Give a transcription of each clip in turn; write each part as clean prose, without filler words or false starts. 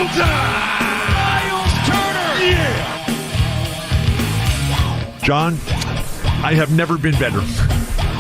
showtime! Miles Turner! Yeah! John, I have never been better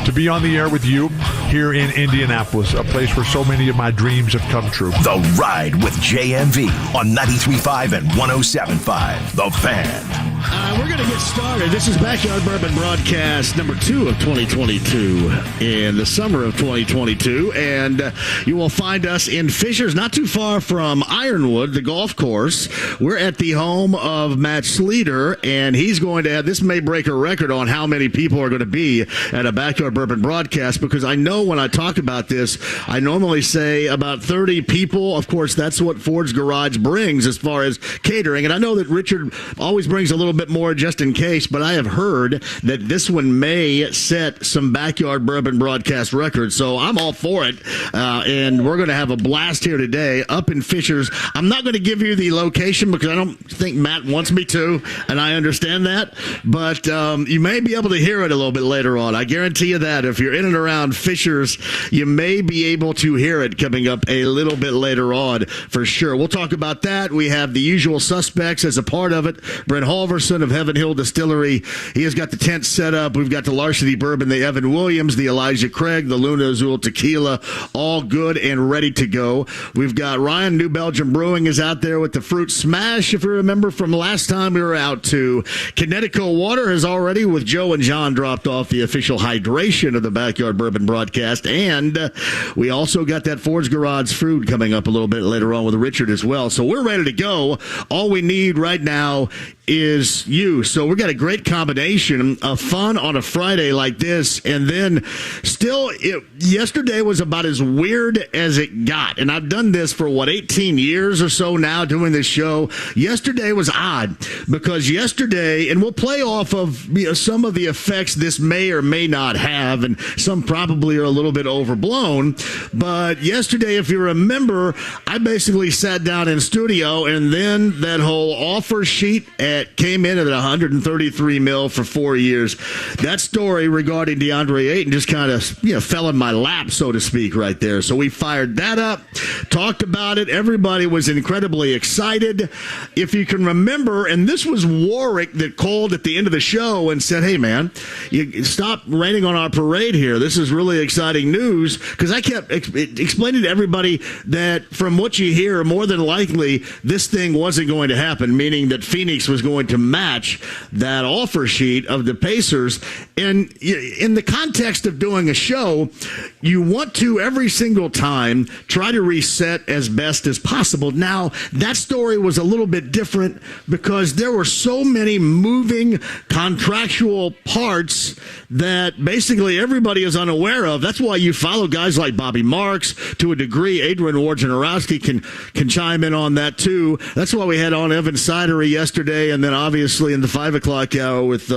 to be on the air with you here in Indianapolis, a place where so many of my dreams have come true. The Ride with JMV on 93.5 and 107.5. The Fan. We're going to get started. This is Backyard Bourbon Broadcast number 2 of 2022 in the summer of 2022. And you will find us in Fishers, not too far from Ironwood, the golf course. We're at the home of Matt Sleater, and he's going to have, this may break a record on how many people are going to be at a Backyard Bourbon Broadcast, because I know when I talk about this, I normally say about 30 people. Of course, that's what Ford's Garage brings as far as catering. And I know that Richard always brings a little bit more just in case, but I have heard that this one may set some Backyard Bourbon Broadcast records, so I'm all for it. And we're going to have a blast here today up in Fishers. I'm not going to give you the location because I don't think Matt wants me to, and I understand that, but you may be able to hear it a little bit later on. I guarantee you that if you're in and around Fishers, you may be able to hear it coming up a little bit later on for sure. We'll talk about that. We have the usual suspects as a part of it. Brent Halverson of Heaven Hill Distillery. He has got the tent set up. We've got the Larceny Bourbon, the Evan Williams, the Elijah Craig, the Luna Azul Tequila, all good and ready to go. We've got Ryan, New Belgium Brewing is out there with the Fruit Smash, if you remember from last time we were out to. Connecticut Water has already, with Joe and John, dropped off the official hydration of the Backyard Bourbon Broadcast. And we also got that Ford's Garage food coming up a little bit later on with Richard as well. So we're ready to go. All we need right now is you. So we got a great combination of fun on a Friday like this, and then still, yesterday was about as weird as it got. And I've done this for 18 years or so now, doing this show. Yesterday was odd because yesterday, and we'll play off of some of the effects this may or may not have, and some probably are a little bit overblown. But yesterday, if you remember, I basically sat down in studio, and then that whole offer sheet came in at 133 mil for 4 years. That story regarding Deandre Ayton just kind of fell in my lap, so to speak, right there. So we fired that up, talked about it. Everybody was incredibly excited. If you can remember, and this was Warwick that called at the end of the show and said, "Hey, man, you stop raining on our parade here. This is really exciting news," because I kept explaining to everybody that from what you hear, more than likely this thing wasn't going to happen, meaning that Phoenix was going to match that offer sheet of the Pacers. And in the context of doing a show, you want to every single time try to reset as best as possible. Now, that story was a little bit different because there were so many moving contractual parts that basically everybody is unaware of. That's why you follow guys like Bobby Marks to a degree. Adrian Wojnarowski can chime in on that too. That's why we had on Evan Sidery yesterday, and then obviously in the 5 o'clock hour with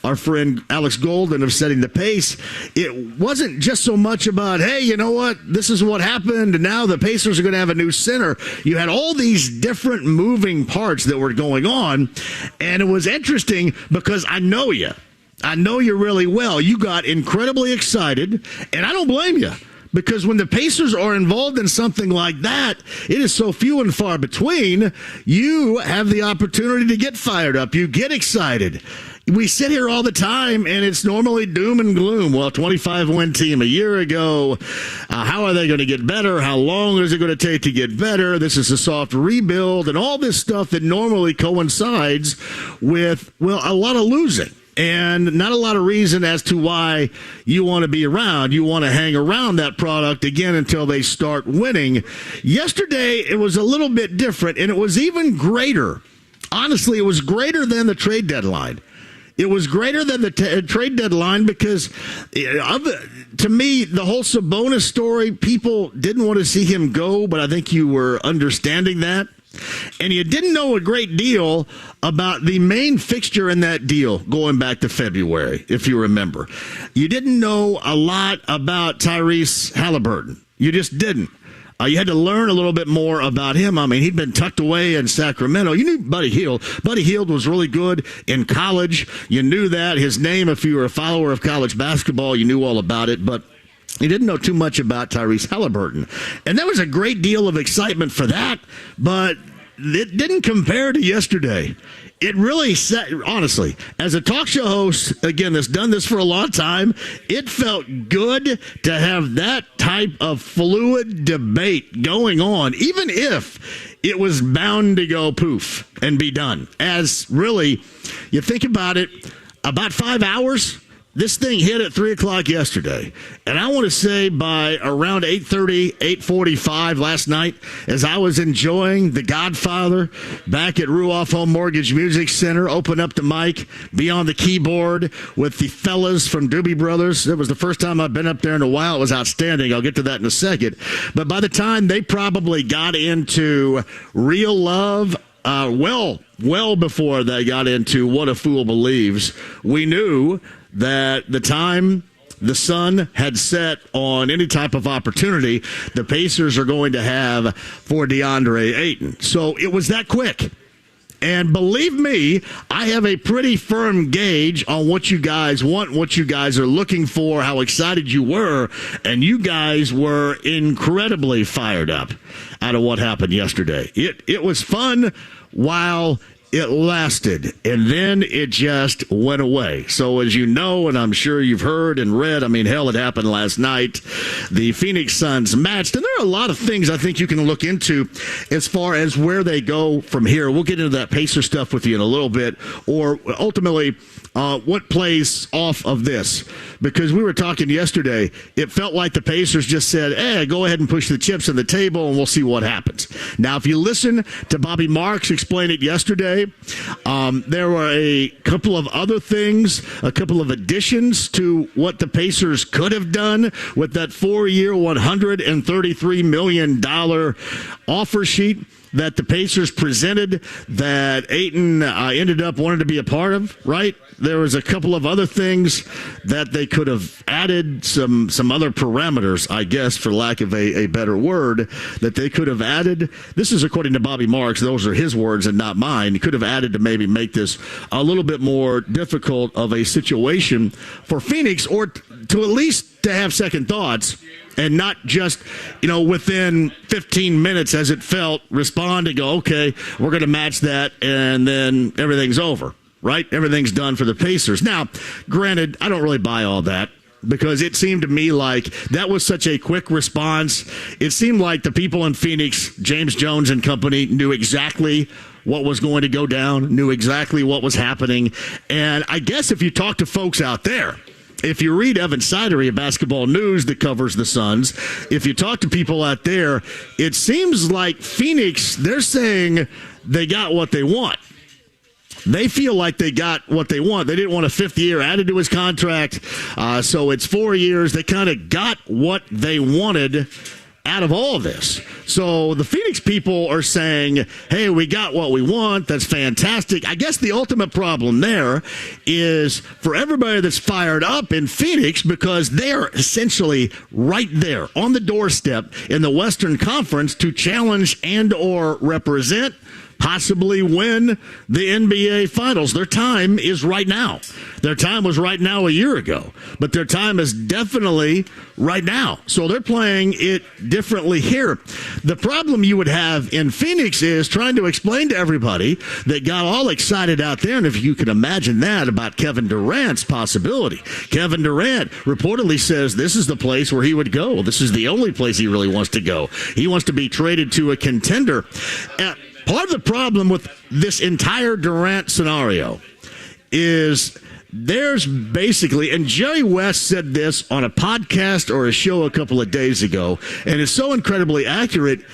our friend Alex Golden of Setting the Pace. It wasn't just so much about, hey, you know what, this is what happened, and now the Pacers are going to have a new center. You had all these different moving parts that were going on, and it was interesting because I know you. I know you really well. You got incredibly excited, and I don't blame you. Because when the Pacers are involved in something like that, it is so few and far between. You have the opportunity to get fired up. You get excited. We sit here all the time, and it's normally doom and gloom. Well, 25-win team a year ago. How are they going to get better? How long is it going to take to get better? This is a soft rebuild, and all this stuff that normally coincides with, well, a lot of losing. And not a lot of reason as to why you want to be around. You want to hang around that product again until they start winning. Yesterday, it was a little bit different, and it was even greater. Honestly, it was greater than the trade deadline. It was greater than the trade deadline because, to me, the whole Sabonis story, people didn't want to see him go, but I think you were understanding that. And you didn't know a great deal about the main fixture in that deal going back to February, if you remember. You didn't know a lot about Tyrese Halliburton. You just didn't. You had to learn a little bit more about him. I mean, he'd been tucked away in Sacramento. You knew Buddy Hield. Buddy Hield was really good in college. You knew that. His name, if you were a follower of college basketball, you knew all about it. But you didn't know too much about Tyrese Halliburton. And there was a great deal of excitement for that. But it didn't compare to yesterday. It really honestly, as a talk show host, again, that's done this for a long time, it felt good to have that type of fluid debate going on, even if it was bound to go poof and be done. As really, you think about it, about 5 hours. This thing hit at 3 o'clock yesterday, and I want to say by around 8:30, 8:45 last night, as I was enjoying The Godfather back at Ruoff Home Mortgage Music Center, open up the mic, be on the keyboard with the fellas from Doobie Brothers. It was the first time I've been up there in a while. It was outstanding. I'll get to that in a second. But by the time they probably got into Real Love, well before they got into What a Fool Believes, we knew that the time the sun had set on any type of opportunity the Pacers are going to have for Deandre Ayton. So it was that quick. And believe me, I have a pretty firm gauge on what you guys want, what you guys are looking for, how excited you were, and you guys were incredibly fired up out of what happened yesterday. It was fun while it lasted, and then it just went away. So as you know, and I'm sure you've heard and read, I mean, hell, it happened last night. The Phoenix Suns matched, and there are a lot of things I think you can look into as far as where they go from here. We'll get into that Pacer stuff with you in a little bit, or ultimately what plays off of this. Because we were talking yesterday, it felt like the Pacers just said, hey, go ahead and push the chips on the table and we'll see what happens. Now, if you listen to Bobby Marks explain it yesterday, there were a couple of other things, a couple of additions to what the Pacers could have done with that 4-year, $133 million offer sheet that the Pacers presented that Ayton ended up wanting to be a part of, right? There was a couple of other things that they could have added, some other parameters, I guess, for lack of a better word, that they could have added. This is according to Bobby Marks. Those are his words and not mine. He could have added to maybe make this a little bit more difficult of a situation for Phoenix, or to at least to have second thoughts and not just, within 15 minutes as it felt, respond and go, okay, we're going to match that, and then everything's over, right? Everything's done for the Pacers. Now, granted, I don't really buy all that, because it seemed to me like that was such a quick response. It seemed like the people in Phoenix, James Jones and company, knew exactly what was going to go down, knew exactly what was happening. And I guess if you talk to folks out there, if you read Evan Sidery of Basketball News that covers the Suns, if you talk to people out there, it seems like Phoenix, they're saying they got what they want. They feel like they got what they want. They didn't want a fifth year added to his contract, so it's 4 years. They kind of got what they wanted out of all of this. So the Phoenix people are saying, hey, we got what we want. That's fantastic. I guess the ultimate problem there is for everybody that's fired up in Phoenix, because they're essentially right there on the doorstep in the Western Conference to challenge and or represent, possibly win the NBA Finals. Their time is right now. Their time was right now a year ago, but their time is definitely right now. So they're playing it differently here. The problem you would have in Phoenix is trying to explain to everybody that got all excited out there, and if you can imagine that, about Kevin Durant's possibility. Kevin Durant reportedly says this is the place where he would go. This is the only place he really wants to go. He wants to be traded to a contender. Part of the problem with this entire Durant scenario is there's basically, and Jerry West said this on a podcast or a show a couple of days ago, and it's so incredibly accurate,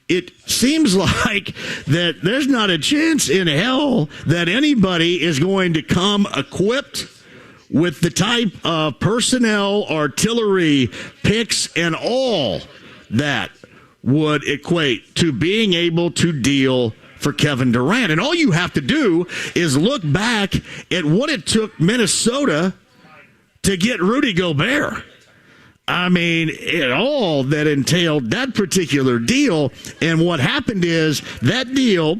it seems like that there's not a chance in hell that anybody is going to come equipped with the type of personnel, artillery, picks, and all that would equate to being able to deal for Kevin Durant. And all you have to do is look back at what it took Minnesota to get Rudy Gobert. I mean, it all that entailed that particular deal. And what happened is that deal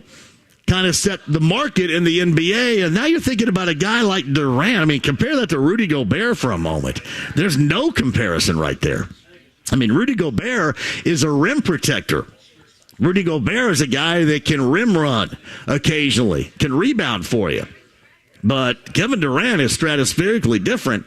kind of set the market in the NBA. And now you're thinking about a guy like Durant. I mean, compare that to Rudy Gobert for a moment. There's no comparison right there. I mean, Rudy Gobert is a rim protector. Rudy Gobert is a guy that can rim run occasionally, can rebound for you. But Kevin Durant is stratospherically different.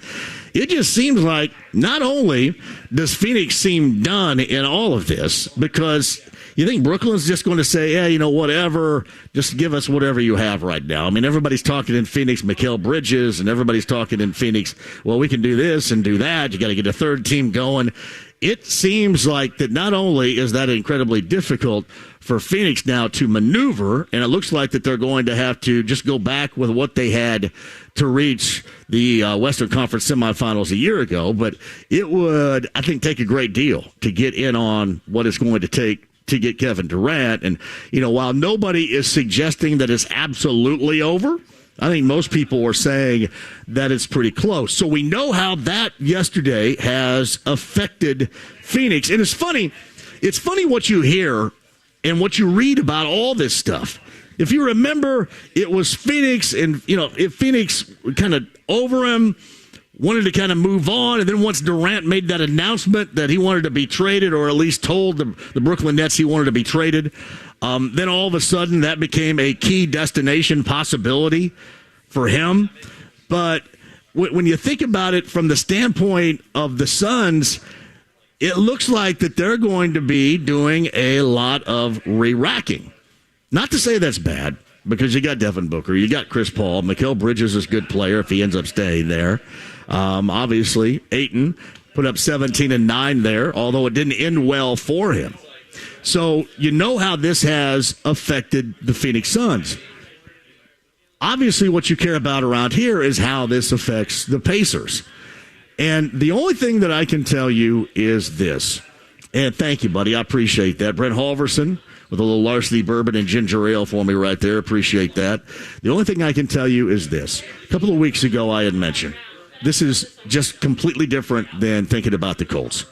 It just seems like not only does Phoenix seem done in all of this, because you think Brooklyn's just going to say, yeah, whatever, just give us whatever you have right now. I mean, everybody's talking in Phoenix, Mikal Bridges, and everybody's talking in Phoenix, well, we can do this and do that. You got to get a third team going. It seems like that not only is that incredibly difficult for Phoenix now to maneuver, and it looks like that they're going to have to just go back with what they had to reach the Western Conference semifinals a year ago, but it would, I think, take a great deal to get in on what it's going to take to get Kevin Durant. And, while nobody is suggesting that it's absolutely over, I think most people are saying that it's pretty close. So we know how that yesterday has affected Phoenix. And it's funny what you hear and what you read about all this stuff. If you remember, it was Phoenix, and, if Phoenix kind of over him, wanted to kind of move on, and then once Durant made that announcement that he wanted to be traded, or at least told the Brooklyn Nets he wanted to be traded, then all of a sudden that became a key destination possibility for him. But when you think about it from the standpoint of the Suns, it looks like that they're going to be doing a lot of re-racking. Not to say that's bad, because you got Devin Booker, you got Chris Paul, Mikal Bridges is a good player if he ends up staying there. Obviously, Ayton put up 17 and 9 there, although it didn't end well for him. So you know how this has affected the Phoenix Suns. Obviously, what you care about around here is how this affects the Pacers. And the only thing that I can tell you is this. And thank you, buddy. I appreciate that. Brent Halverson with a little Larceny bourbon and ginger ale for me right there. Appreciate that. The only thing I can tell you is this. A couple of weeks ago, I had mentioned this is just completely different than thinking about the Colts.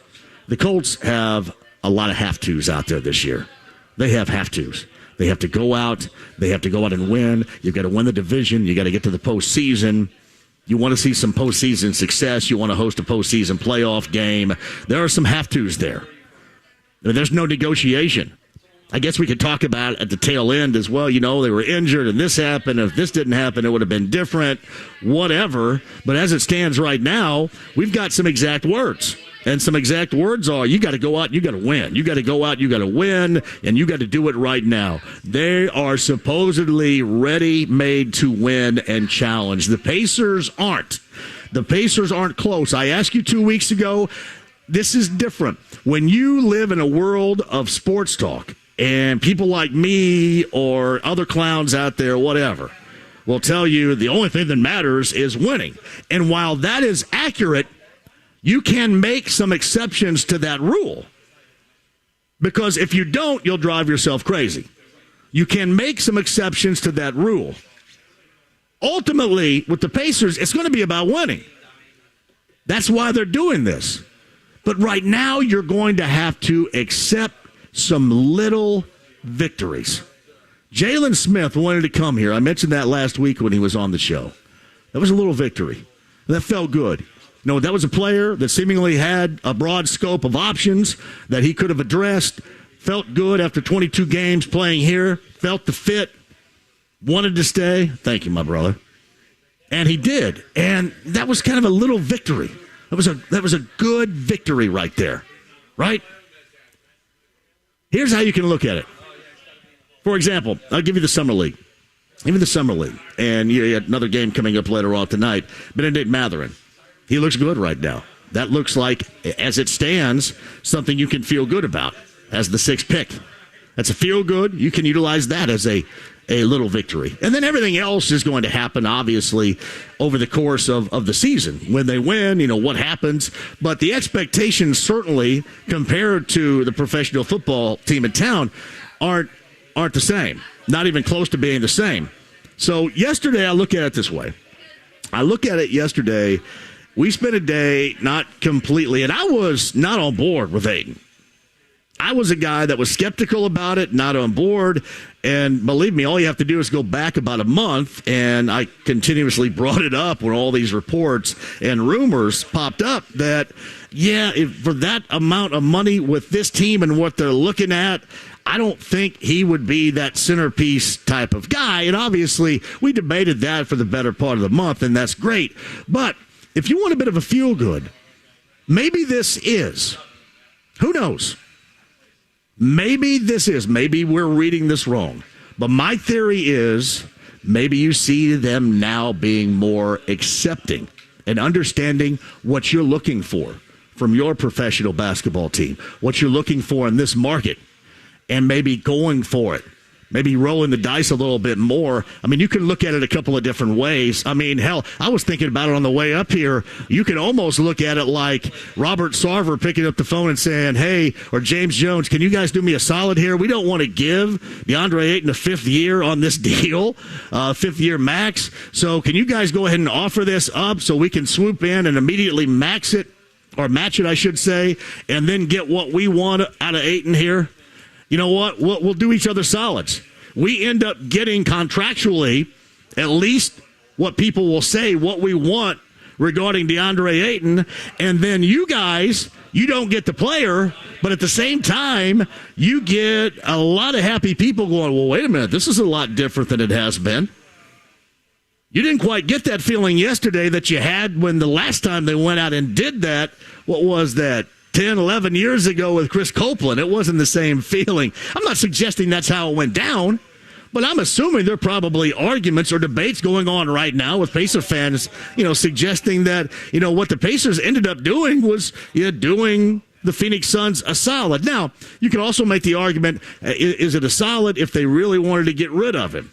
The Colts have a lot of have-tos out there this year. They have have-tos. They have to go out. They have to go out and win. You've got to win the division. You got to get to the postseason. You want to see some postseason success. You want to host a postseason playoff game. There are some have-tos there. There's no negotiation. I guess we could talk about at the tail end as well. They were injured and this happened. If this didn't happen, it would have been different, whatever. But as it stands right now, we've got some exact words. And some exact words are, you got to go out, you got to win. You got to go out, you got to win, and you got to do it right now. They are supposedly ready, made to win and challenge. The Pacers aren't. The Pacers aren't close. I asked you 2 weeks ago, this is different. When you live in a world of sports talk, and people like me or other clowns out there, whatever, will tell you the only thing that matters is winning. And while that is accurate, you can make some exceptions to that rule. Because if you don't, you'll drive yourself crazy. You can make some exceptions to that rule. Ultimately, with the Pacers, it's going to be about winning. That's why they're doing this. But right now, you're going to have to accept some little victories. Jalen Smith wanted to come here. I mentioned that last week when he was on the show. That was a little victory. That felt good. That was a player that seemingly had a broad scope of options that he could have addressed. Felt good after 22 games playing here. Felt the fit. Wanted to stay. Thank you, my brother. And he did. And that was kind of a little victory. That was a good victory right there. Right? Here's how you can look at it. For example, I'll give you the Summer League. Even the Summer League. And you had another game coming up later on tonight. Benedict Mathurin. He looks good right now. That looks like, as it stands, something you can feel good about as the 6th pick. That's a feel good. You can utilize that as a little victory. And then everything else is going to happen, obviously, over the course of the season. When they win, what happens. But the expectations, certainly, compared to the professional football team in town, aren't the same. Not even close to being the same. So yesterday, I look at it this way. I look at it yesterday. We spent a day not completely, and I was not on board with Ayton. I was a guy that was skeptical about it, not on board, and believe me, all you have to do is go back about a month, and I continuously brought it up when all these reports and rumors popped up that, for that amount of money with this team and what they're looking at, I don't think he would be that centerpiece type of guy. And obviously, we debated that for the better part of the month, and that's great. But if you want a bit of a feel-good, maybe this is. Who knows? Maybe this is. Maybe we're reading this wrong. But my theory is maybe you see them now being more accepting and understanding what you're looking for from your professional basketball team, what you're looking for in this market, and maybe going for it, maybe rolling the dice a little bit more. I mean, you can look at it a couple of different ways. I mean, hell, I was thinking about it on the way up here. You can almost look at it like Robert Sarver picking up the phone and saying, hey, or James Jones, can you guys do me a solid here? We don't want to give Deandre Ayton a fifth year on this deal, fifth year max. So can you guys go ahead and offer this up so we can swoop in and immediately max it, or match it, I should say, and then get what we want out of Ayton here? You know what? We'll do each other solids. We end up getting contractually at least what people will say, what we want regarding DeAndre Ayton, and then you guys, you don't get the player, but at the same time, you get a lot of happy people going, well, wait a minute, this is a lot different than it has been. You didn't quite get that feeling yesterday that you had when the last time they went out and did that. What was that? 10, 11 years ago with Chris Copeland. It wasn't the same feeling. I'm not suggesting that's how it went down, but I'm assuming there are probably arguments or debates going on right now with Pacer fans, suggesting that, what the Pacers ended up doing was doing the Phoenix Suns a solid. Now, you can also make the argument, is it a solid if they really wanted to get rid of him?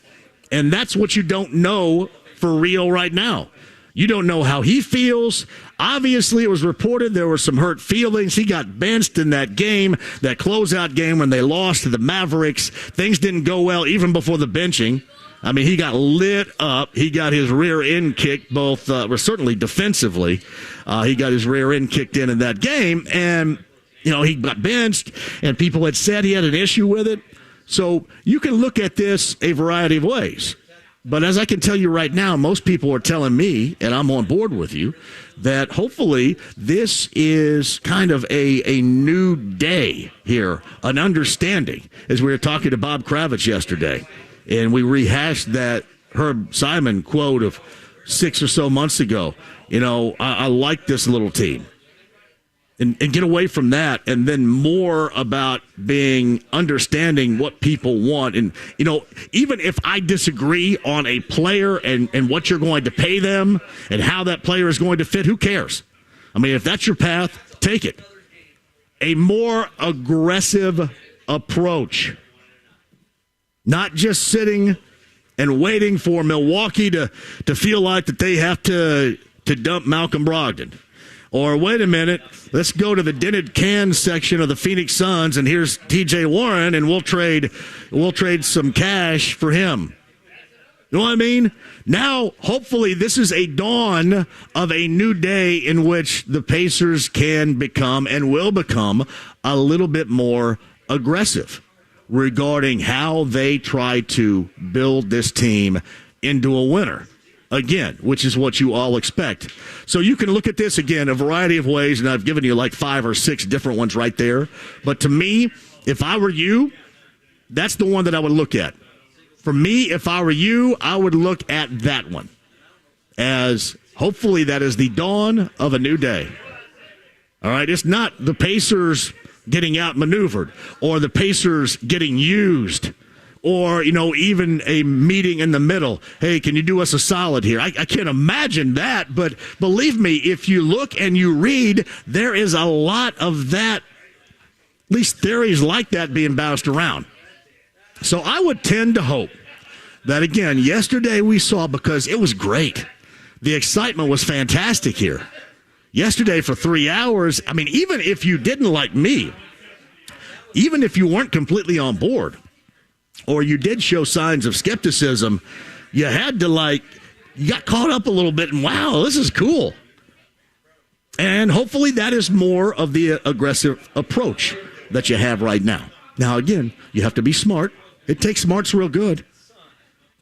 And that's what you don't know for real right now. You don't know how he feels. Obviously, it was reported there were some hurt feelings. He got benched in that game, that closeout game when they lost to the Mavericks. Things didn't go well even before the benching. I mean, he got lit up. He got his rear end kicked, both certainly defensively. He got his rear end kicked in that game. And, he got benched, and people had said he had an issue with it. So you can look at this a variety of ways. But as I can tell you right now, most people are telling me, and I'm on board with you, that hopefully this is kind of a new day here, an understanding, as we were talking to Bob Kravitz yesterday. And we rehashed that Herb Simon quote of 6 or so months ago. I like this little team. And get away from that, and then more about understanding what people want. And, even if I disagree on a player and what you're going to pay them and how that player is going to fit, who cares? I mean, if that's your path, take it. A more aggressive approach. Not just sitting and waiting for Milwaukee to feel like that they have to dump Malcolm Brogdon. Or, wait a minute, let's go to the dented can section of the Phoenix Suns, and here's T.J. Warren, and we'll trade some cash for him. You know what I mean? Now, hopefully, this is a dawn of a new day in which the Pacers can become and will become a little bit more aggressive regarding how they try to build this team into a winner. Again, which is what you all expect. So you can look at this, again, a variety of ways, and I've given you like 5 or 6 different ones right there. But to me, if I were you, that's the one that I would look at. For me, if I were you, I would look at that one as hopefully that is the dawn of a new day. All right, it's not the Pacers getting outmaneuvered or the Pacers getting used. Or, even a meeting in the middle. Hey, can you do us a solid here? I can't imagine that, but believe me, if you look and you read, there is a lot of that, at least theories like that being bounced around. So I would tend to hope that, again, yesterday we saw, because it was great. The excitement was fantastic here. Yesterday for 3 hours, I mean, even if you didn't like me, even if you weren't completely on board, or you did show signs of skepticism, you had to you got caught up a little bit and wow, this is cool. And hopefully that is more of the aggressive approach that you have right now. Now, again, you have to be smart. It takes smarts real good.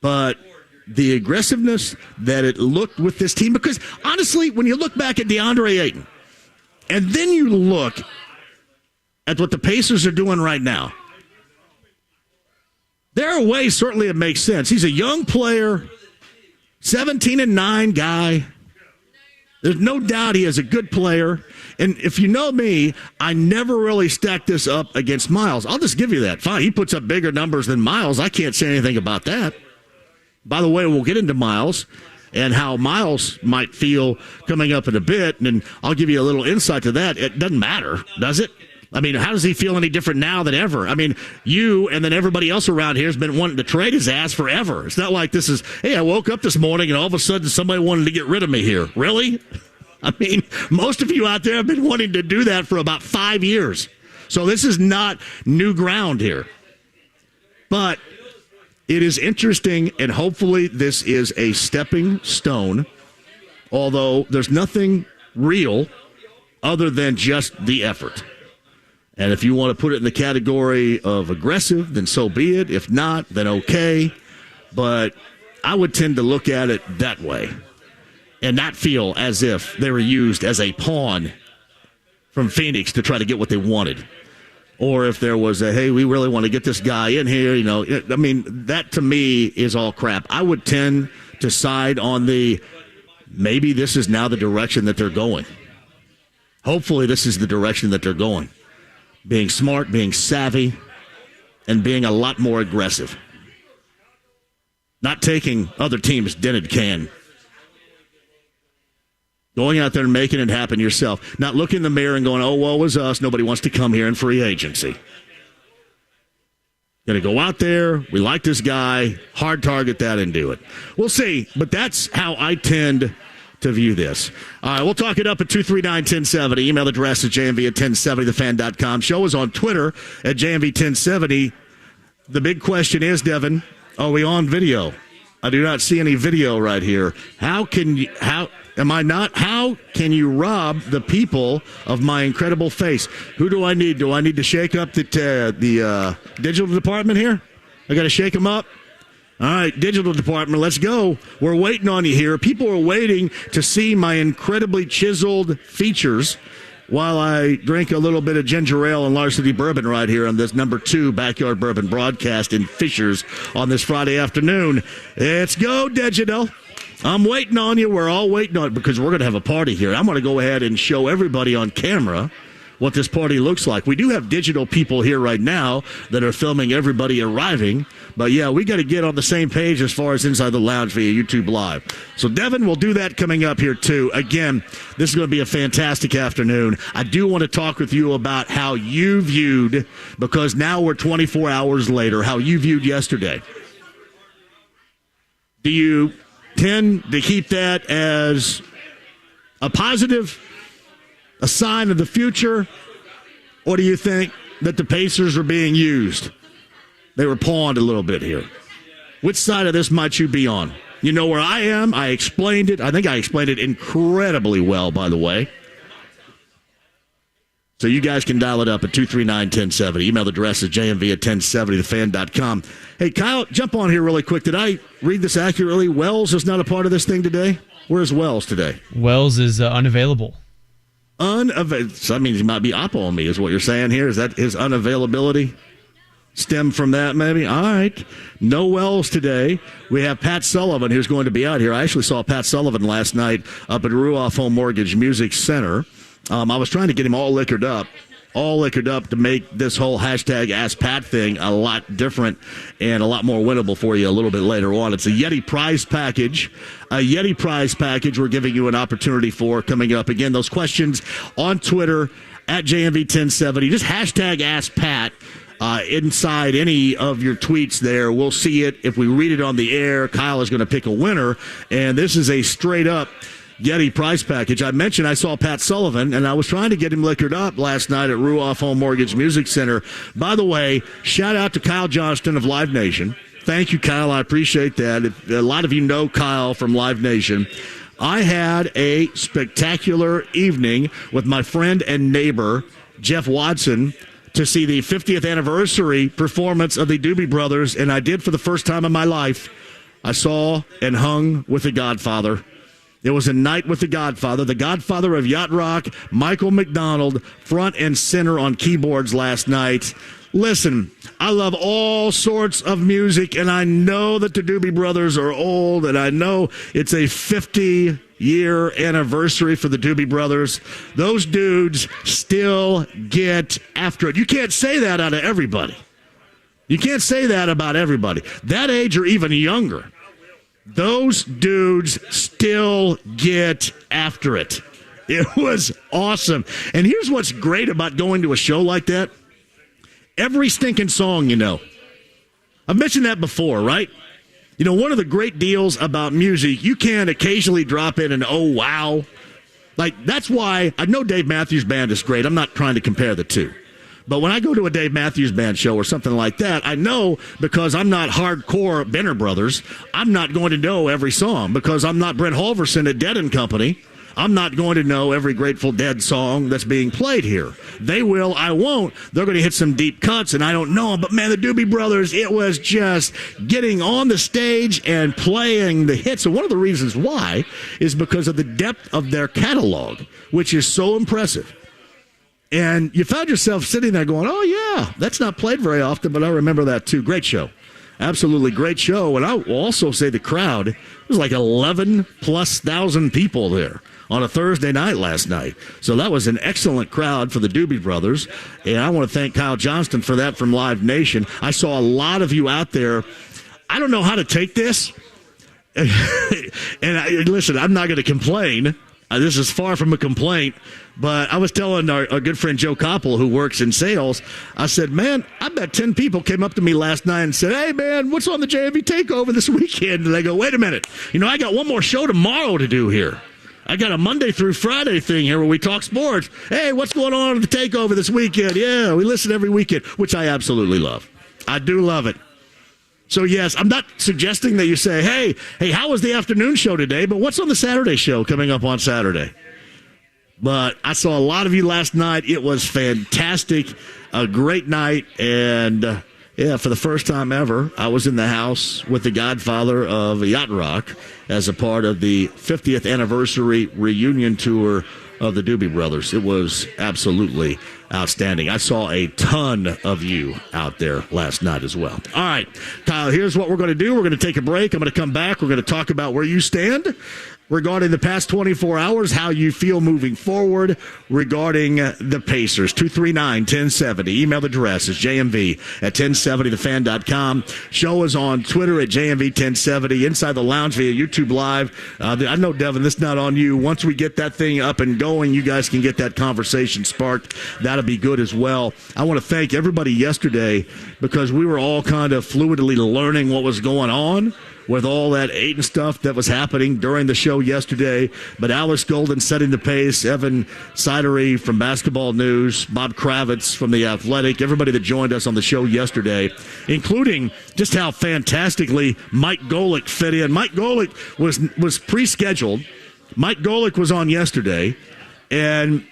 But the aggressiveness that it looked with this team, because honestly, when you look back at DeAndre Ayton, and then you look at what the Pacers are doing right now, There are ways, certainly, it makes sense. He's a young player, 17-9 guy. There's no doubt he is a good player. And if you know me, I never really stack this up against Miles. I'll just give you that. Fine, he puts up bigger numbers than Miles. I can't say anything about that. By the way, we'll get into Miles and how Miles might feel coming up in a bit, and I'll give you a little insight to that. It doesn't matter, does it? I mean, how does he feel any different now than ever? I mean, you and then everybody else around here has been wanting to trade his ass forever. It's not like this is, hey, I woke up this morning and all of a sudden somebody wanted to get rid of me here. Really? I mean, most of you out there have been wanting to do that for about 5 years. So this is not new ground here. But it is interesting, and hopefully this is a stepping stone, although there's nothing real other than just the effort. And if you want to put it in the category of aggressive, then so be it. If not, then okay. But I would tend to look at it that way and not feel as if they were used as a pawn from Phoenix to try to get what they wanted. Or if there was a, hey, we really want to get this guy in here, you know. I mean, that to me is all crap. I would tend to side on the, maybe this is now the direction that they're going. Hopefully this is the direction that they're going. Being smart, being savvy, and being a lot more aggressive. Not taking other teams' dented can. Going out there and making it happen yourself. Not looking in the mirror and going, oh, woe is us. Nobody wants to come here in free agency. Going to go out there. We like this guy. Hard target that and do it. We'll see. But that's how I tend to view this. All right, we'll talk it up at 239-1070. Email address is JMV at 1070thefan.com. Show is on Twitter at JMV1070. The big question is, Devin, are we on video? I do not see any video right here. How can you rob the people of my incredible face? Who do I need? Do I need to shake up the digital department here? I got to shake them up? All right, digital department, let's go. We're waiting on you here. People are waiting to see my incredibly chiseled features while I drink a little bit of ginger ale and Larceny bourbon right here on this number 2 Backyard Bourbon broadcast in Fishers on this Friday afternoon. Let's go, digital. I'm waiting on you. We're all waiting on it because we're going to have a party here. I'm going to go ahead and show everybody on camera what this party looks like. We do have digital people here right now that are filming everybody arriving. But, yeah, we got to get on the same page as far as Inside the Lounge via YouTube Live. So, Devin, we'll do that coming up here, too. Again, this is going to be a fantastic afternoon. I do want to talk with you about how you viewed, because now we're 24 hours later, how you viewed yesterday. Do you tend to keep that as a positive, a sign of the future, or do you think that the Pacers are being used? They were pawned a little bit here. Which side of this might you be on? You know where I am. I explained it. I think I explained it incredibly well, by the way. So you guys can dial it up at 239-1070. Email address is jmv at 1070thefan.com. Hey, Kyle, jump on here really quick. Did I read this accurately? Wells is not a part of this thing today? Where's Wells today? Wells is unavailable. So that means he might be oppo on me, is what you're saying here? Is that his unavailability? Stem from that, maybe? All right. No Wells today. We have Pat Sullivan, who's going to be out here. I actually saw Pat Sullivan last night up at Ruoff Home Mortgage Music Center. I was trying to get him all liquored up to make this whole hashtag Ask Pat thing a lot different and a lot more winnable for you a little bit later on. It's a Yeti prize package. A Yeti prize package we're giving you an opportunity for coming up. Again, those questions on Twitter at JMV1070. Just hashtag Ask Pat. Inside any of your tweets there. We'll see it. If we read it on the air, Kyle is going to pick a winner. And this is a straight-up Yeti prize package. I mentioned I saw Pat Sullivan, and I was trying to get him liquored up last night at Ruoff Home Mortgage Music Center. By the way, shout out to Kyle Johnston of Live Nation. Thank you, Kyle. I appreciate that. A lot of you know Kyle from Live Nation. I had a spectacular evening with my friend and neighbor, Jeff Watson, to see the 50th anniversary performance of the Doobie Brothers, and I did for the first time in my life. I saw and hung with the Godfather. It was a night with the Godfather of Yacht Rock, Michael McDonald, front and center on keyboards last night. Listen, I love all sorts of music, and I know that the Doobie Brothers are old, and I know it's a 50-year anniversary for the Doobie Brothers. Those dudes still get after it. You can't say that out of everybody. You can't say that about everybody. That age or even younger. Those dudes still get after it. It was awesome. And here's what's great about going to a show like that. Every stinking song you know. I've mentioned that before, right? You know, one of the great deals about music, you can occasionally drop in an oh, wow. Like, that's why I know Dave Matthews Band is great. I'm not trying to compare the two. But when I go to a Dave Matthews Band show or something like that, I know because I'm not hardcore Benner Brothers, I'm not going to know every song because I'm not Brent Halverson at Dead & Company. I'm not going to know every Grateful Dead song that's being played here. They will, I won't. They're going to hit some deep cuts, and I don't know them. But, man, the Doobie Brothers, it was just getting on the stage and playing the hits. And one of the reasons why is because of the depth of their catalog, which is so impressive. And you found yourself sitting there going, oh, yeah, that's not played very often, but I remember that, too. Great show. Absolutely great show. And I will also say the crowd, it was like 11,000+ people there on a Thursday night last night. So that was an excellent crowd for the Doobie Brothers. And I want to thank Kyle Johnston for that from Live Nation. I saw a lot of you out there. I don't know how to take this. Listen, I'm not going to complain. This is far from a complaint, but I was telling our good friend Joe Koppel, who works in sales, I said, man, I bet 10 people came up to me last night and said, hey, man, what's on the JMV Takeover this weekend? And they go, wait a minute. You know, I got one more show tomorrow to do here. I got a Monday through Friday thing here where we talk sports. Hey, what's going on at the Takeover this weekend? Yeah, we listen every weekend, which I absolutely love. I do love it. So, yes, I'm not suggesting that you say, hey, how was the afternoon show today? But what's on the Saturday show coming up on Saturday? But I saw a lot of you last night. It was fantastic, a great night. And, yeah, for the first time ever, I was in the house with the godfather of Yacht Rock as a part of the 50th anniversary reunion tour of the Doobie Brothers. It was absolutely outstanding. I saw a ton of you out there last night as well. All right, Kyle, here's what we're going to do. We're going to take a break. I'm going to come back. We're going to talk about where you stand regarding the past 24 hours, how you feel moving forward regarding the Pacers. 239-1070. Email address is jmv@1070thefan.com. Show us on Twitter at jmv1070. Inside the Lounge via YouTube Live. I know, Devin, this is not on you. Once we get that thing up and going, you guys can get that conversation sparked. That'll be good as well. I want to thank everybody yesterday because we were all kind of fluidly learning what was going on with all that Ayton stuff that was happening during the show yesterday. But Alex Golden setting the pace, Evan Sidery from Basketball News, Bob Kravitz from The Athletic, everybody that joined us on the show yesterday, including just how fantastically Mike Golick fit in. Mike Golick was pre-scheduled. Mike Golick was on yesterday, and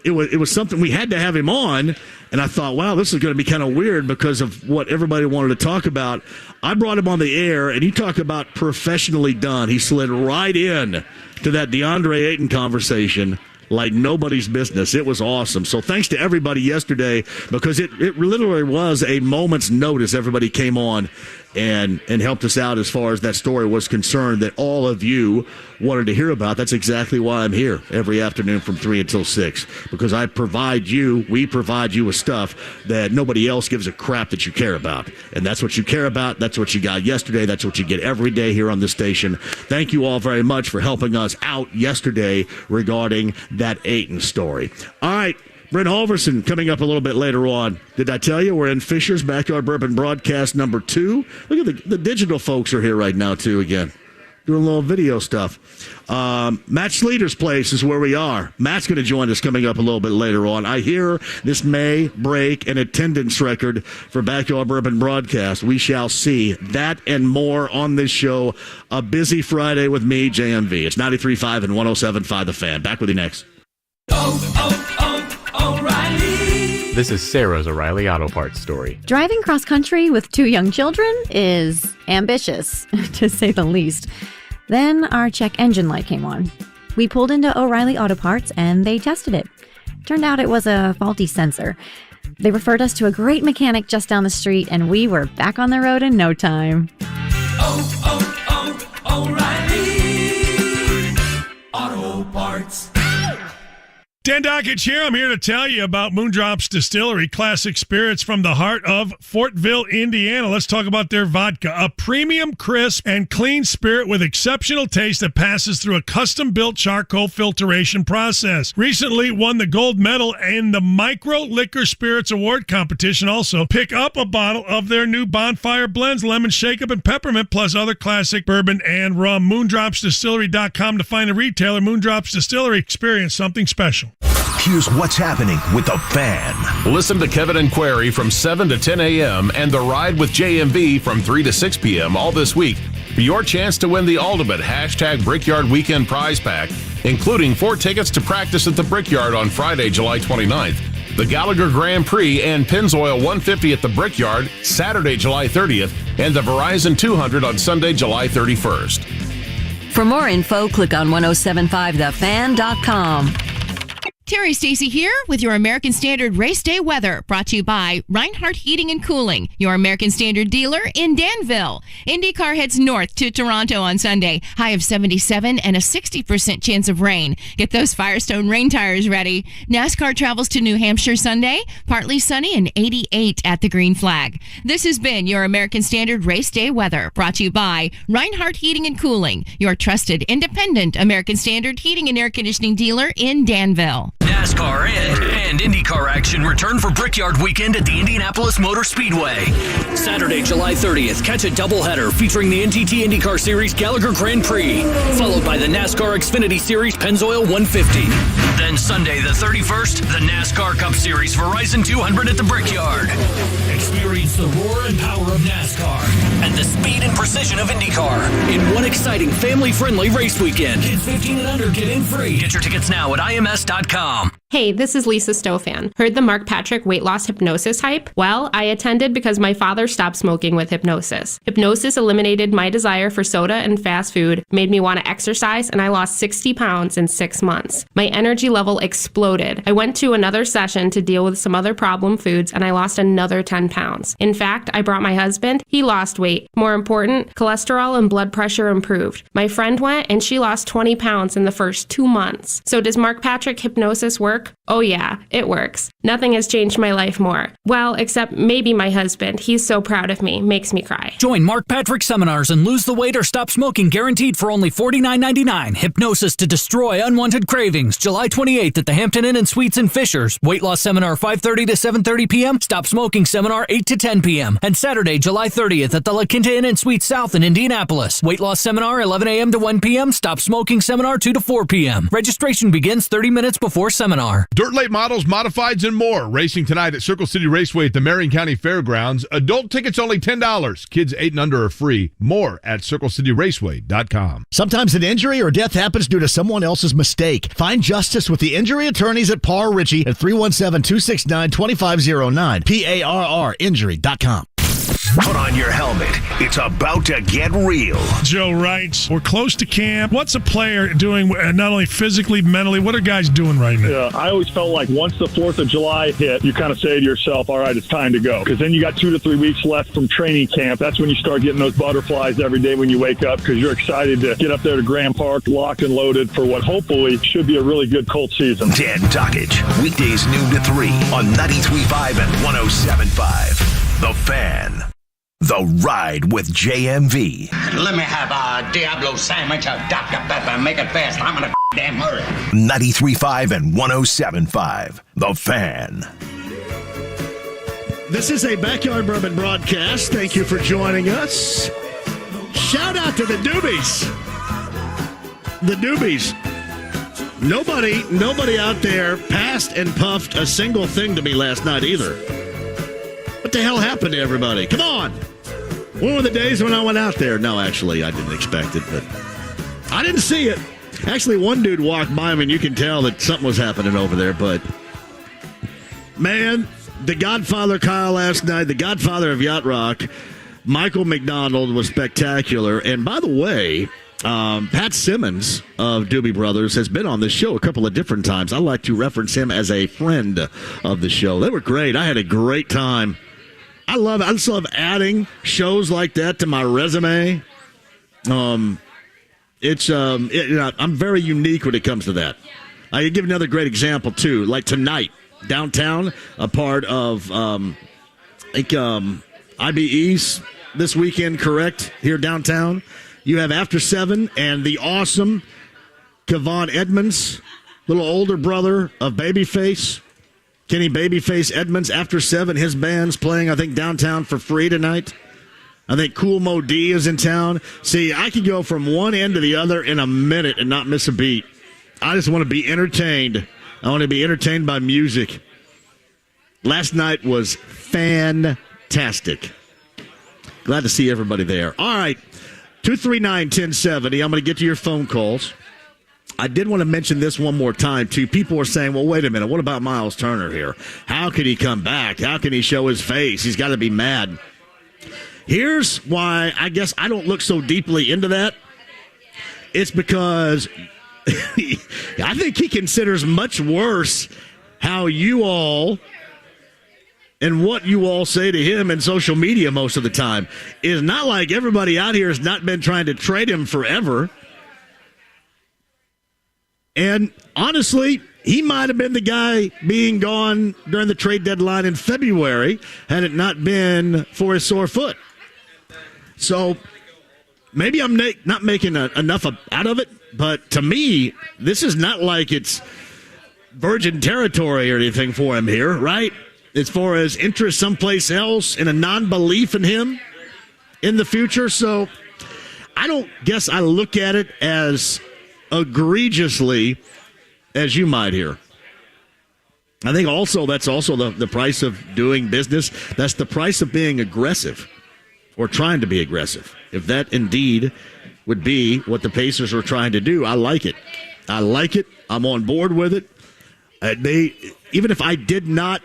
it was something we had to have him on. And I thought, wow, this is going to be kind of weird because of what everybody wanted to talk about. I brought him on the air, and he talked about professionally done. He slid right in to that Deandre Ayton conversation like nobody's business. It was awesome. So thanks to everybody yesterday because it literally was a moment's notice. Everybody came on and helped us out as far as that story was concerned that all of you wanted to hear about. That's exactly why I'm here every afternoon from 3 until 6 because we provide you with stuff that nobody else gives a crap that you care about. And that's what you care about. That's what you got yesterday. That's what you get every day here on this station. Thank you all very much for helping us out yesterday regarding that Ayton story. All right. Brent Halverson coming up a little bit later on. Did I tell you we're in Fisher's Backyard Bourbon broadcast number 2? Look at the digital folks are here right now, too, again. Doing a little video stuff. Matt Sleeter's place is where we are. Matt's going to join us coming up a little bit later on. I hear this may break an attendance record for Backyard Bourbon broadcast. We shall see that and more on this show. A busy Friday with me, JMV. It's 93.5 and 107.5 The Fan. Back with you next. O'Reilly. This is Sarah's O'Reilly Auto Parts story. Driving cross country with 2 young children is ambitious, to say the least. Then our check engine light came on. We pulled into O'Reilly Auto Parts and they tested it. Turned out it was a faulty sensor. They referred us to a great mechanic just down the street, and we were back on the road in no time. O'Reilly Auto Parts. Dan Dockage here. I'm here to tell you about Moondrops Distillery, classic spirits from the heart of Fortville, Indiana. Let's talk about their vodka, a premium, crisp, and clean spirit with exceptional taste that passes through a custom-built charcoal filtration process. Recently won the gold medal in the Micro Liquor Spirits Award competition. Also, pick up a bottle of their new Bonfire Blends, Lemon Shake-Up, and Peppermint, plus other classic bourbon and rum. MoondropsDistillery.com to find a retailer. Moondrops Distillery. Experience something special. Here's what's happening with the Fan. Listen to Kevin and Query from 7 to 10 a.m. and The Ride with JMV from 3 to 6 p.m. all this week for your chance to win the ultimate #Brickyard Weekend prize pack, including 4 tickets to practice at the Brickyard on Friday, July 29th, the Gallagher Grand Prix and Pennzoil 150 at the Brickyard Saturday, July 30th, and the Verizon 200 on Sunday, July 31st. For more info, click on 1075thefan.com. Terry Stacy here with your American Standard Race Day weather, brought to you by Reinhardt Heating and Cooling, your American Standard dealer in Danville. IndyCar heads north to Toronto on Sunday, high of 77 and a 60% chance of rain. Get those Firestone rain tires ready. NASCAR travels to New Hampshire Sunday, partly sunny and 88 at the green flag. This has been your American Standard Race Day weather, brought to you by Reinhardt Heating and Cooling, your trusted independent American Standard heating and air conditioning dealer in Danville. NASCAR and IndyCar action return for Brickyard Weekend at the Indianapolis Motor Speedway. Saturday, July 30th, catch a doubleheader featuring the NTT IndyCar Series Gallagher Grand Prix, followed by the NASCAR Xfinity Series Pennzoil 150. Then Sunday, the 31st, the NASCAR Cup Series Verizon 200 at the Brickyard. Experience the roar and power of NASCAR and the speed and precision of IndyCar in one exciting family-friendly race weekend. Kids 15 and under get in free. Get your tickets now at ims.com. Hey, this is Lisa Stofan. Heard the Mark Patrick weight loss hypnosis hype? Well, I attended because my father stopped smoking with hypnosis. Hypnosis eliminated my desire for soda and fast food, made me want to exercise, and I lost 60 pounds in 6 months. My energy level exploded. I went to another session to deal with some other problem foods, and I lost another 10 pounds. In fact, I brought my husband. He lost weight. More important, cholesterol and blood pressure improved. My friend went, and she lost 20 pounds in the first 2 months. So does Mark Patrick hypnosis work? Oh yeah, it works. Nothing has changed my life more. Well, except maybe my husband. He's so proud of me. Makes me cry. Join Mark Patrick seminars and lose the weight or stop smoking guaranteed for only $49.99. Hypnosis to destroy unwanted cravings. July 28th at the Hampton Inn and Suites in Fishers. Weight loss seminar 5:30 to 7:30 p.m. Stop smoking seminar 8 to 10 p.m. And Saturday, July 30th at the La Quinta Inn and Suites South in Indianapolis. Weight loss seminar 11 a.m. to 1 p.m. Stop smoking seminar 2 to 4 p.m. Registration begins 30 minutes before seminar. Dirt late models, modifieds, and more. Racing tonight at Circle City Raceway at the Marion County Fairgrounds. Adult tickets only $10. Kids 8 and under are free. More at CircleCityRaceway.com. Sometimes an injury or death happens due to someone else's mistake. Find justice with the injury attorneys at Parr Ritchie at 317-269-2509. PARRinjury.com. Put on your helmet. It's about to get real. Joe writes, we're close to camp. What's a player doing not only physically, mentally? What are guys doing right now? Yeah, I always felt like once the 4th of July hit, you kind of say to yourself, all right, it's time to go. Because then you got 2 to 3 weeks left from training camp. That's when you start getting those butterflies every day when you wake up because you're excited to get up there to Grand Park, locked and loaded for what hopefully should be a really good Colts season. Dan Dockage, weekdays noon to 3 on 93.5 and 107.5. The Fan. The Ride with JMV. Let me have a Diablo sandwich, a Dr. Pepper, make it fast. I'm in a damn hurry. 93.5 and 107.5. The Fan. This is a Backyard Bourbon broadcast. Thank you for joining us. Shout out to the Doobies. The Doobies. Nobody out there passed and puffed a single thing to me last night either. What the hell happened to everybody? Come on. When were the days when I went out there? No, actually, I didn't expect it, but I didn't see it. Actually, one dude walked by me, and you can tell that something was happening over there, but man, the Godfather Kyle last night, the Godfather of Yacht Rock, Michael McDonald was spectacular. And by the way, Pat Simmons of Doobie Brothers has been on this show a couple of different times. I like to reference him as a friend of the show. They were great. I had a great time. I love it. I just love adding shows like that to my resume. I'm very unique when it comes to that. I can give another great example, too. Like tonight, downtown, a part of, IBE's this weekend, correct, here downtown. You have After 7 and the awesome Kevon Edmonds, little older brother of Babyface. Kenny Babyface Edmonds, After 7, his band's playing, I think, downtown for free tonight. I think Cool Mo D is in town. See, I could go from one end to the other in a minute and not miss a beat. I just want to be entertained. I want to be entertained by music. Last night was fantastic. Glad to see everybody there. All right, 239-1070. I'm going to get to your phone calls. I did want to mention this one more time, too. People are saying, well, wait a minute. What about Miles Turner here? How could he come back? How can he show his face? He's got to be mad. Here's why I guess I don't look so deeply into that. It's because I think he considers much worse how you all and what you all say to him in social media most of the time. It's not like everybody out here has not been trying to trade him forever. And honestly, he might have been the guy being gone during the trade deadline in February had it not been for his sore foot. So maybe I'm not making enough out of it, but to me, this is not like it's virgin territory or anything for him here, right? As far as interest someplace else and a non-belief in him in the future. So I don't guess I look at it as egregiously as you might hear. I think also that's also the price of doing business. That's the price of being aggressive or trying to be aggressive. If that indeed would be what the Pacers are trying to do, I like it. I like it. I'm on board with it. Even if I did not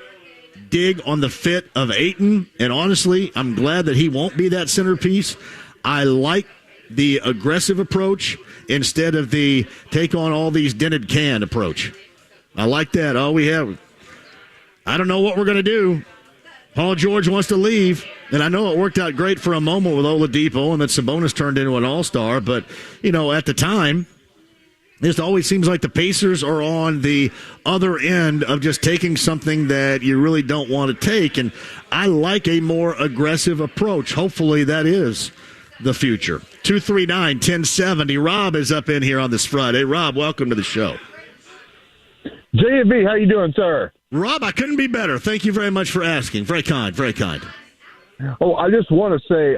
dig on the fit of Ayton, and honestly, I'm glad that he won't be that centerpiece. I like the aggressive approach instead of the take on all these dented can approach. I like that. I don't know what we're going to do. Paul George wants to leave, and I know it worked out great for a moment with Oladipo, and that Sabonis turned into an all-star, but, at the time, it always seems like the Pacers are on the other end of just taking something that you really don't want to take, and I like a more aggressive approach. Hopefully that is the future. 239-1070. Rob is up in here on this Friday. Rob, welcome to the show. JMV, how you doing, sir? Rob, I couldn't be better. Thank you very much for asking. Very kind, very kind. Oh, I just want to say,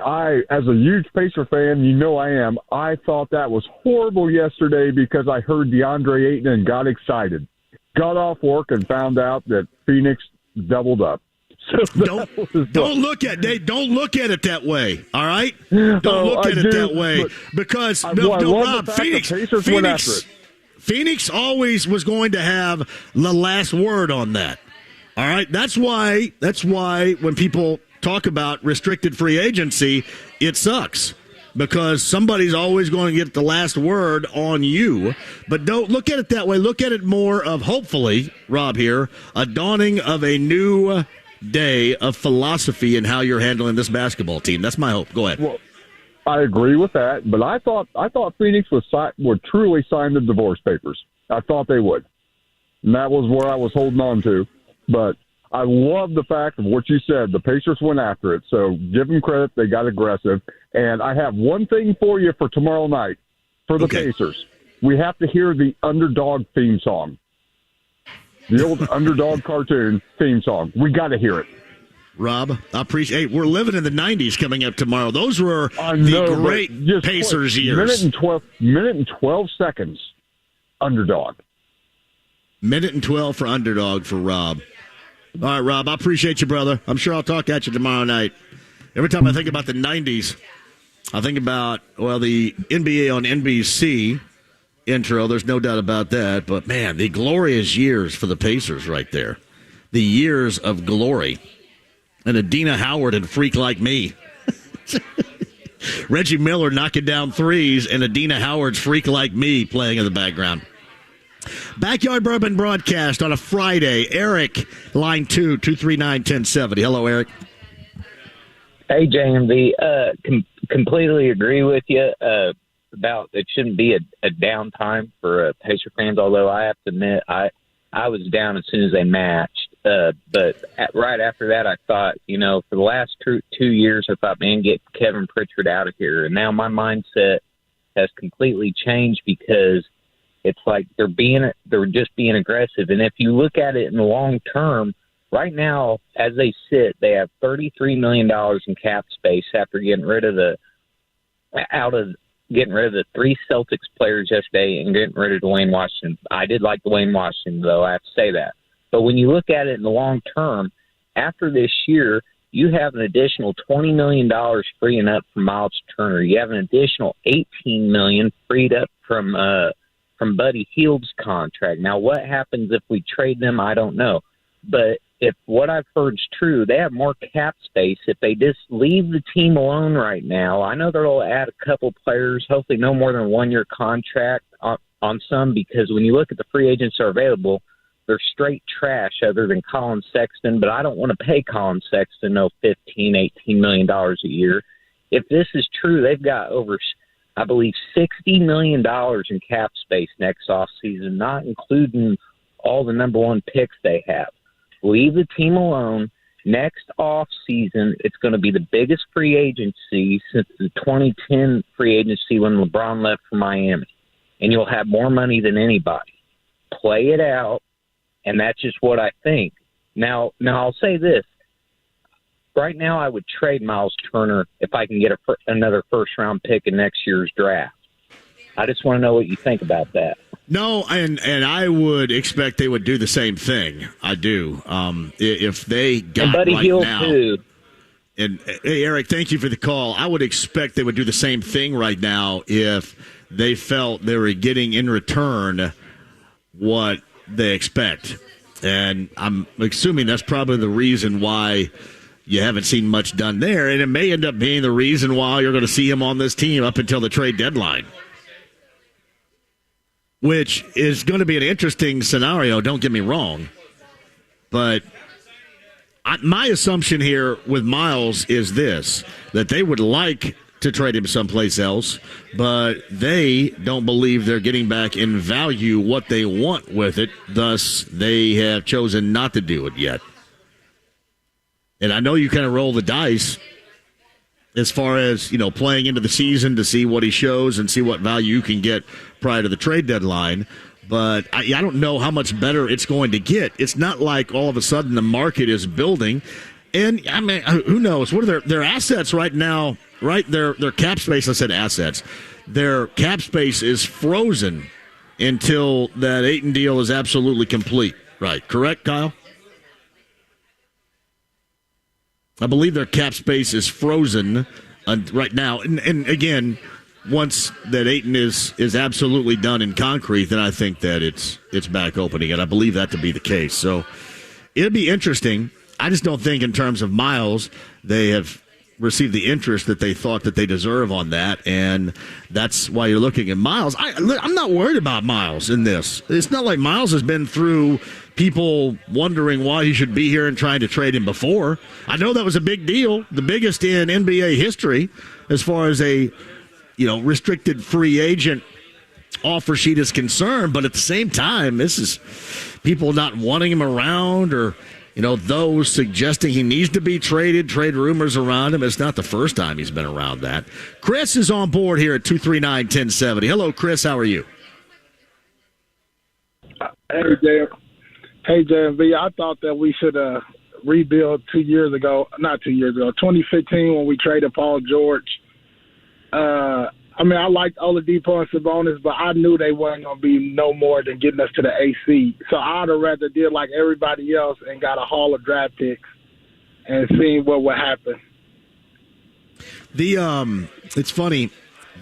as a huge Pacer fan, I am, I thought that was horrible yesterday because I heard Deandre Ayton and got excited. Got off work and found out that Phoenix doubled up. So don't look at it that way. All right, don't look at it that way because Rob, Phoenix always was going to have the last word on that. All right, that's why when people talk about restricted free agency, it sucks because somebody's always going to get the last word on you. But don't look at it that way. Look at it more of, hopefully, Rob here, a dawning of a new day of philosophy in how you're handling this basketball team. That's my hope. Go ahead. Well, I agree with that, but I thought Phoenix would truly sign the divorce papers. I thought they would, and that was where I was holding on to. But I love the fact of what you said. The Pacers went after it, so give them credit. They got aggressive. And I have one thing for you for tomorrow night for the Pacers. We have to hear the Underdog theme song. The old Underdog cartoon theme song. We got to hear it. Rob, I appreciate. We're living in the 90s coming up tomorrow. Those were the great Pacers years. Minute and 12 seconds. Underdog. Minute and 12 for Underdog for Rob. All right, Rob, I appreciate you, brother. I'm sure I'll talk at you tomorrow night. Every time I think about the 90s, I think about, the NBA on NBC intro. There's no doubt about that. But, man, the glorious years for the Pacers right there. The years of glory. And Adina Howard and Freak Like Me. Reggie Miller knocking down threes, and Adina Howard's Freak Like Me playing in the background. Backyard Bourbon broadcast on a Friday. Eric, line 239-1070. Hello, Eric. Hey, JMV. Completely agree with you about it shouldn't be a downtime for Pacer fans, although I have to admit I was down as soon as they matched. But right after that, I thought, for the last 2 years, I thought, man, get Kevin Pritchard out of here. And now my mindset has completely changed because it's like they're just being aggressive. And if you look at it in the long term, right now, as they sit, they have $33 million in cap space after getting rid of the 3 Celtics players yesterday and getting rid of Dwayne Washington. I did like Dwayne Washington, though, I have to say that. But when you look at it in the long term, after this year, you have an additional $20 million freeing up from Miles Turner. You have an additional $18 million freed up from Buddy Hield's contract. Now, what happens if we trade them? I don't know. But if what I've heard is true, they have more cap space. If they just leave the team alone right now, I know they'll add a couple players, hopefully no more than a 1-year contract on some, because when you look at the free agents that are available, they're straight trash other than Colin Sexton, but I don't want to pay Colin Sexton no $15, $18 million a year. If this is true, they've got over, I believe, $60 million in cap space next offseason, not including all the number 1 picks they have. Leave the team alone. Next offseason, it's going to be the biggest free agency since the 2010 free agency when LeBron left for Miami. And you'll have more money than anybody. Play it out, and that's just what I think. Now I'll say this. Right now, I would trade Miles Turner if I can get another first-round pick in next year's draft. I just want to know what you think about that. No, and I would expect they would do the same thing. I do. If they got and Buddy right Hield now, too. And hey, Eric, thank you for the call. I would expect they would do the same thing right now if they felt they were getting in return what they expect. And I'm assuming that's probably the reason why you haven't seen much done there. And it may end up being the reason why you're going to see him on this team up until the trade deadline, which is going to be an interesting scenario, don't get me wrong. But my assumption here with Miles is this, that they would like to trade him someplace else, but they don't believe they're getting back in value what they want with it. Thus, they have chosen not to do it yet. And I know you kind of roll the dice as far as, playing into the season to see what he shows and see what value you can get prior to the trade deadline. But I don't know how much better it's going to get. It's not like all of a sudden the market is building. And, I mean, who knows? What are their assets right now, right? Their cap space, I said assets. Their cap space is frozen until that Ayton deal is absolutely complete. Right. Correct, Kyle? I believe their cap space is frozen right now. And again, once that Ayton is absolutely done in concrete, then I think that it's back opening. And I believe that to be the case. So it'll be interesting. I just don't think in terms of Miles, they have received the interest that they thought that they deserve on that. And that's why you're looking at Miles. I'm not worried about Miles in this. It's not like Miles has been through people wondering why he should be here and trying to trade him before. I know that was a big deal, the biggest in NBA history as far as a restricted free agent offer sheet is concerned. But at the same time, this is people not wanting him around or, those suggesting he needs to be traded, trade rumors around him. It's not the first time he's been around that. Chris is on board here at 239-1070. Hello, Chris. How are you? Hey, JMV, I thought that we should rebuild 2 years ago. Not 2 years ago, 2015 when we traded Paul George. I liked Oladipo and Sabonis, but I knew they weren't going to be no more than getting us to the AC. So I'd have rather did like everybody else and got a haul of draft picks and seen what would happen. It's funny.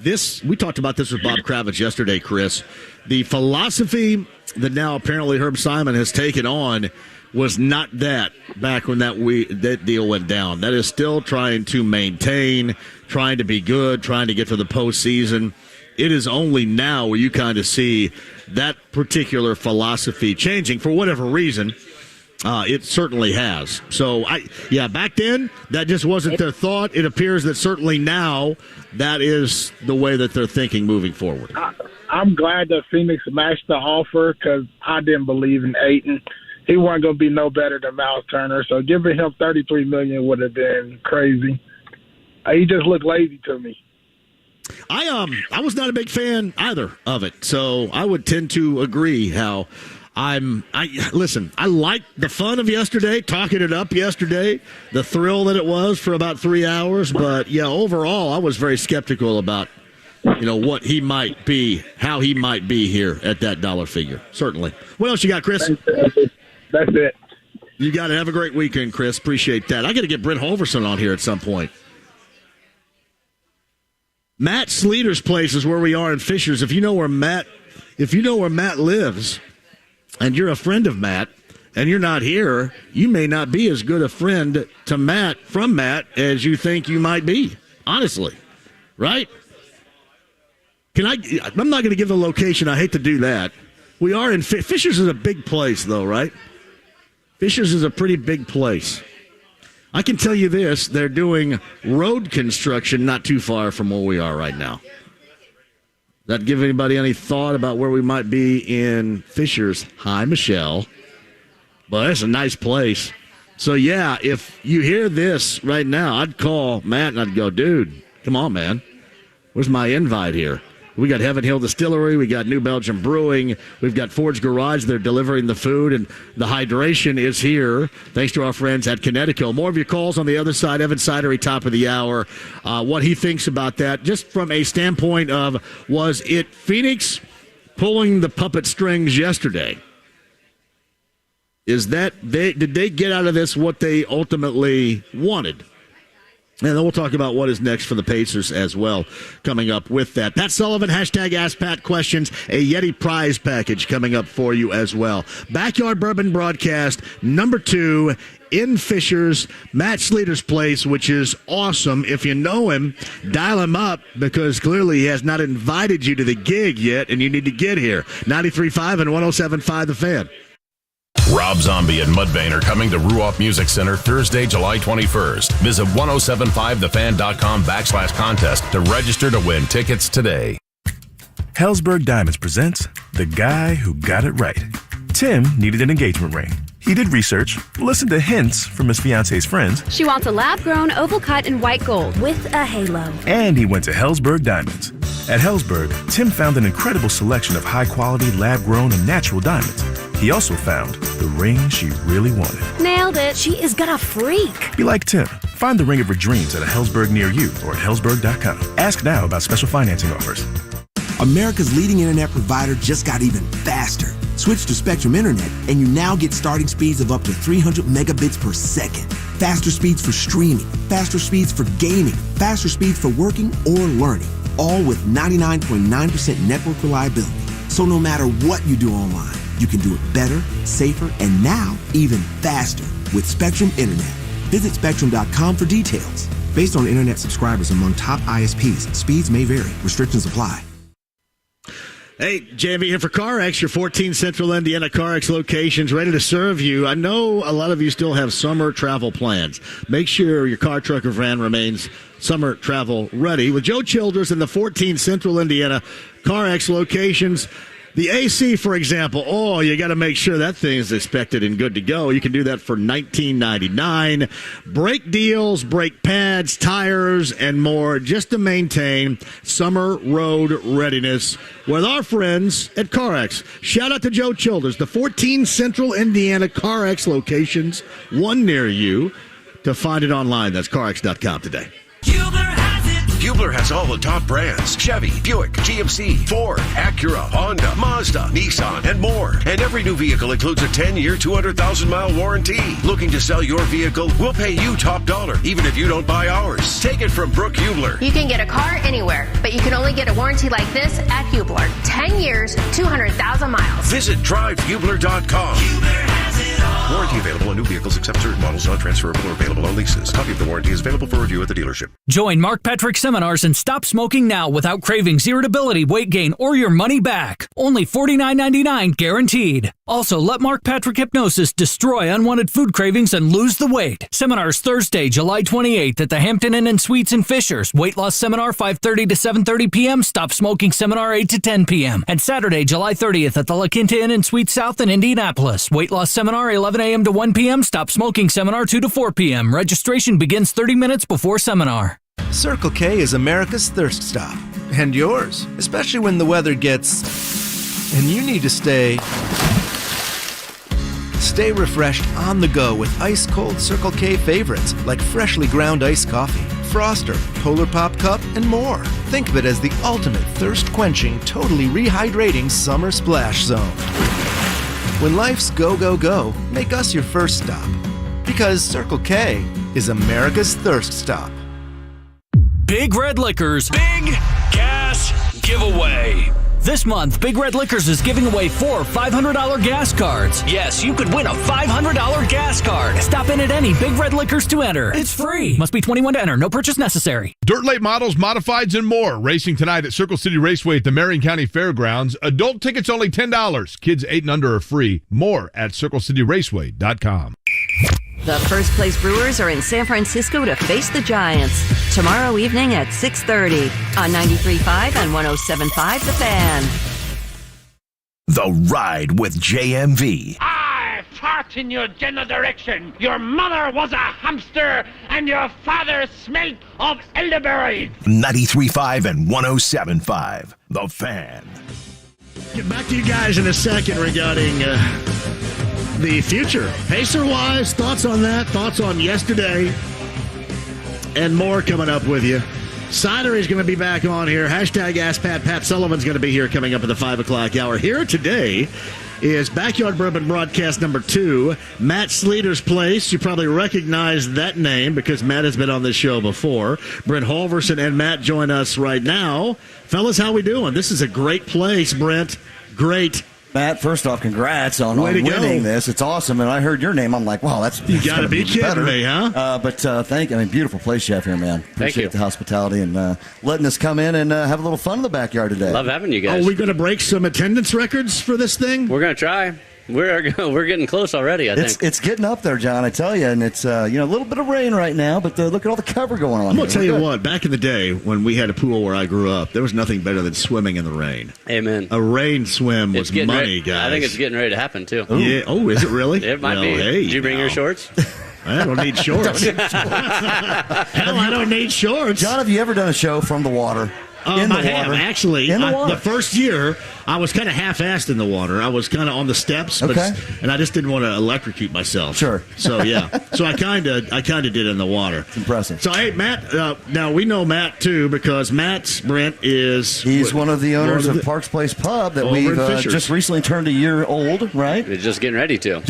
We talked about this with Bob Kravitz yesterday, Chris. The philosophy that now apparently Herb Simon has taken on was not that back when that deal went down. That is still trying to maintain, trying to be good, trying to get to the postseason. It is only now where you kind of see that particular philosophy changing for whatever reason. It certainly has. So, back then, that just wasn't their thought. It appears that certainly now that is the way that they're thinking moving forward. I'm glad that Phoenix matched the offer because I didn't believe in Ayton. He wasn't going to be no better than Miles Turner, so giving him $33 million would have been crazy. He just looked lazy to me. I was not a big fan either of it, so I would tend to agree how listen, I liked the fun of yesterday, talking it up yesterday, the thrill that it was for about 3 hours, but yeah, overall I was very skeptical about what he might be, how he might be here at that dollar figure. Certainly. What else you got, Chris? That's it. You got to have a great weekend, Chris. Appreciate that. I got to get Brent Holverson on here at some point. Matt Sleeter's place is where we are in Fishers. If you know where Matt lives, and you're a friend of Matt, and you're not here, you may not be as good a friend to Matt as you think you might be. Honestly, right? I'm not going to give the location. I hate to do that. We are in Fishers is a big place, though, right? Fishers is a pretty big place. I can tell you this, they're doing road construction not too far from where we are right now. That give anybody any thought about where we might be in Fishers? Hi, Michelle. But it's a nice place. So, yeah, if you hear this right now, I'd call Matt and I'd go, dude, come on, man. Where's my invite here? We got Heaven Hill Distillery. We got New Belgium Brewing. We've got Ford's Garage. They're delivering the food, and the hydration is here, thanks to our friends at Connecticut. More of your calls on the other side. Evan Sidery, top of the hour. What he thinks about that, just from a standpoint of, was it Phoenix pulling the puppet strings yesterday? Is that did they get out of this what they ultimately wanted? And then we'll talk about what is next for the Pacers as well, coming up with that. Pat Sullivan, hashtag Ask Pat Questions, a Yeti prize package coming up for you as well. Backyard Bourbon Broadcast, number 2, in Fishers, Matt Sleeter's place, which is awesome. If you know him, dial him up, because clearly he has not invited you to the gig yet, and you need to get here. 93.5 and 107.5 The Fan. Rob Zombie and Mudvayne are coming to Ruoff Music Center Thursday, July 21st. Visit 1075thefan.com/contest to register to win tickets today. Hellsberg Diamonds presents The Guy Who Got It Right. Tim needed an engagement ring. He did research, listened to hints from his fiance's friends. She wants a lab-grown, oval cut, and white gold with a halo. And he went to Hellsberg Diamonds. At Hellsberg, Tim found an incredible selection of high-quality, lab-grown, and natural diamonds. He also found the ring she really wanted. Nailed it. She is gonna freak. Be like Tim. Find the ring of her dreams at a Hellsberg near you or at Hellsberg.com. Ask now about special financing offers. America's leading internet provider just got even faster. Switch to Spectrum Internet, and you now get starting speeds of up to 300 megabits per second. Faster speeds for streaming, faster speeds for gaming, faster speeds for working or learning, all with 99.9% network reliability. So no matter what you do online, you can do it better, safer, and now even faster with Spectrum Internet. Visit Spectrum.com for details. Based on internet subscribers among top ISPs, speeds may vary. Restrictions apply. Hey, JMV here for CarX, your 14 Central Indiana CarX locations ready to serve you. I know a lot of you still have summer travel plans. Make sure your car, truck, or van remains summer travel ready. With Joe Childers in the 14 Central Indiana CarX locations, the AC, for example, you got to make sure that thing is inspected and good to go. You can do that for $19.99. Brake deals, brake pads, tires, and more, just to maintain summer road readiness with our friends at CarX. Shout out to Joe Childers, the 14 Central Indiana CarX locations, one near you. To find it online, that's CarX.com today. Hubler has all the top brands: Chevy, Buick, GMC, Ford, Acura, Honda, Mazda, Nissan, and more. And every new vehicle includes a 10-year, 200,000-mile warranty. Looking to sell your vehicle? We'll pay you top dollar, even if you don't buy ours. Take it from Brooke Hubler. You can get a car anywhere, but you can only get a warranty like this at Hubler. 10 years, 200,000 miles. Visit drivehubler.com. Warranty available on new vehicles except certain models, not transferable or available on leases. A copy of the warranty is available for review at the dealership. Join Mark Patrick seminars and stop smoking now without cravings, irritability, weight gain, or your money back. Only $49.99 guaranteed. Also, let Mark Patrick Hypnosis destroy unwanted food cravings and lose the weight. Seminars Thursday, July 28th at the Hampton Inn and Suites in Fishers. Weight loss seminar 5:30 to 7:30 p.m. Stop smoking seminar 8 to 10 p.m. And Saturday, July 30th at the La Quinta Inn and Suites South in Indianapolis. Weight loss seminar 11 a.m. to 1 p.m. Stop smoking seminar 2 to 4 p.m. Registration begins 30 minutes before seminar. Circle K is America's thirst stop. And yours, especially when the weather gets... and you need to stay refreshed on the go with ice-cold Circle K favorites like freshly ground iced coffee, Froster, Polar Pop Cup, and more. Think of it as the ultimate thirst-quenching, totally rehydrating summer splash zone. When life's go, go, go, make us your first stop. Because Circle K is America's thirst stop. Big Red Liquors Big Gas Giveaway. This month, Big Red Liquors is giving away 4 $500 gas cards. Yes, you could win a $500 gas card. Stop in at any Big Red Liquors to enter. It's free. Must be 21 to enter. No purchase necessary. Dirt late models, modifieds, and more. Racing tonight at Circle City Raceway at the Marion County Fairgrounds. Adult tickets only $10. Kids 8 and under are free. More at CircleCityRaceway.com. The first place Brewers are in San Francisco to face the Giants tomorrow evening at 6:30 on 93.5 and 107.5 The Fan. The Ride with JMV. I fart in your general direction. Your mother was a hamster and your father smelled of elderberry. 93.5 and 107.5 The Fan. Get back to you guys in a second regarding the future. Pacer-wise, thoughts on that, thoughts on yesterday, and more coming up with you. Sider is going to be back on here. Hashtag Ask Pat. Pat Sullivan's going to be here coming up at the 5 o'clock hour. Here today is Backyard Bourbon broadcast number 2, Matt Sleater's Place. You probably recognize that name because Matt has been on this show before. Brent Halverson and Matt join us right now. Fellas, how we doing? This is a great place, Brent. Great. Matt, first off, congrats on winning this. It's awesome. And I heard your name. I'm like, wow, that's you got to be kidding me, huh? Beautiful place you have here, man. Appreciate the hospitality and letting us come in and have a little fun in the backyard today. Love having you guys. Are we going to break some attendance records for this thing? We're going to try. We're getting close already, I think. It's getting up there, John, I tell you. And it's a little bit of rain right now, but look at all the cover going on. I'm going to tell you what, back in the day when we had a pool where I grew up, there was nothing better than swimming in the rain. Amen. A rain swim was money, guys. I think it's getting ready to happen, too. Ooh. Yeah. Oh, is it really? It might be. Hey, did you bring your shorts? I don't need shorts. Hell, I don't need shorts. John, have you ever done a show from the water? I have, actually. The first year, I was kind of half-assed in the water. I was kind of on the steps, and I just didn't want to electrocute myself. Sure. So, yeah. So I kind of did in the water. It's impressive. So, hey, Matt, now we know Matt, too, because Brent is... He's one of the owners of Parks Place Pub that we've just recently turned a year old, right? We're just getting ready to.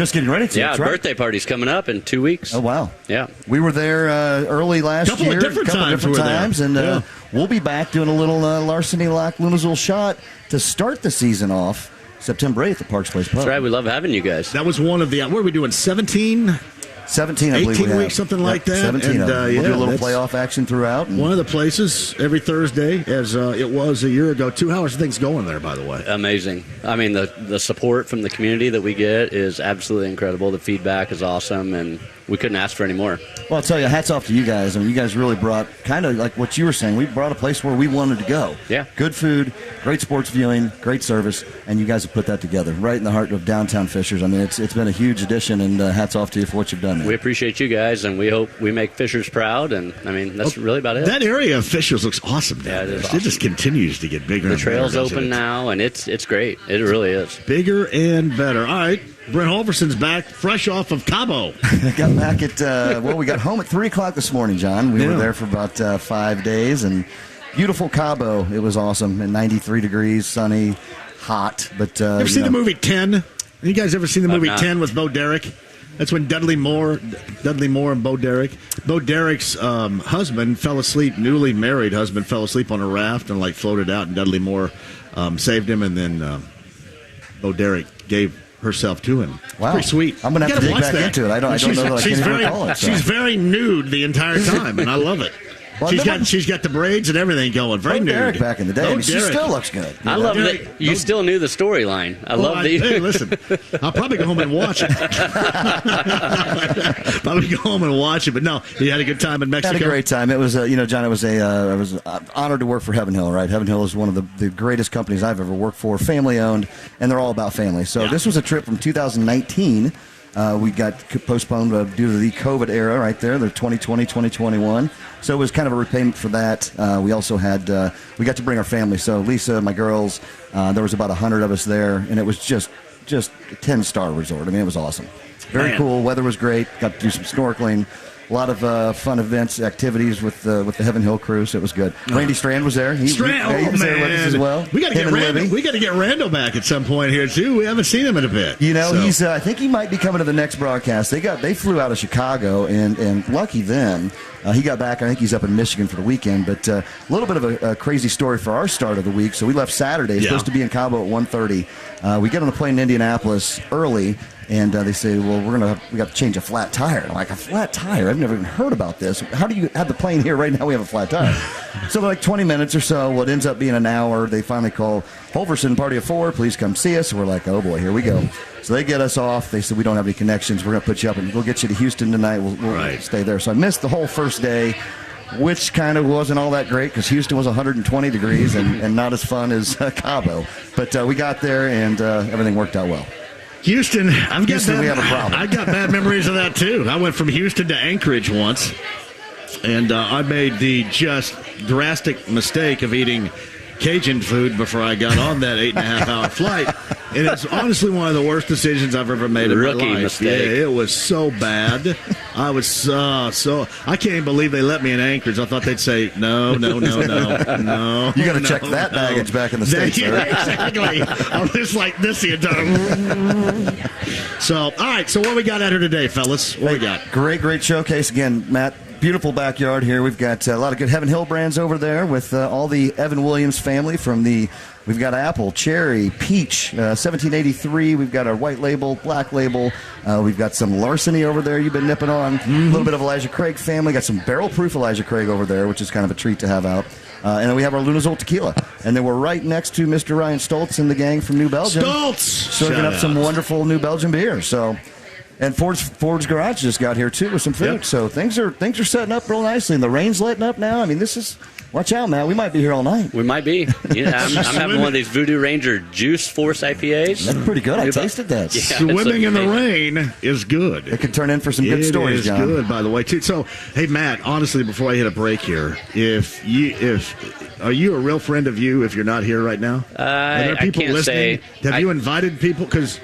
Yeah, birthday party's coming up in 2 weeks. Oh, wow. Yeah. We were there early last year. A couple of different times. And we'll be back doing a little Larceny Lock Lunazul shot to start the season off September 8th at Parks Place Pub. That's right. We love having you guys. That was one of the... What are we doing, 17? 17, I believe 18 weeks, something like that. 17. And, we'll do a little playoff action throughout. One of the places every Thursday, as it was a year ago. 2 hours of things going there, by the way. Amazing. I mean, the support from the community that we get is absolutely incredible. The feedback is awesome, and we couldn't ask for any more. Well, I'll tell you, hats off to you guys. I mean, you guys really brought, kind of like what you were saying, we brought a place where we wanted to go. Yeah. Good food, great sports viewing, great service, and you guys have put that together right in the heart of downtown Fishers. I mean, it's been a huge addition, and hats off to you for what you've done there. We appreciate you guys, and we hope we make Fishers proud, and, I mean, that's really about it. That area of Fishers looks awesome down there. It is awesome. It just continues to get bigger and better. The trail's open now, and it's great. It really is. Bigger and better. All right. Brent Halverson's back, fresh off of Cabo. Got back at, we got home at 3 o'clock this morning, John. We were there for about 5 days, and beautiful Cabo. It was awesome, and 93 degrees, sunny, hot. But you ever seen the movie 10? You guys ever seen the movie 10 with Bo Derek? That's when Dudley Moore and Bo Derek. Bo Derek's husband fell asleep, newly married husband fell asleep on a raft and floated out, and Dudley Moore saved him, and then Bo Derek gave herself to him. Wow. Pretty sweet. I'm going to have to dig back into it. I don't know that I can even recall it. So. She's very nude the entire time, and I love it. Well, she's got the braids and everything going. Very nude. Derek back in the day. She still looks good. I love that you still knew the storyline. I love that. Hey, listen, I'll probably go home and watch it. Probably go home and watch it. But no, you had a good time in Mexico. Had a great time. It was, John. I was honored to work for Heaven Hill. Right, Heaven Hill is one of the greatest companies I've ever worked for. Family owned, and they're all about family. So this was a trip from 2019. We got postponed due to the COVID era right there, the 2020, 2021. So it was kind of a repayment for that. We also had, we got to bring our family. So Lisa, my girls, there was about 100 of us there, and it was just a 10-star resort. I mean, it was awesome. Very cool. Weather was great. Got to do some snorkeling. A lot of fun events, activities with the Heaven Hill crew, so it was good. Randy Strand was there. He was there with us as well. We got to get Rando back at some point here too. We haven't seen him in a bit. He's. I think he might be coming to the next broadcast. They flew out of Chicago, and lucky them. He got back. I think he's up in Michigan for the weekend. But a little bit of a crazy story for our start of the week. So we left Saturday. Supposed to be in Cabo at 1:30. We get on the plane in Indianapolis early. And they say, well, we got to change a flat tire. I'm like, a flat tire? I've never even heard about this. How do you have the plane here right now? We have a flat tire. So like 20 minutes or so. Well, it ends up being an hour. They finally call Holverson, party of 4. Please come see us. We're like, oh boy, here we go. So they get us off. They said, we don't have any connections. We're going to put you up and we'll get you to Houston tonight. We'll stay there. So I missed the whole first day, which kind of wasn't all that great because Houston was 120 degrees and not as fun as Cabo. But we got there and everything worked out well. Houston, we have a problem. I got bad memories of that, too. I went from Houston to Anchorage once, and I made the just drastic mistake of eating Cajun food before I got on that 8.5-hour flight. And it's honestly one of the worst decisions I've ever made in my life. Mistake. Yeah, it was so bad. I was so I can't even believe they let me in Anchorage. I thought they'd say, no. You got to check that baggage back in the States. Exactly. I'm just like this the entire. So, all right. So what we got out here today, fellas? What we got? Great showcase again, Matt. Beautiful backyard here. We've got a lot of good Heaven Hill brands over there with all the Evan Williams family we've got apple, cherry, peach, 1783. We've got our white label, black label. We've got some Larceny over there you've been nipping on. A little bit of Elijah Craig family. Got some barrel-proof Elijah Craig over there, which is kind of a treat to have out. And then we have our Lunazolt tequila. And then we're right next to Mr. Ryan Stoltz and the gang from New Belgium. Serving up some wonderful New Belgium beer. So... And Ford's Garage just got here, too, with some food. Yep. So things are setting up real nicely. And the rain's letting up now. I mean, watch out, Matt. We might be here all night. We might be. Yeah, I'm having one of these Voodoo Ranger Juice Force IPAs. That's pretty good. I tasted that. Yeah, swimming in the rain is good. It could turn in for some good stories, John. It is good, by the way, too. So, hey, Matt, honestly, before I hit a break here, are you a real friend of you if you're not here right now? Are there people listening? Have you invited people? Because...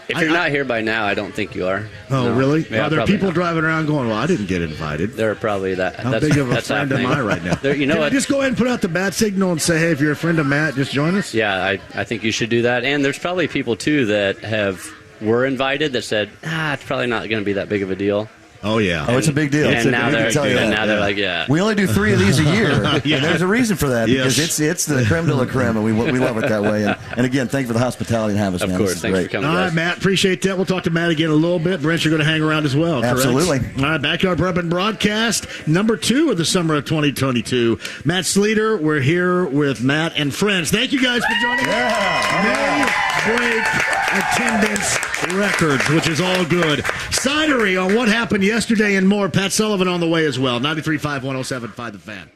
If you're not here by now, I don't think you are. Oh, no. Really? Yeah, are there people driving around going, well, I didn't get invited? There are probably that. How big of a friend am I right now? Can I just go ahead and put out the bat signal and say, hey, if you're a friend of Matt, just join us? Yeah, I think you should do that. And there's probably people, too, that were invited that said, it's probably not going to be that big of a deal. Oh, yeah. It's a big deal. And now they're like, yeah. We only do 3 of these a year. And there's a reason for that because it's the creme de la creme, and we love it that way. And again, thank you for the hospitality and have us, man. Of course. Thanks for coming, All right, Matt. Appreciate that. We'll talk to Matt again in a little bit. Brent, you're going to hang around as well, correct? Absolutely. All right, Backyard Bourbon Broadcast, number 2 of the summer of 2022. Matt Sleater, we're here with Matt and friends. Thank you guys for joining us. Break attendance records, which is all good. Cidery on what happened yesterday and more. Pat Sullivan on the way as well. 93.5, 107.5 The Fan.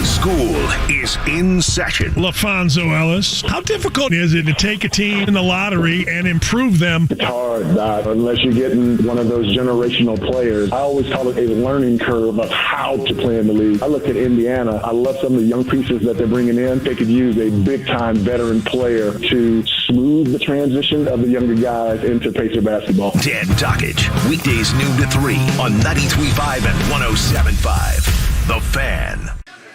School is in session. LaFonso Ellis, how difficult is it to take a team in the lottery and improve them? It's hard, Doc, unless you're getting one of those generational players. I always call it a learning curve of how to play in the league. I look at Indiana. I love some of the young pieces that they're bringing in. They could use a big-time veteran player to smooth the transition of the younger guys into Pacer basketball. Dan Dockage, weekdays noon to 3 on 93.5 and 107.5. The Fan.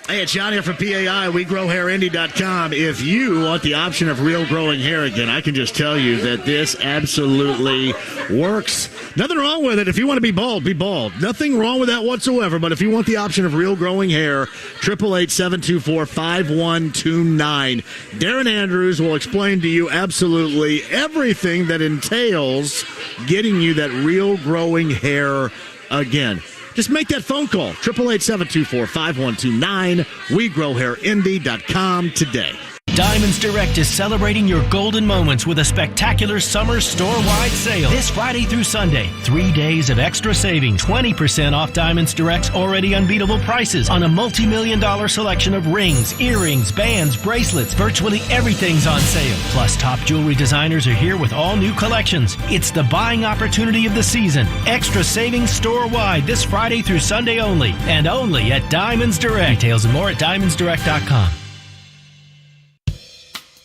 Hey, it's John here from PAI, WeGrowHairIndy.com. If you want the option of real growing hair again, I can just tell you that this absolutely works. Nothing wrong with it. If you want to be bald, be bald. Nothing wrong with that whatsoever. But if you want the option of real growing hair, 888-724-5129. Darren Andrews will explain to you absolutely everything that entails getting you that real growing hair again. Just make that phone call, 888-724-5129, WeGrowHairIndy.com today. Diamonds Direct is celebrating your golden moments with a spectacular summer store-wide sale. This Friday through Sunday, 3 days of extra savings. 20% off Diamonds Direct's already unbeatable prices on a multi-million-dollar selection of rings, earrings, bands, bracelets. Virtually everything's on sale. Plus, top jewelry designers are here with all new collections. It's the buying opportunity of the season. Extra savings store-wide this Friday through Sunday only, and only at Diamonds Direct. Details and more at diamondsdirect.com.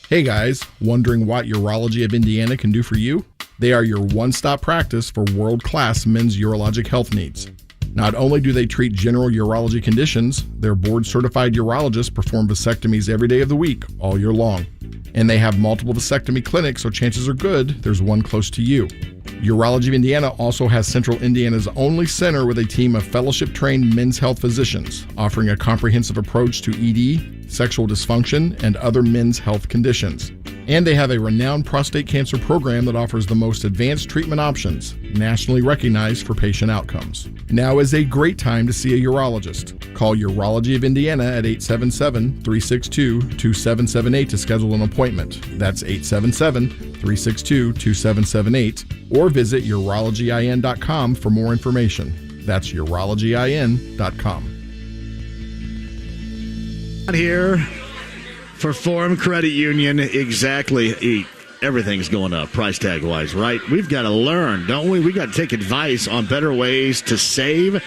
Hey guys, wondering what Urology of Indiana can do for you? They are your one-stop practice for world-class men's urologic health needs. Not only do they treat general urology conditions, their board-certified urologists perform vasectomies every day of the week, all year long. And they have multiple vasectomy clinics, so chances are good there's one close to you. Urology of Indiana also has Central Indiana's only center with a team of fellowship-trained men's health physicians, offering a comprehensive approach to ED, sexual dysfunction, and other men's health conditions. And they have a renowned prostate cancer program that offers the most advanced treatment options, nationally recognized for patient outcomes. Now is a great time to see a urologist. Call Urology of Indiana at 877-362-2778 to schedule an appointment. That's 877-362-2778. Or visit urologyin.com for more information. That's urologyin.com. Here for Forum Credit Union, exactly. Everything's going up price tag wise, right? We've got to learn, don't we? We got to take advice on better ways to save,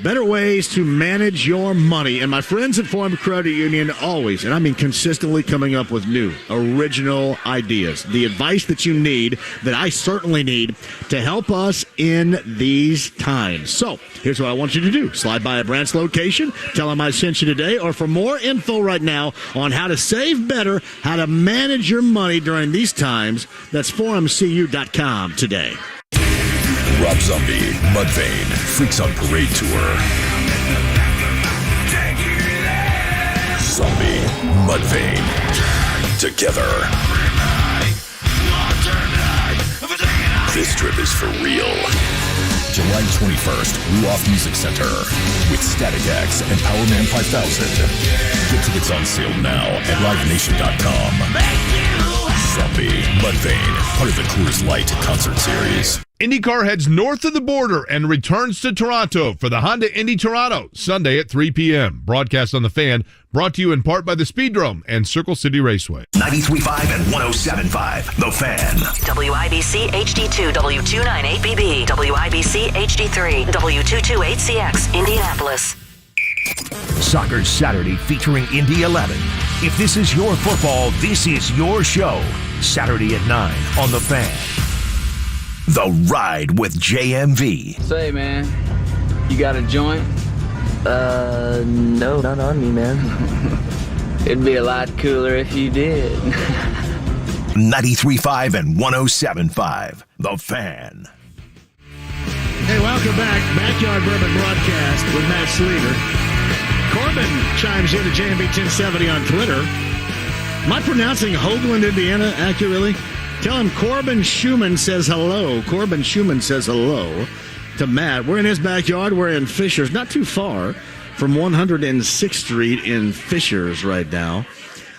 better ways to manage your money. And my friends at Forum Credit Union always, and I mean consistently, coming up with new, original ideas. The advice that you need, that I certainly need, to help us in these times. So here's what I want you to do. Slide by a branch location, tell them I sent you today, or for more info right now on how to save better, how to manage your money during these times, that's forumcu.com today. Rob Zombie, Mudvayne, Freaks on Parade Tour. Zombie, Mudvayne, together. This trip is for real. July 21st, Ruoff Music Center with Static X and Powerman 5000. Get tickets on sale now at livenation.com. Zombie, Mudvayne, part of the Coors Light concert series. IndyCar heads north of the border and returns to Toronto for the Honda Indy Toronto, Sunday at 3 p.m. Broadcast on The Fan, brought to you in part by the Speedrome and Circle City Raceway. 93.5 and 107.5, The Fan. WIBC HD2, W298BB, WIBC HD3, W228CX, Indianapolis. Soccer's Saturday featuring Indy 11. If this is your football, this is your show. Saturday at 9 on The Fan. The Ride with JMV. Say, man, you got a joint? No, not on me, man. It'd be a lot cooler if you did. 93.5 and 107.5, The Fan. Hey, welcome back. Backyard Bourbon Broadcast with Matt Sleeter. Corbin chimes in at JMV 1070 on Twitter. Am I pronouncing Hoagland, Indiana accurately? Tell him Corbin Schumann says hello. Corbin Schumann says hello to Matt. We're in his backyard. We're in Fishers, not too far from 106th Street in Fishers right now.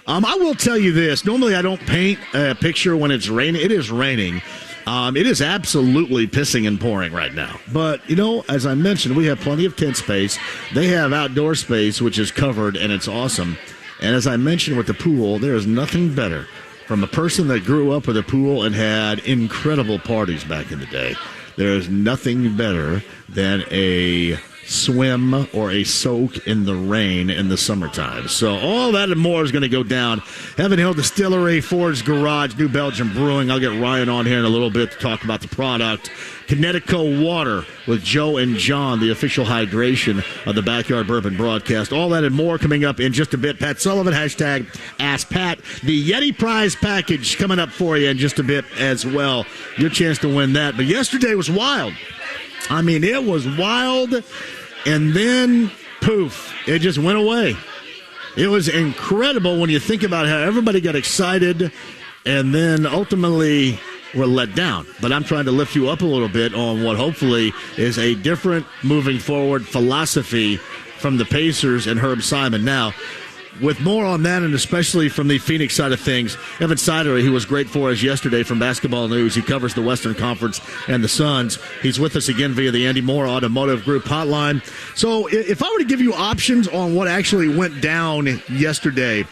I will tell you this. Normally I don't paint a picture when it's raining. It is raining. It is absolutely pissing and pouring right now. But, you know, as I mentioned, we have plenty of tent space. They have outdoor space, which is covered, and it's awesome. And as I mentioned with the pool, there is nothing better. From a person that grew up with a pool and had incredible parties back in the day, there is nothing better than a swim or a soak in the rain in the summertime. So all that and more is going to go down. Heaven Hill Distillery, Ford's Garage, New Belgium Brewing. I'll get Ryan on here in a little bit to talk about the product. Connecticut Water with Joe and John, the official hydration of the Backyard Bourbon broadcast. All that and more coming up in just a bit. Pat Sullivan, hashtag Ask Pat. The Yeti prize package coming up for you in just a bit as well. Your chance to win that. But yesterday was wild. I mean, it was wild. And then, poof, it just went away. It was incredible when you think about how everybody got excited and then ultimately were let down. But I'm trying to lift you up a little bit on what hopefully is a different moving forward philosophy from the Pacers and Herb Simon. Now, with more on that, and especially from the Phoenix side of things, Evan Sidery, who was great for us yesterday from Basketball News, he covers the Western Conference and the Suns. He's with us again via the Andy Moore Automotive Group hotline. So if I were to give you options on what actually went down yesterday,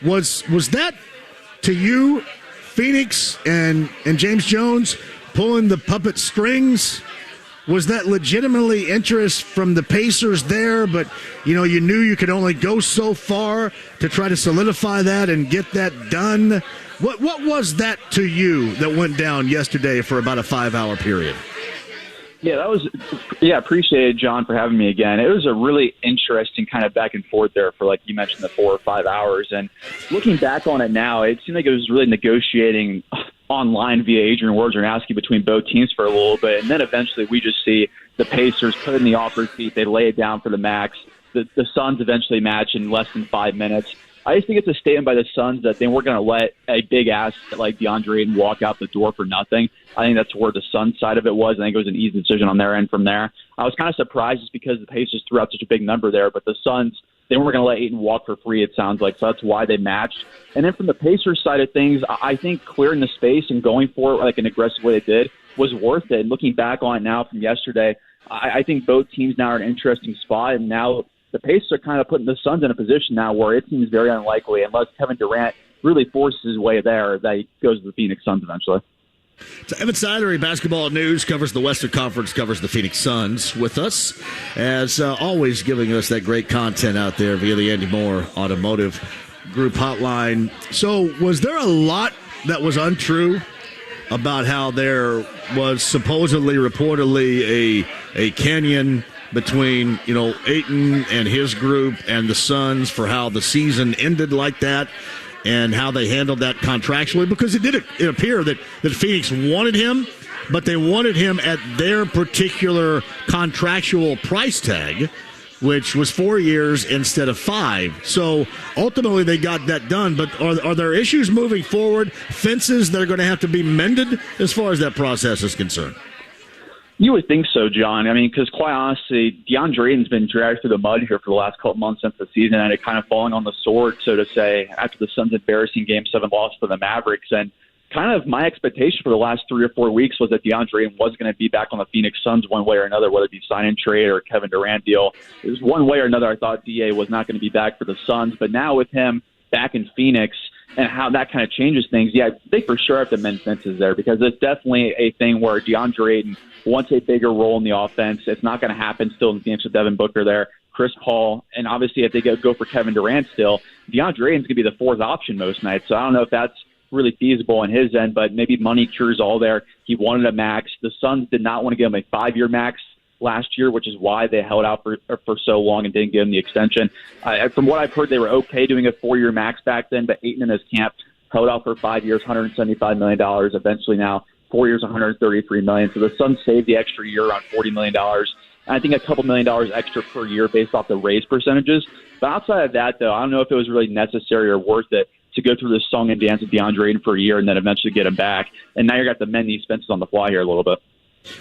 was that, to you, Phoenix and James Jones pulling the puppet strings? Was that legitimately interest from the Pacers there, but you knew you could only go so far to try to solidify that and get that done? What was that to you that went down yesterday for about a 5-hour period? Appreciate it, John, for having me again. It was a really interesting kind of back and forth there for, like you mentioned, the 4 or 5 hours. And looking back on it now, it seemed like it was really negotiating online via Adrian Wojnarowski between both teams for a little bit. And then eventually we just see the Pacers put in the offer sheet. They lay it down for the max. The Suns eventually match in less than 5 minutes. I just think it's a statement by the Suns that they weren't going to let a big ass like Deandre Ayton walk out the door for nothing. I think that's where the Suns side of it was. I think it was an easy decision on their end from there. I was kind of surprised just because the Pacers threw out such a big number there, but the Suns, they weren't going to let Ayton walk for free, it sounds like, so that's why they matched. And then from the Pacers side of things, I think clearing the space and going for it like an aggressive way they did was worth it. And looking back on it now from yesterday, I think both teams now are in an interesting spot, and now the Pacers are kind of putting the Suns in a position now where it seems very unlikely, unless Kevin Durant really forces his way there, that he goes to the Phoenix Suns eventually. So Evan Sidery, Basketball News, covers the Western Conference, covers the Phoenix Suns with us, as always giving us that great content out there via the Andy Moore Automotive Group hotline. So was there a lot that was untrue about how there was reportedly a canyon between Ayton and his group and the Suns for how the season ended like that and how they handled that contractually? Because it appear that Phoenix wanted him, but they wanted him at their particular contractual price tag, which was 4 years instead of 5. So ultimately they got that done. But are there issues moving forward, fences that are going to have to be mended as far as that process is concerned? You would think so, John. I mean, because quite honestly, Deandre Ayton's been dragged through the mud here for the last couple months since the season, and it kind of falling on the sword, so to say, after the Suns' embarrassing Game 7 loss for the Mavericks. And kind of my expectation for the last 3 or 4 weeks was that Deandre Ayton was going to be back on the Phoenix Suns one way or another, whether it be sign and trade or a Kevin Durant deal. It was one way or another I thought DA was not going to be back for the Suns. But now with him back in Phoenix and how that kind of changes things, they for sure have to mend fences there, because it's definitely a thing where Deandre Ayton wants a bigger role in the offense. It's not going to happen still in Phoenix with Devin Booker there, Chris Paul, and obviously if they go for Kevin Durant still, Deandre Ayton's going to be the 4th option most nights. So I don't know if that's really feasible on his end, but maybe money cures all there. He wanted a max. The Suns did not want to give him a 5-year max last year, which is why they held out for so long and didn't give him the extension. From what I've heard, they were okay doing a 4-year max back then, but Ayton and his camp held out for 5 years, $175 million. Eventually now 4 years, $133 million. So the Suns saved the extra year around $40 million. And I think a couple $1 million extra per year based off the raise percentages. But outside of that, though, I don't know if it was really necessary or worth it to go through this song and dance with Deandre Ayton for a year and then eventually get him back. And now you're got to mend these fences on the fly here a little bit.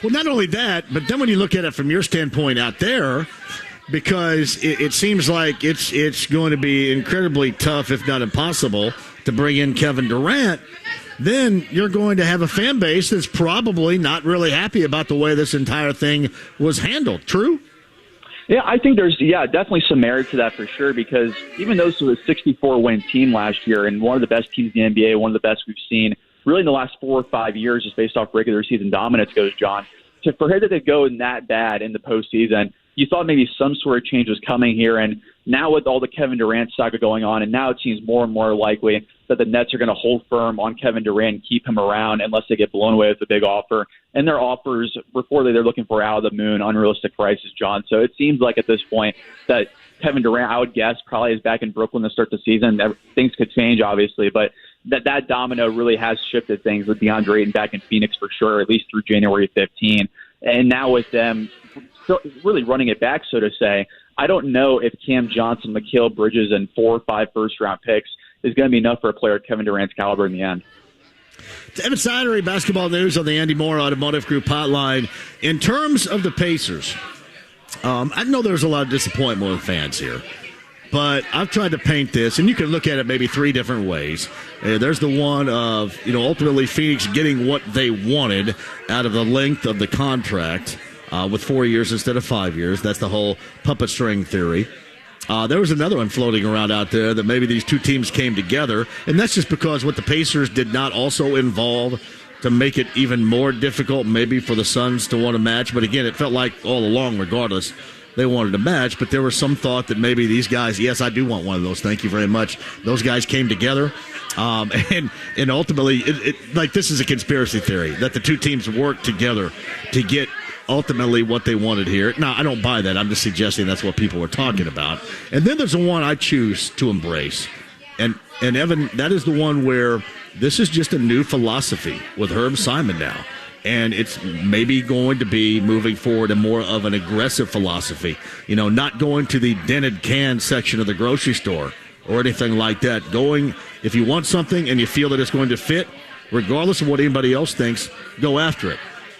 Well, not only that, but then when you look at it from your standpoint out there, because it seems like it's going to be incredibly tough, if not impossible, to bring in Kevin Durant, then you're going to have a fan base that's probably not really happy about the way this entire thing was handled. True? Yeah, I think there's definitely some merit to that for sure, because even though this was a 64-win team last year and one of the best teams in the NBA, one of the best we've seen really in the last 4 or 5 years, just based off regular season dominance goes, John, for him to go that bad in the postseason, you thought maybe some sort of change was coming here. And now with all the Kevin Durant saga going on, and now it seems more and more likely that the Nets are going to hold firm on Kevin Durant and keep him around unless they get blown away with a big offer. And their offers, reportedly, they're looking for out of the moon, unrealistic prices, John. So it seems like at this point that Kevin Durant, I would guess, probably is back in Brooklyn to start the season. Things could change, obviously, but that domino really has shifted things with Deandre Ayton back in Phoenix for sure, at least through January 15. And now with them really running it back, so to say, I don't know if Cam Johnson, Mikal Bridges, and 4 or 5 first-round picks is going to be enough for a player of Kevin Durant's caliber in the end. Evan Sidery, basketball news on the Andy Moore Automotive Group hotline. In terms of the Pacers, I know there's a lot of disappointment with fans here, but I've tried to paint this, and you can look at it maybe 3 different ways. There's the one of, ultimately Phoenix getting what they wanted out of the length of the contract with 4 years instead of 5 years. That's the whole puppet string theory. There was another one floating around out there that maybe these two teams came together, and that's just because what the Pacers did not also involve to make it even more difficult maybe for the Suns to want to match. But again, it felt like all along, regardless, they wanted to match. But there was some thought that maybe these guys, yes, I do want one of those. Thank you very much. Those guys came together. And ultimately, like this is a conspiracy theory that the two teams worked together to get ultimately what they wanted here. Now, I don't buy that. I'm just suggesting that's what people were talking about. And then there's the one I choose to embrace. And Evan, that is the one where this is just a new philosophy with Herb Simon now. And it's maybe going to be moving forward a more of an aggressive philosophy. Not going to the dented can section of the grocery store or anything like that. Going, if you want something and you feel that it's going to fit, regardless of what anybody else thinks, go after it.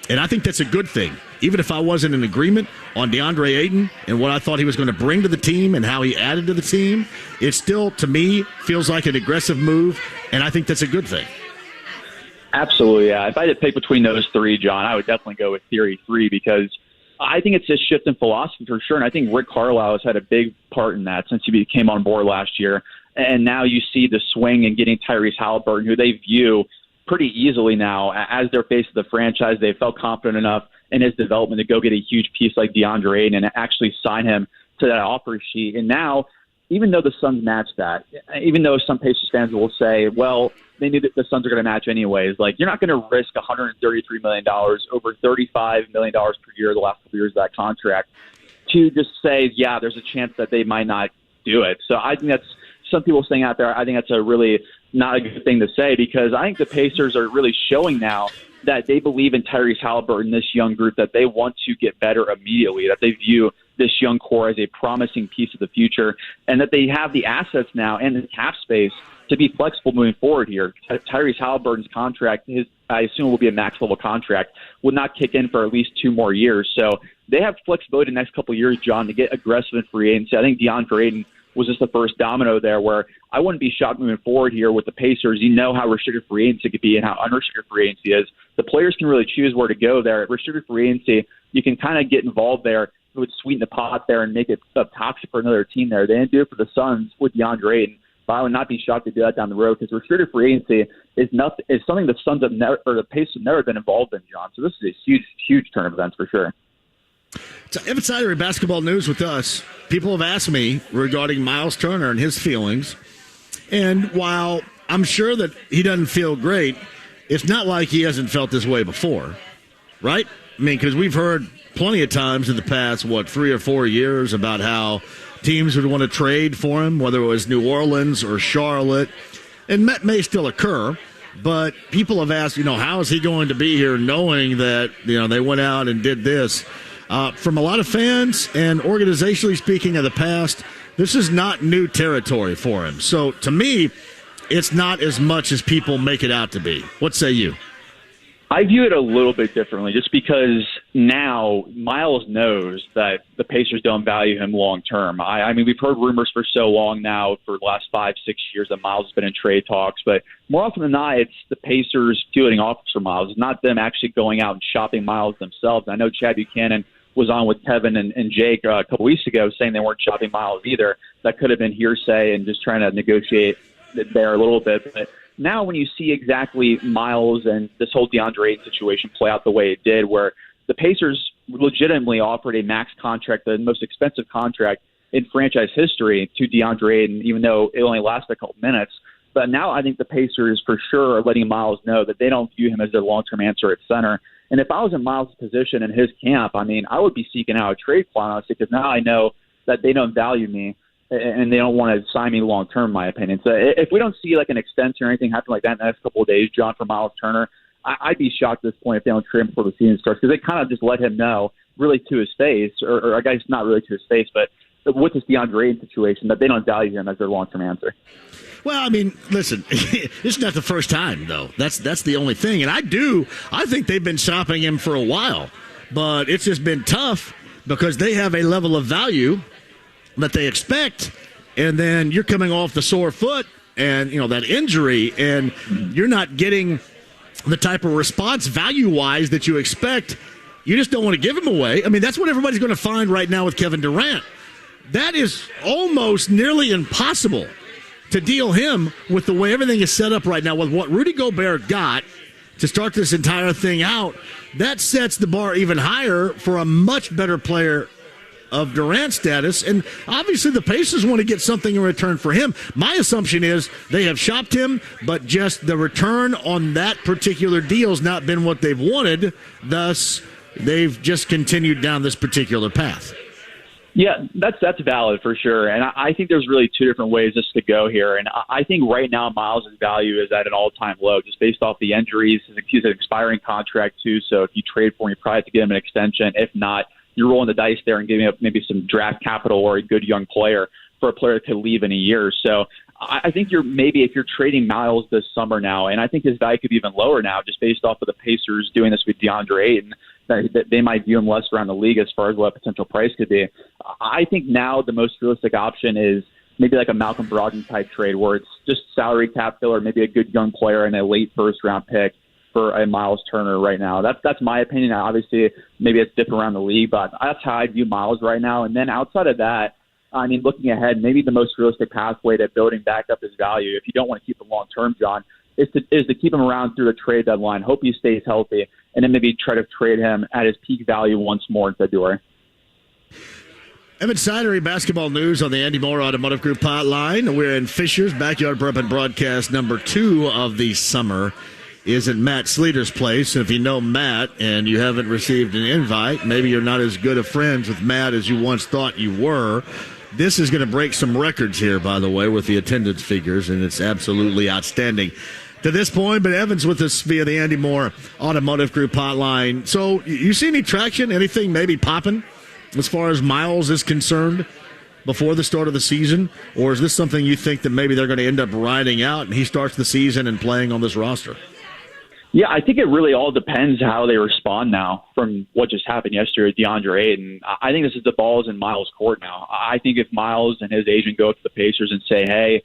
And I think that's a good thing. Even if I wasn't in agreement on DeAndre Ayton and what I thought he was going to bring to the team and how he added to the team, it still, to me, feels like an aggressive move, and I think that's a good thing. Absolutely, yeah. If I had to pick between those 3, John, I would definitely go with Theory 3 because I think it's a shift in philosophy for sure, and I think Rick Carlisle has had a big part in that since he came on board last year. And now you see the swing in getting Tyrese Halliburton, who they view pretty easily now as their face of the franchise. They felt confident enough in his development to go get a huge piece like DeAndre Ayton and actually sign him to that offer sheet. And now, even though the Suns match that, even though some Pacers fans will say, well, they knew that the Suns are going to match anyways, like you're not going to risk $133 million, over $35 million per year the last couple years of that contract, to just say, yeah, there's a chance that they might not do it. So I think that's some people saying out there, I think that's a really not a good thing to say because I think the Pacers are really showing now that they believe in Tyrese Halliburton, this young group, that they want to get better immediately, that they view this young core as a promising piece of the future, and that they have the assets now and the cap space to be flexible moving forward here. Tyrese Halliburton's contract, I assume will be a max-level contract, will not kick in for at least 2 more years. So they have flexibility the next couple of years, John, to get aggressive in free agency. I think DeAndre Ayton was just the first domino there where I wouldn't be shocked moving forward here with the Pacers. You know how restricted free agency could be and how unrestricted free agency is. The players can really choose where to go there. At restricted free agency, you can kind of get involved there. It would sweeten the pot there and make it toxic for another team there. They didn't do it for the Suns with DeAndre Ayton, but I would not be shocked to do that down the road because restricted free agency is something the Suns have never, or the Pacers have never been involved in, John. So this is a huge, huge turn of events for sure. So, Evan Sidery, basketball news with us. People have asked me regarding Miles Turner and his feelings. And while I'm sure that he doesn't feel great, it's not like he hasn't felt this way before, right? I mean, because we've heard plenty of times in the past, 3 or 4 years, about how teams would want to trade for him, whether it was New Orleans or Charlotte. And that may still occur, but people have asked, how is he going to be here knowing that, they went out and did this? From a lot of fans and organizationally speaking of the past, this is not new territory for him. So to me, it's not as much as people make it out to be. What say you? I view it a little bit differently just because now Miles knows that the Pacers don't value him long term. I mean, we've heard rumors for so long now for the last 5-6 years that Miles has been in trade talks, but more often than not, it's the Pacers fielding offers for Miles. It's not them actually going out and shopping Miles themselves. I know Chad Buchanan was on with Kevin and Jake a couple weeks ago saying they weren't shopping Miles either. That could have been hearsay and just trying to negotiate there a little bit. But now when you see exactly Miles and this whole DeAndre Ayton situation play out the way it did, where the Pacers legitimately offered a max contract, the most expensive contract in franchise history, to Deandre Ayton, even though it only lasted a couple minutes. But now I think the Pacers for sure are letting Miles know that they don't view him as their long-term answer at center. And if I was in Miles' position in his camp, I mean, I would be seeking out a trade, quite honestly, because now I know that they don't value me and they don't want to sign me long-term, in my opinion. So if we don't see like an extension or anything happen like that in the next couple of days, John, for Miles Turner, I'd be shocked at this point if they don't trade him before the season starts, because they kind of just let him know, really to his face, or I guess not really to his face, but with this Deandre Ayton situation, that they don't value him as their long-term answer. Well, I mean, listen, it's not the first time, though. That's the only thing. And I think they've been shopping him for a while, but it's just been tough because they have a level of value that they expect, and then you're coming off the sore foot and, that injury, and you're not getting the type of response value-wise that you expect. You just don't want to give him away. I mean, that's what everybody's going to find right now with Kevin Durant. That is almost nearly impossible to deal him with the way everything is set up right now, with what Rudy Gobert got to start this entire thing out. That sets the bar even higher for a much better player of Durant status, and obviously the Pacers want to get something in return for him. My assumption is they have shopped him, but just the return on that particular deal has not been what they've wanted, thus they've just continued down this particular path. Yeah, that's valid for sure. And I think there's really two different ways this could go here. And I think right now Miles' value is at an all-time low just based off the injuries. He's an expiring contract too, so if you trade for him, you probably have to get him an extension. If not, you're rolling the dice there and giving up maybe some draft capital or a good young player for a player that could leave in a year. So I think if you're trading Miles this summer now, and I think his value could be even lower now just based off of the Pacers doing this with Deandre Ayton, that they might view him less around the league as far as what a potential price could be. I think now the most realistic option is maybe like a Malcolm Brogdon type trade where it's just salary cap filler, maybe a good young player and a late first-round pick for a Miles Turner right now. That's my opinion. Obviously, maybe it's different around the league, but that's how I view Miles right now. And then outside of that, I mean, looking ahead, maybe the most realistic pathway to building back up his value, if you don't want to keep him long-term, John, is to keep him around through the trade deadline, hope he stays healthy, and then maybe try to trade him at his peak value once more in February. Evan Sidery, basketball news on the Andy Moore Automotive Group hotline. We're in Fisher's Backyard Bourbon broadcast number 2 of the summer is at Matt Sleater's place. And if you know Matt and you haven't received an invite, maybe you're not as good of friends with Matt as you once thought you were. This is going to break some records here, by the way, with the attendance figures, and it's absolutely outstanding to this point. But Evan's with us via the Andy Moore Automotive Group hotline. So you see any traction, anything maybe popping as far as Miles is concerned before the start of the season? Or is this something you think that maybe they're going to end up riding out and he starts the season and playing on this roster? Yeah, I think it really all depends how they respond now from what just happened yesterday with Deandre Ayton. I think this is the ball's in Miles' court now. I think if Miles and his agent go to the Pacers and say, hey,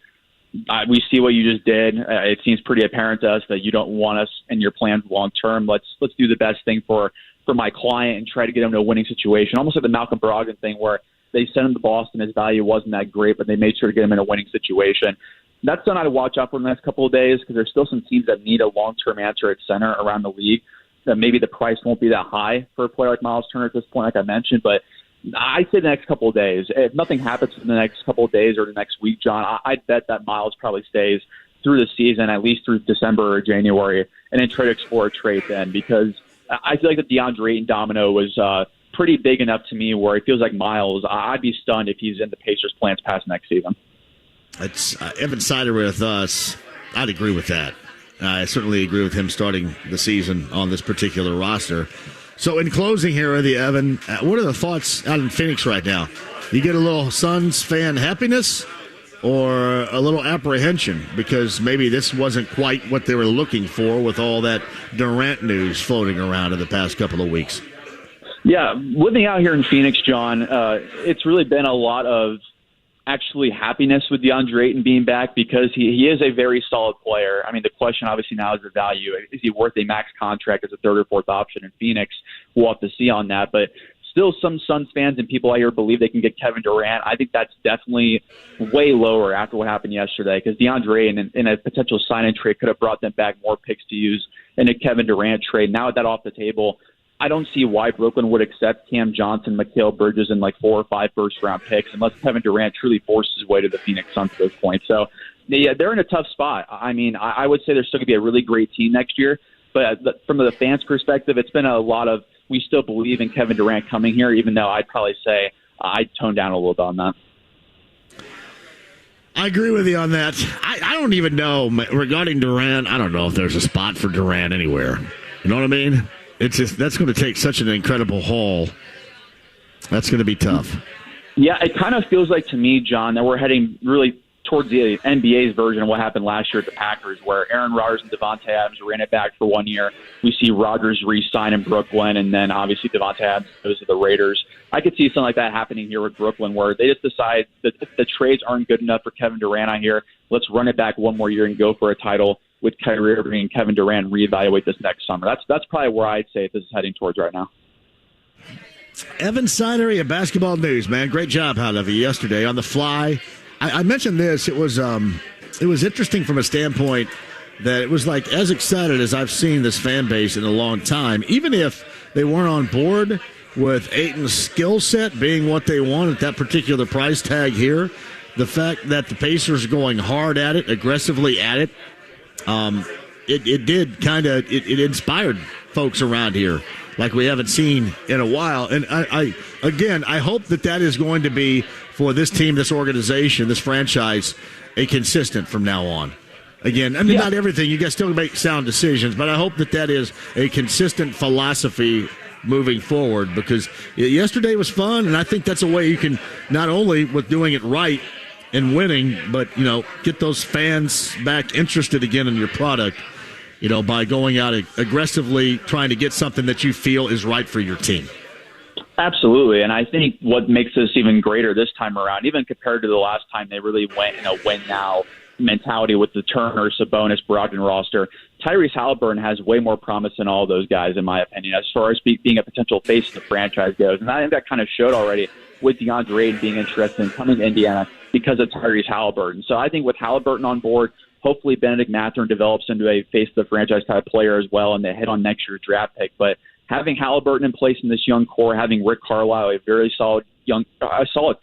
we see what you just did. It seems pretty apparent to us that you don't want us in your plans long term. Let's do the best thing for my client and try to get him to a winning situation. Almost like the Malcolm Brogdon thing where they sent him to Boston. His value wasn't that great, but they made sure to get him in a winning situation. That's something I'd watch out for in the next couple of days because there's still some teams that need a long-term answer at center around the league. That maybe the price won't be that high for a player like Miles Turner at this point, like I mentioned. But I'd say the next couple of days. If nothing happens in the next couple of days or the next week, John, I'd bet that Miles probably stays through the season, at least through December or January, and then try to explore a trade then because I feel like the Deandre Ayton domino was pretty big enough to me where it feels like Miles, I'd be stunned if he's in the Pacers' plans past next season. It's Evan Sider with us. I'd agree with that. I certainly agree with him starting the season on this particular roster. So in closing here, Evan, what are the thoughts out in Phoenix right now? You get a little Suns fan happiness or a little apprehension because maybe this wasn't quite what they were looking for with all that Durant news floating around in the past couple of weeks? Yeah, living out here in Phoenix, John, it's really been a lot of actually happiness with DeAndre Ayton being back because he is a very solid player. I mean, the question obviously now is the value. Is he worth a max contract as a third or fourth option in Phoenix? We'll have to see on that. But still some Suns fans and people out here believe they can get Kevin Durant. I think that's definitely way lower after what happened yesterday because DeAndre Ayton in a potential sign-in trade could have brought them back more picks to use in a Kevin Durant trade. Now with that off the table, I don't see why Brooklyn would accept Cam Johnson, Mikal Bridges, and like 4 or 5 first-round picks unless Kevin Durant truly forces his way to the Phoenix Suns at this point. So, yeah, they're in a tough spot. I mean, I would say they're still going to be a really great team next year, but from the fans' perspective, it's been a lot of we still believe in Kevin Durant coming here, even though I'd probably say I'd tone down a little bit on that. I agree with you on that. I don't even know regarding Durant. I don't know if there's a spot for Durant anywhere. You know what I mean? It's just that's going to take such an incredible haul. That's going to be tough. Yeah, it kind of feels like to me, John, that we're heading really towards the NBA's version of what happened last year at the Packers, where Aaron Rodgers and Devontae Adams ran it back for 1 year. We see Rodgers re-sign in Brooklyn, and then obviously Devontae Adams goes to the Raiders. I could see something like that happening here with Brooklyn, where they just decide that if the trades aren't good enough for Kevin Durant out here, let's run it back 1 more year and go for a title with Kyrie Irving and Kevin Durant and reevaluate this next summer. That's probably where I'd say this is heading towards right now. Evan Sinery of Basketball News, man. Great job out of you yesterday on the fly. I mentioned this. It was interesting from a standpoint that it was like as excited as I've seen this fan base in a long time, even if they weren't on board with Ayton's skill set being what they want at that particular price tag here. The fact that the Pacers are going hard at it, aggressively at it, it did kind of it inspired folks around here like we haven't seen in a while. And I hope that is going to be for this team, this organization, this franchise, a consistent from now on. Again, I mean, not everything. You guys still make sound decisions, but I hope that is a consistent philosophy moving forward, because yesterday was fun, and I think that's a way you can not only with doing it right and winning, but, get those fans back interested again in your product, by going out aggressively trying to get something that you feel is right for your team. Absolutely, and I think what makes this even greater this time around, even compared to the last time they really went in a win-now mentality with the Turner, Sabonis, Brogdon roster, Tyrese Halliburton has way more promise than all those guys, in my opinion, as far as being a potential face of the franchise goes. And I think that kind of showed already with Deandre Ayton being interested in coming to Indiana because of Tyrese Halliburton. So I think with Halliburton on board, hopefully Benedict Mathurin develops into a face of the franchise type player as well, and they head on next year's draft pick. But having Halliburton in place in this young core, having Rick Carlisle, a very solid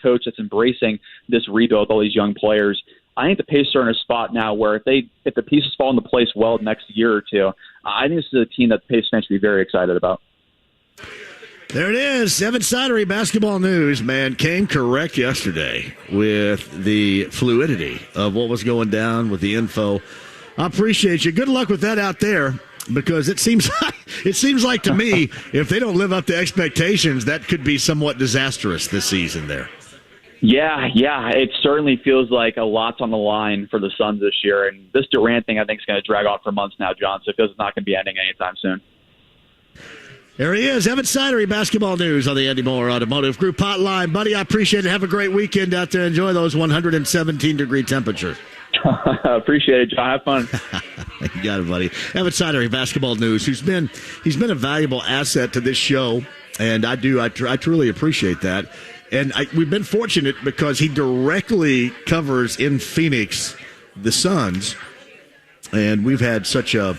coach that's embracing this rebuild, all these young players, I think the Pacers are in a spot now where if the pieces fall into place well next year or two, I think this is a team that the Pacers fans should be very excited about. There it is. Evan Sinery, Basketball News, man, came correct yesterday with the fluidity of what was going down with the info. I appreciate you. Good luck with that out there, because it seems like to me, if they don't live up to expectations, that could be somewhat disastrous this season there. Yeah, it certainly feels like a lot's on the line for the Suns this year, and this Durant thing I think is going to drag on for months now, John, so it feels it's not going to be ending anytime soon. There he is, Evan Sinery, Basketball News on the Andy Moore Automotive Group hotline. Buddy, I appreciate it. Have a great weekend out there. Enjoy those 117-degree temperatures. Appreciate it, John. Have fun. You got it, buddy. Evan Sinery, Basketball News, he's been a valuable asset to this show, and I truly appreciate that. And we've been fortunate because he directly covers in Phoenix the Suns, and we've had such a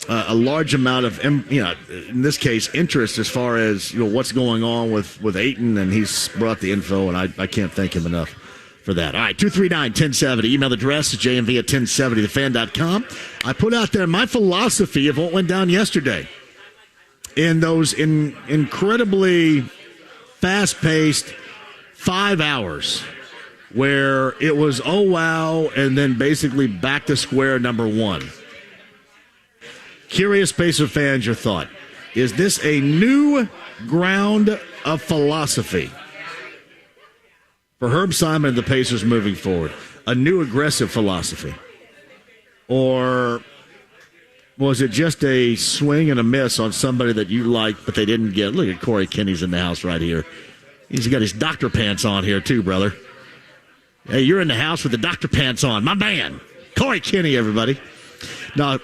large amount of, in this case, interest as far as what's going on with Ayton, and he's brought the info, and I can't thank him enough for that. All right, 239-1070. Email address is jmv@1070thefan.com. I put out there my philosophy of what went down yesterday in those incredibly fast-paced 5 hours where it was oh wow and then basically back to square number one. Curious Pacer fans, your thought. Is this a new ground of philosophy for Herb Simon and the Pacers moving forward? A new aggressive philosophy? Or was it just a swing and a miss on somebody that you liked but they didn't get? Look at Corey Kinney's in the house right here. He's got his doctor pants on here too, brother. Hey, you're in the house with the doctor pants on. My man, Corey Kinney, everybody. Now,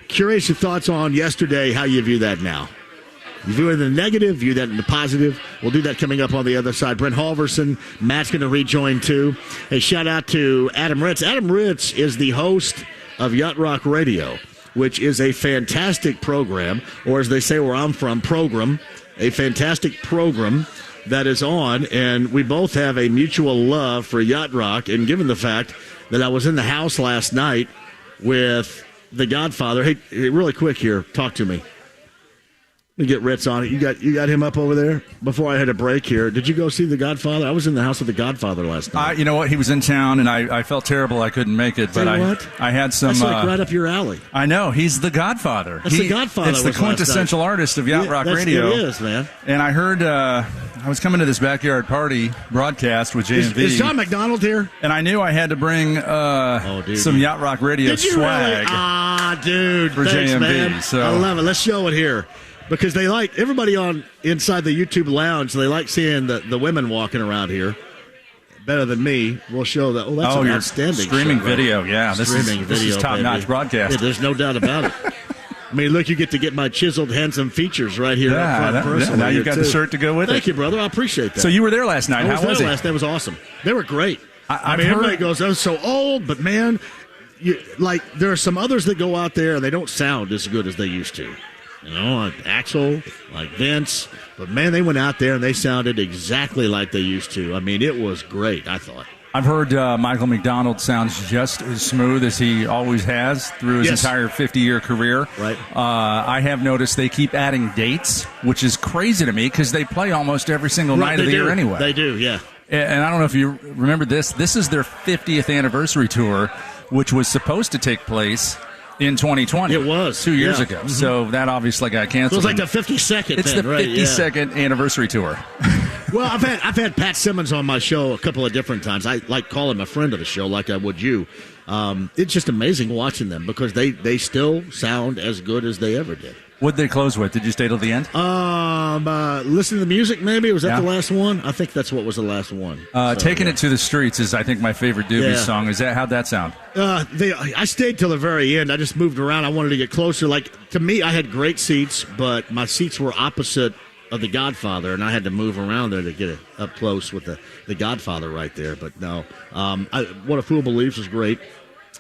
curious your thoughts on yesterday, how you view that now. You view it in the negative, view that in the positive. We'll do that coming up on the other side. Brent Halverson, Matt's going to rejoin too. Hey, shout out to Adam Ritz. Adam Ritz is the host of Yacht Rock Radio. which is a fantastic program, or as they say where I'm from, program, a fantastic program that is on, and we both have a mutual love for Yacht Rock. And given the fact that I was in the house last night with the Godfather, hey, really quick here, talk to me. Let me get Ritz on it. You got him up over there? Before I had a break here, did you go see The Godfather? I was in the house with The Godfather last night. You know what? He was in town, and I felt terrible I couldn't make it. But I had some... That's like right up your alley. I know. He's The Godfather. That's The Godfather. It's the quintessential artist of Yacht Rock Radio. It is, man. And I heard... I was coming to this backyard party broadcast with JMV. Is John McDonald here? And I knew I had to bring some Yacht Rock Radio swag. Really? Dude. For thanks, JMV. Man. So. I love it. Let's show it here. Because they like, everybody on inside the YouTube lounge, they like seeing the women walking around here. Better than me. We'll show that. Oh, that's an outstanding streaming show, video. Right? Yeah, this is top-notch broadcast. Yeah, there's no doubt about it. I mean, look, you get to get my chiseled, handsome features right here up front personally. Now you've got the shirt to go with it. Thank you, brother. I appreciate that. So you were there last night. How was it? That was awesome. They were great. I mean, heard... everybody goes, I was so old, but man, there are some others that go out there and they don't sound as good as they used to. You know, like Axel, like Vince. But, man, they went out there and they sounded exactly like they used to. I mean, it was great, I thought. I've heard Michael McDonald sounds just as smooth as he always has through his entire 50-year career. Right. I have noticed they keep adding dates, which is crazy to me because they play almost every single night of the year anyway. They do, yeah. And I don't know if you remember this. This is their 50th anniversary tour, which was supposed to take place in 2020. It was 2 years ago. Mm-hmm. So that obviously got canceled. So it was like the 52nd. It's the 52nd anniversary tour. Well, I've had Pat Simmons on my show a couple of different times. I like call him a friend of the show, like I would you. It's just amazing watching them because they still sound as good as they ever did. What'd they close with? Did you stay till the end? Listen to the music, maybe? Was that the last one? I think that's what was the last one. Taking It to the Streets is, I think, my favorite Doobie song. How'd that sound? I stayed till the very end. I just moved around. I wanted to get closer. Like, to me, I had great seats, but my seats were opposite of the Godfather, and I had to move around there to get it up close with the Godfather right there. But no, What a Fool Believes was great.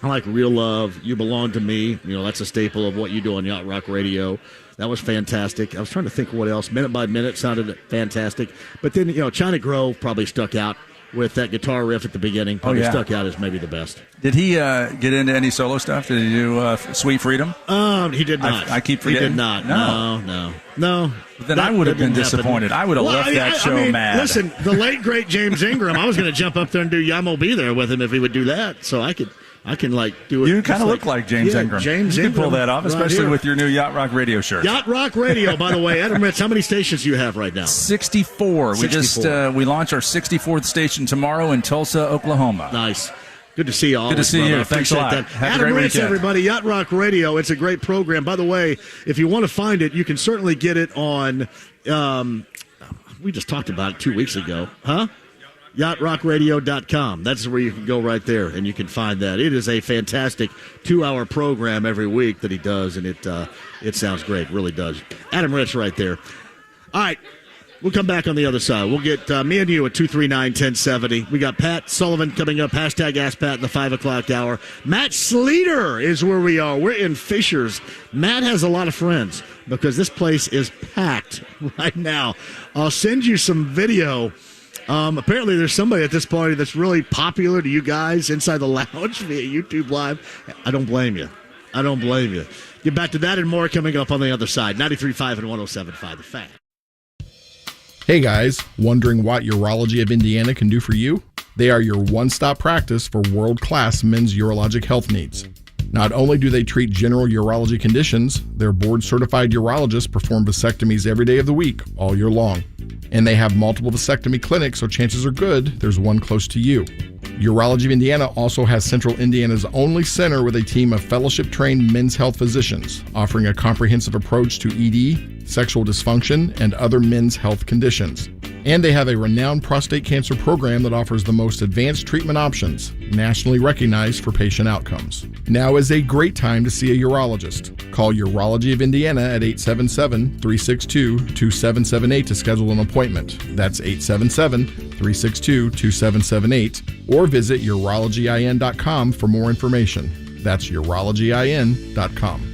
I like Real Love, You Belong to Me. You know, that's a staple of what you do on Yacht Rock Radio. That was fantastic. I was trying to think of what else. Minute by Minute sounded fantastic. But then, you know, China Grove probably stuck out with that guitar riff at the beginning. Probably stuck out as maybe the best. Did he get into any solo stuff? Did he do Sweet Freedom? He did not. I keep forgetting. He did not. No. Then I would have been disappointed. I would have left that show mad. Listen, the late, great James Ingram, I was going to jump up there and do Yamo Be There with him if he would do that. So I can do it. You kind of look like James Ingram. James you Ingram. can pull that off, especially with your new Yacht Rock Radio shirt. Yacht Rock Radio, by the way. Adam Ritz, how many stations do you have right now? 64. 64. We launch our 64th station tomorrow in Tulsa, Oklahoma. Nice. Good to see you all. Good to see you. Thanks a lot. That. Have Adam a great Ritz, weekend. everybody. Yacht Rock Radio. It's a great program. By the way, if you want to find it, you can certainly get it on. We just talked about it 2 weeks ago, huh? YachtRockRadio.com. That's where you can go right there, and you can find that. It is a fantastic 2-hour program every week that he does, and it sounds great. Really does. Adam Ritz right there. All right. We'll come back on the other side. We'll get me and you at 239-1070. We got Pat Sullivan coming up. Hashtag Ask Pat in the 5 o'clock hour. Matt Sleater is where we are. We're in Fishers. Matt has a lot of friends because this place is packed right now. I'll send you some video. Apparently there's somebody at this party that's really popular to you guys inside the lounge via YouTube Live. I don't blame you. Get back to that and more coming up on the other side. 93.5 and 107.5 The Fan. Hey guys, wondering what Urology of Indiana can do for you? They are your one-stop practice for world-class men's urologic health needs. Not only do they treat general urology conditions, their board-certified urologists perform vasectomies every day of the week, all year long. And they have multiple vasectomy clinics, so chances are good there's one close to you. Urology of Indiana also has Central Indiana's only center with a team of fellowship-trained men's health physicians, offering a comprehensive approach to ED, sexual dysfunction, and other men's health conditions. And they have a renowned prostate cancer program that offers the most advanced treatment options, nationally recognized for patient outcomes. Now is a great time to see a urologist. Call Urology of Indiana at 877-362-2778 to schedule an appointment. That's 877-362-2778, or visit urologyin.com for more information. That's urologyin.com.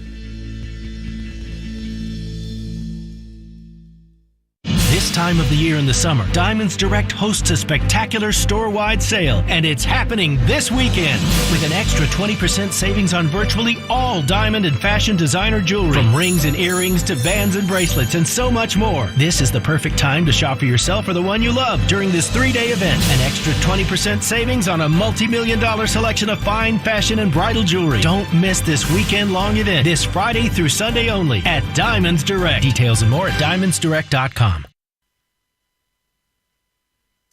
time of the year in the summer, Diamonds Direct hosts a spectacular store-wide sale, and it's happening this weekend with an extra 20% savings on virtually all diamond and fashion designer jewelry, from rings and earrings to bands and bracelets and so much more. This is the perfect time to shop for yourself or the one you love during this 3-day event. An extra 20% savings on a multi-million-dollar selection of fine fashion and bridal jewelry. Don't miss this weekend-long event, this Friday through Sunday only at Diamonds Direct. Details and more at diamondsdirect.com.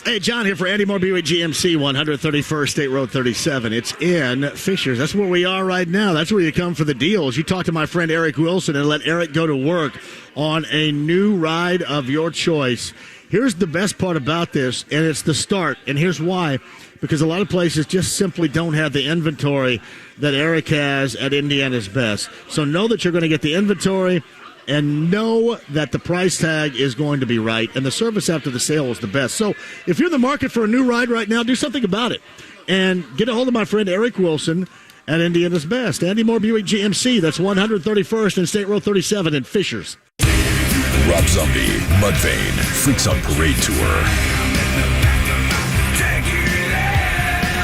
Hey, John here for Andy Moore Buick GMC, 131st State Road 37. It's in Fishers. That's where we are right now. That's where you come for the deals. You talk to my friend Eric Wilson and let Eric go to work on a new ride of your choice. Here's the best part about this, and it's the start, and here's why. Because a lot of places just simply don't have the inventory that Eric has at Indiana's Best. So know that you're going to get the inventory, and know that the price tag is going to be right, and the service after the sale is the best. So if you're in the market for a new ride right now, do something about it. And get a hold of my friend Eric Wilson at Indiana's Best. Andy Moore Buick GMC, that's 131st and State Road 37 in Fishers. Rob Zombie, Mudvayne, Freaks on Parade Tour.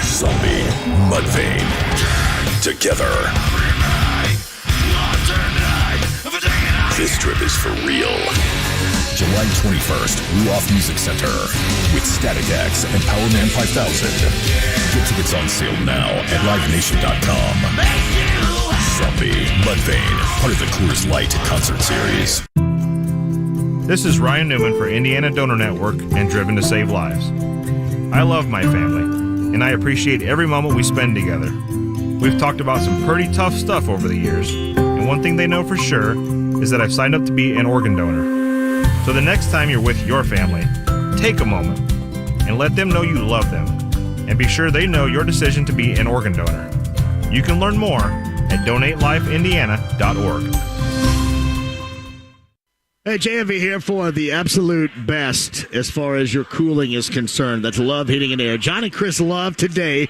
Zombie, Mudvayne, together. This trip is for real. July 21st, Ruoff Music Center with Static X and Powerman 5000. Get tickets on sale now at livenation.com. Zombie, Mudvayne, part of the Coors Light concert series. This is Ryan Newman for Indiana Donor Network and Driven to Save Lives. I love my family, and I appreciate every moment we spend together. We've talked about some pretty tough stuff over the years, and one thing they know for sure is that I've signed up to be an organ donor. So the next time you're with your family, take a moment and let them know you love them, and be sure they know your decision to be an organ donor. You can learn more at donatelifeindiana.org. Hey, JMV here for the absolute best as far as your cooling is concerned. That's Love Heating and Air. John and Chris Love today,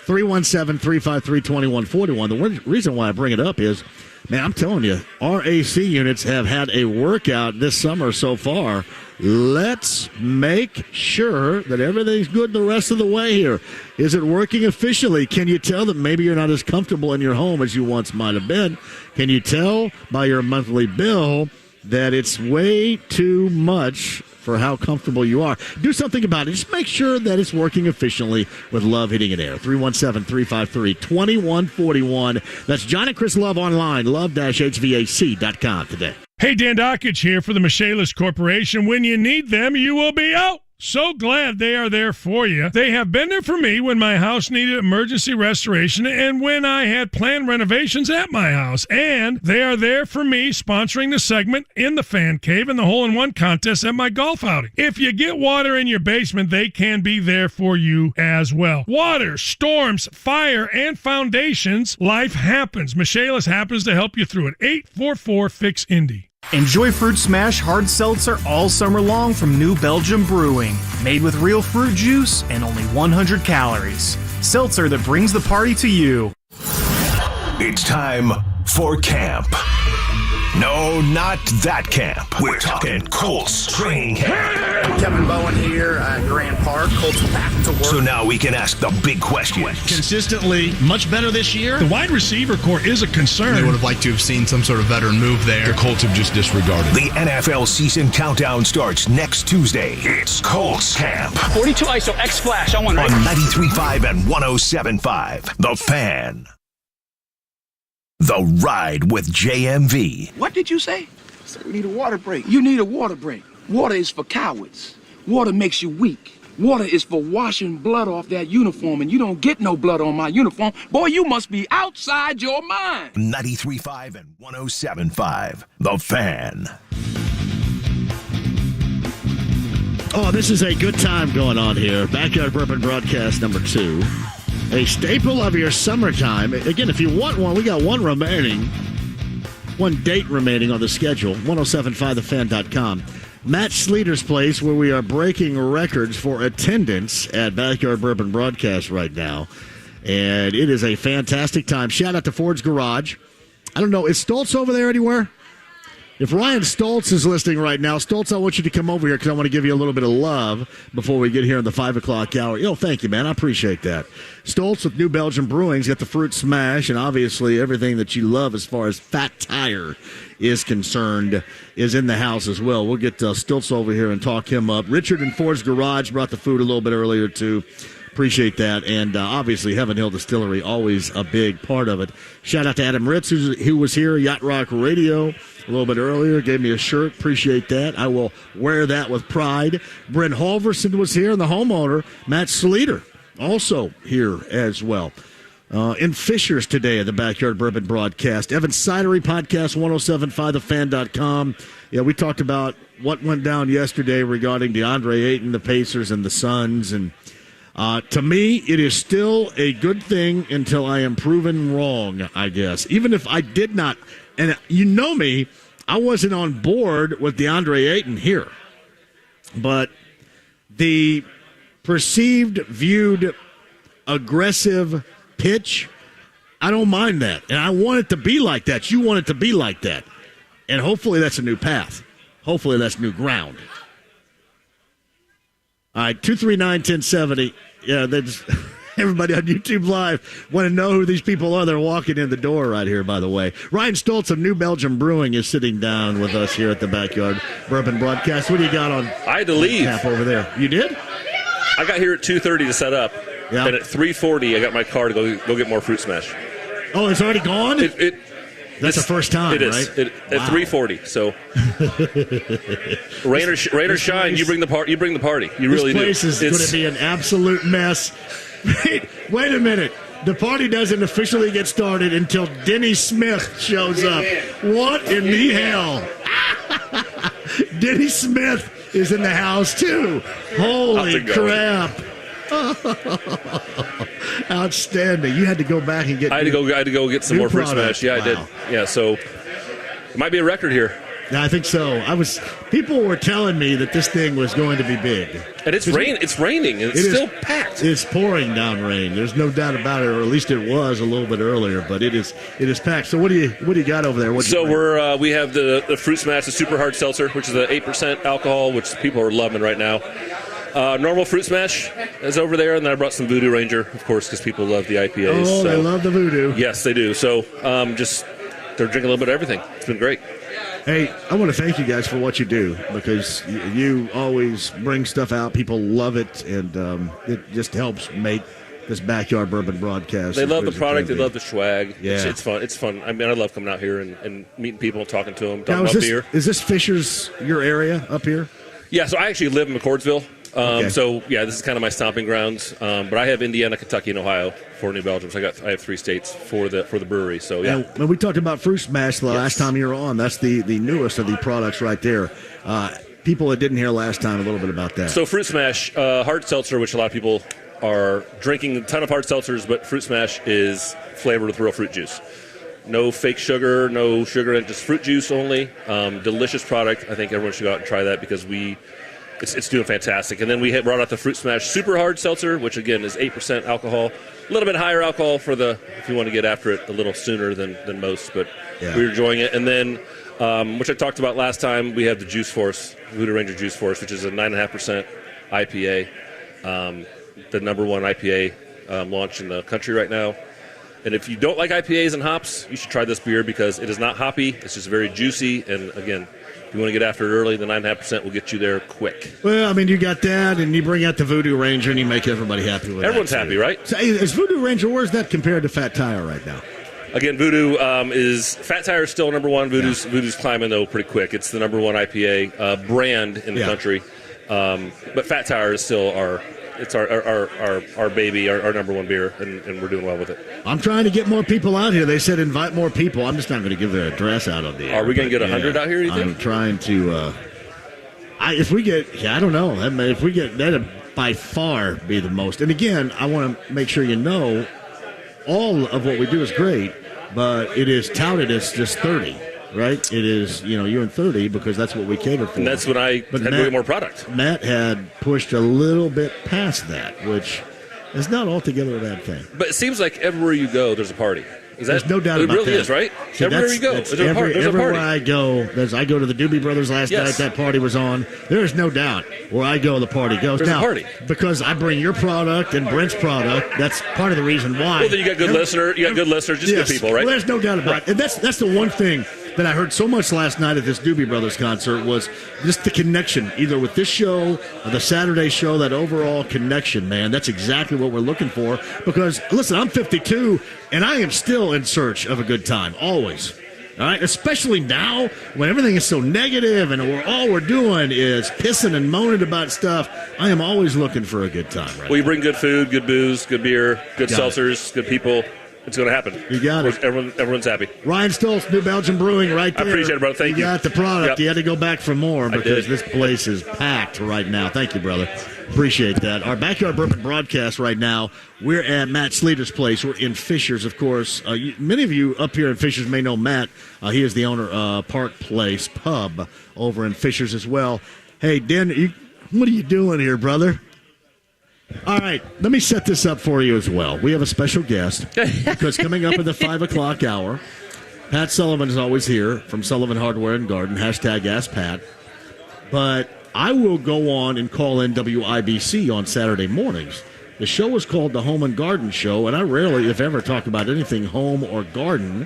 317-353-2141. The reason why I bring it up is, man, I'm telling you, our AC units have had a workout this summer so far. Let's make sure that everything's good the rest of the way here. Is it working efficiently? Can you tell that maybe you're not as comfortable in your home as you once might have been? Can you tell by your monthly bill that it's way too much for how comfortable you are? Do something about it. Just make sure that it's working efficiently with Love Heating and Air. 317-353-2141. That's John and Chris Love online, love-hvac.com today. Hey, Dan Dockage here for the Michaelis Corporation. When you need them, you will be out. So glad they are there for you. They have been there for me when my house needed emergency restoration and when I had planned renovations at my house. And they are there for me sponsoring the segment in the Fan Cave and the hole-in-one contest at my golf outing. If you get water in your basement, they can be there for you as well. Water, storms, fire, and foundations, life happens. Michaelis happens to help you through it. 844-FIX-INDY. Enjoy Fruit Smash Hard Seltzer all summer long from New Belgium Brewing. Made with real fruit juice and only 100 calories. Seltzer that brings the party to you. It's time for camp. No, not that camp. We're talking Colts training camp. Kevin Bowen here at Grand Park. Colts back to work. So now we can ask the big questions. Consistently much better this year. The wide receiver core is a concern. They would have liked to have seen some sort of veteran move there. The Colts have just disregarded. The NFL season countdown starts next Tuesday. It's Colts camp. 42 ISO X Flash. I want on 93.5 and 107.5. The Fan. The Ride with JMV. What did you say? I said we need a water break. You need a water break. Water is for cowards. Water makes you weak. Water is for washing blood off that uniform, and you don't get no blood on my uniform. Boy, you must be outside your mind. 93.5 and 107.5. The Fan. Oh, this is a good time going on here. Backyard Bourbon broadcast number 2. A staple of your summertime. Again, if you want one, we got one remaining. One date remaining on the schedule. 1075thefan.com. Matt Sleater's place, where we are breaking records for attendance at Backyard Bourbon broadcast right now. And it is a fantastic time. Shout out to Ford's Garage. I don't know, is Stoltz over there anywhere? If Ryan Stoltz is listening right now, Stoltz, I want you to come over here because I want to give you a little bit of love before we get here in the 5 o'clock hour. Thank you, man. I appreciate that. Stoltz with New Belgium Brewing's got the Fruit Smash, and obviously everything that you love as far as Fat Tire is concerned is in the house as well. We'll get Stoltz over here and talk him up. Richard in Ford's Garage brought the food a little bit earlier, too. Appreciate that. And obviously, Heaven Hill Distillery, always a big part of it. Shout out to Adam Ritz, who was here, Yacht Rock Radio, a little bit earlier. Gave me a shirt. Appreciate that. I will wear that with pride. Brent Halverson was here, and the homeowner, Matt Sleater, also here as well. In Fishers today at the Backyard Bourbon Broadcast. Evan Sidery Podcast, 1075thefan.com. Yeah, we talked about what went down yesterday regarding Deandre Ayton, the Pacers, and the Suns, and to me, it is still a good thing until I am proven wrong, I guess. Even if I did not, and you know me, I wasn't on board with DeAndre Ayton here. But the perceived, viewed, aggressive pitch, I don't mind that. And I want it to be like that. You want it to be like that. And hopefully that's a new path. Hopefully that's new ground. All right, 239-1070. Yeah, everybody on YouTube Live want to know who these people are. They're walking in the door right here, by the way. Ryan Stoltz of New Belgium Brewing is sitting down with us here at the Backyard Bourbon Broadcast. What do you got on? I had to leave. Tap over there. You did? I got here at 2:30 to set up. Yeah. And at 3:40, I got my car to go get more Fruit Smash. Oh, it's already gone? That's the first time, it is. Right? At 3:40. So, rain or shine, you bring the party. You bring the party. You really do. This place is going to be an absolute mess. Wait a minute. The party doesn't officially get started until Denny Smith shows up. What in the hell? Denny Smith is in the house too. Holy crap! Outstanding. You had to go back and get. I had to go get some more Fruit Smash. Yeah, wow. I did. Yeah, so it might be a record here. Yeah, I think so. People were telling me that this thing was going to be big. And it's raining. It's still packed. It's pouring down rain. There's no doubt about it, or at least it was a little bit earlier. But it is packed. So what do you got over there? We have the Fruit Smash, the super hard seltzer, which is the 8% alcohol, which people are loving right now. Normal Fruit Smash is over there, and then I brought some Voodoo Ranger, of course, because people love the IPAs. Oh, they love the Voodoo. Yes, they do. So they're drinking a little bit of everything. It's been great. Hey, I want to thank you guys for what you do, because you always bring stuff out. People love it, and it just helps make this Backyard Bourbon Broadcast. They love the product. They love the swag. Yeah. It's fun. It's fun. I mean, I love coming out here and meeting people and talking to them, talking about beer. Is this Fishers your area up here? Yeah, so I actually live in McCordsville. So, yeah, this is kind of my stomping grounds. But I have Indiana, Kentucky, and Ohio for New Belgium. So I have 3 states for the brewery. So, yeah. And we talked about Fruit Smash the last time you were on. That's the newest of the products right there. People that didn't hear last time, a little bit about that. So Fruit Smash, hard seltzer, which a lot of people are drinking a ton of hard seltzers, but Fruit Smash is flavored with real fruit juice. No fake sugar, no sugar in it, just fruit juice only. Delicious product. I think everyone should go out and try that because it's doing fantastic. And then we brought out the Fruit Smash Super Hard Seltzer, which again is 8% alcohol. A little bit higher alcohol if you want to get after it a little sooner than most, but we're enjoying it. And then, which I talked about last time, we have the Juice Force, Voodoo Ranger Juice Force, which is a 9.5% IPA, the number 1 IPA launch in the country right now. And if you don't like IPAs and hops, you should try this beer because it is not hoppy. It's just very juicy. And again, if you want to get after it early, the 9.5% will get you there quick. Well, I mean, you got that, and you bring out the Voodoo Ranger, and you make everybody happy with it. Everyone's happy, right? So, is Voodoo Ranger, where's that compared to Fat Tire right now? Again, Voodoo is Fat Tire is still number 1. Voodoo's climbing, though, pretty quick. It's the number 1 IPA brand in the country. But Fat Tire is still our baby, our number 1 beer, and we're doing well with it. I'm trying to get more people out here. They said invite more people. I'm just not going to give their address out on the air. Are we going to get 100 out here, you think? I'm trying to if we get, I don't know. If we get, that'd by far be the most. And again, I want to make sure you know all of what we do is great, but it is touted as just 30. Right? It is, you're in 30 because that's what we cater for. And that's when I had way more product. Matt had pushed a little bit past that, which is not altogether a bad thing. But it seems like everywhere you go, there's a party. There's no doubt about that. It really is, right? See, everywhere you go, there's a party. Everywhere I go, I go to the Doobie Brothers last night. That party was on. There is no doubt where I go, the party goes. There's now, a party. Because I bring your product and Brent's product. That's part of the reason why. Well, then you got good listeners. You got good listeners, just good people, right? Well, there's no doubt about it. And that's the one thing that I heard so much last night at this Doobie Brothers concert was just the connection, either with this show or the Saturday show, that overall connection, man. That's exactly what we're looking for. Because, listen, I'm 52, and I am still in search of a good time, always. All right, especially now when everything is so negative and all we're doing is pissing and moaning about stuff. I am always looking for a good time. Well, you bring good food, good booze, good beer, good seltzers, good people. It's going to happen. You got it. Everyone's happy. Ryan Stoltz, New Belgium Brewing, right there. I appreciate it, brother. Thank you. You got the product. Yep. You had to go back for more because this place is packed right now. Thank you, brother. Appreciate that. Our Backyard Bourbon broadcast right now, we're at Matt Sleeter's place. We're in Fishers, of course. Many of you up here in Fishers may know Matt. He is the owner of Park Place Pub over in Fishers as well. Hey, Dan, what are you doing here, brother? All right, let me set this up for you as well. We have a special guest because coming up at the 5 o'clock hour, Pat Sullivan is always here from Sullivan Hardware and Garden, #AskPat. But I will go on and call in WIBC on Saturday mornings. The show is called the Home and Garden Show, and I rarely, if ever, talk about anything home or garden.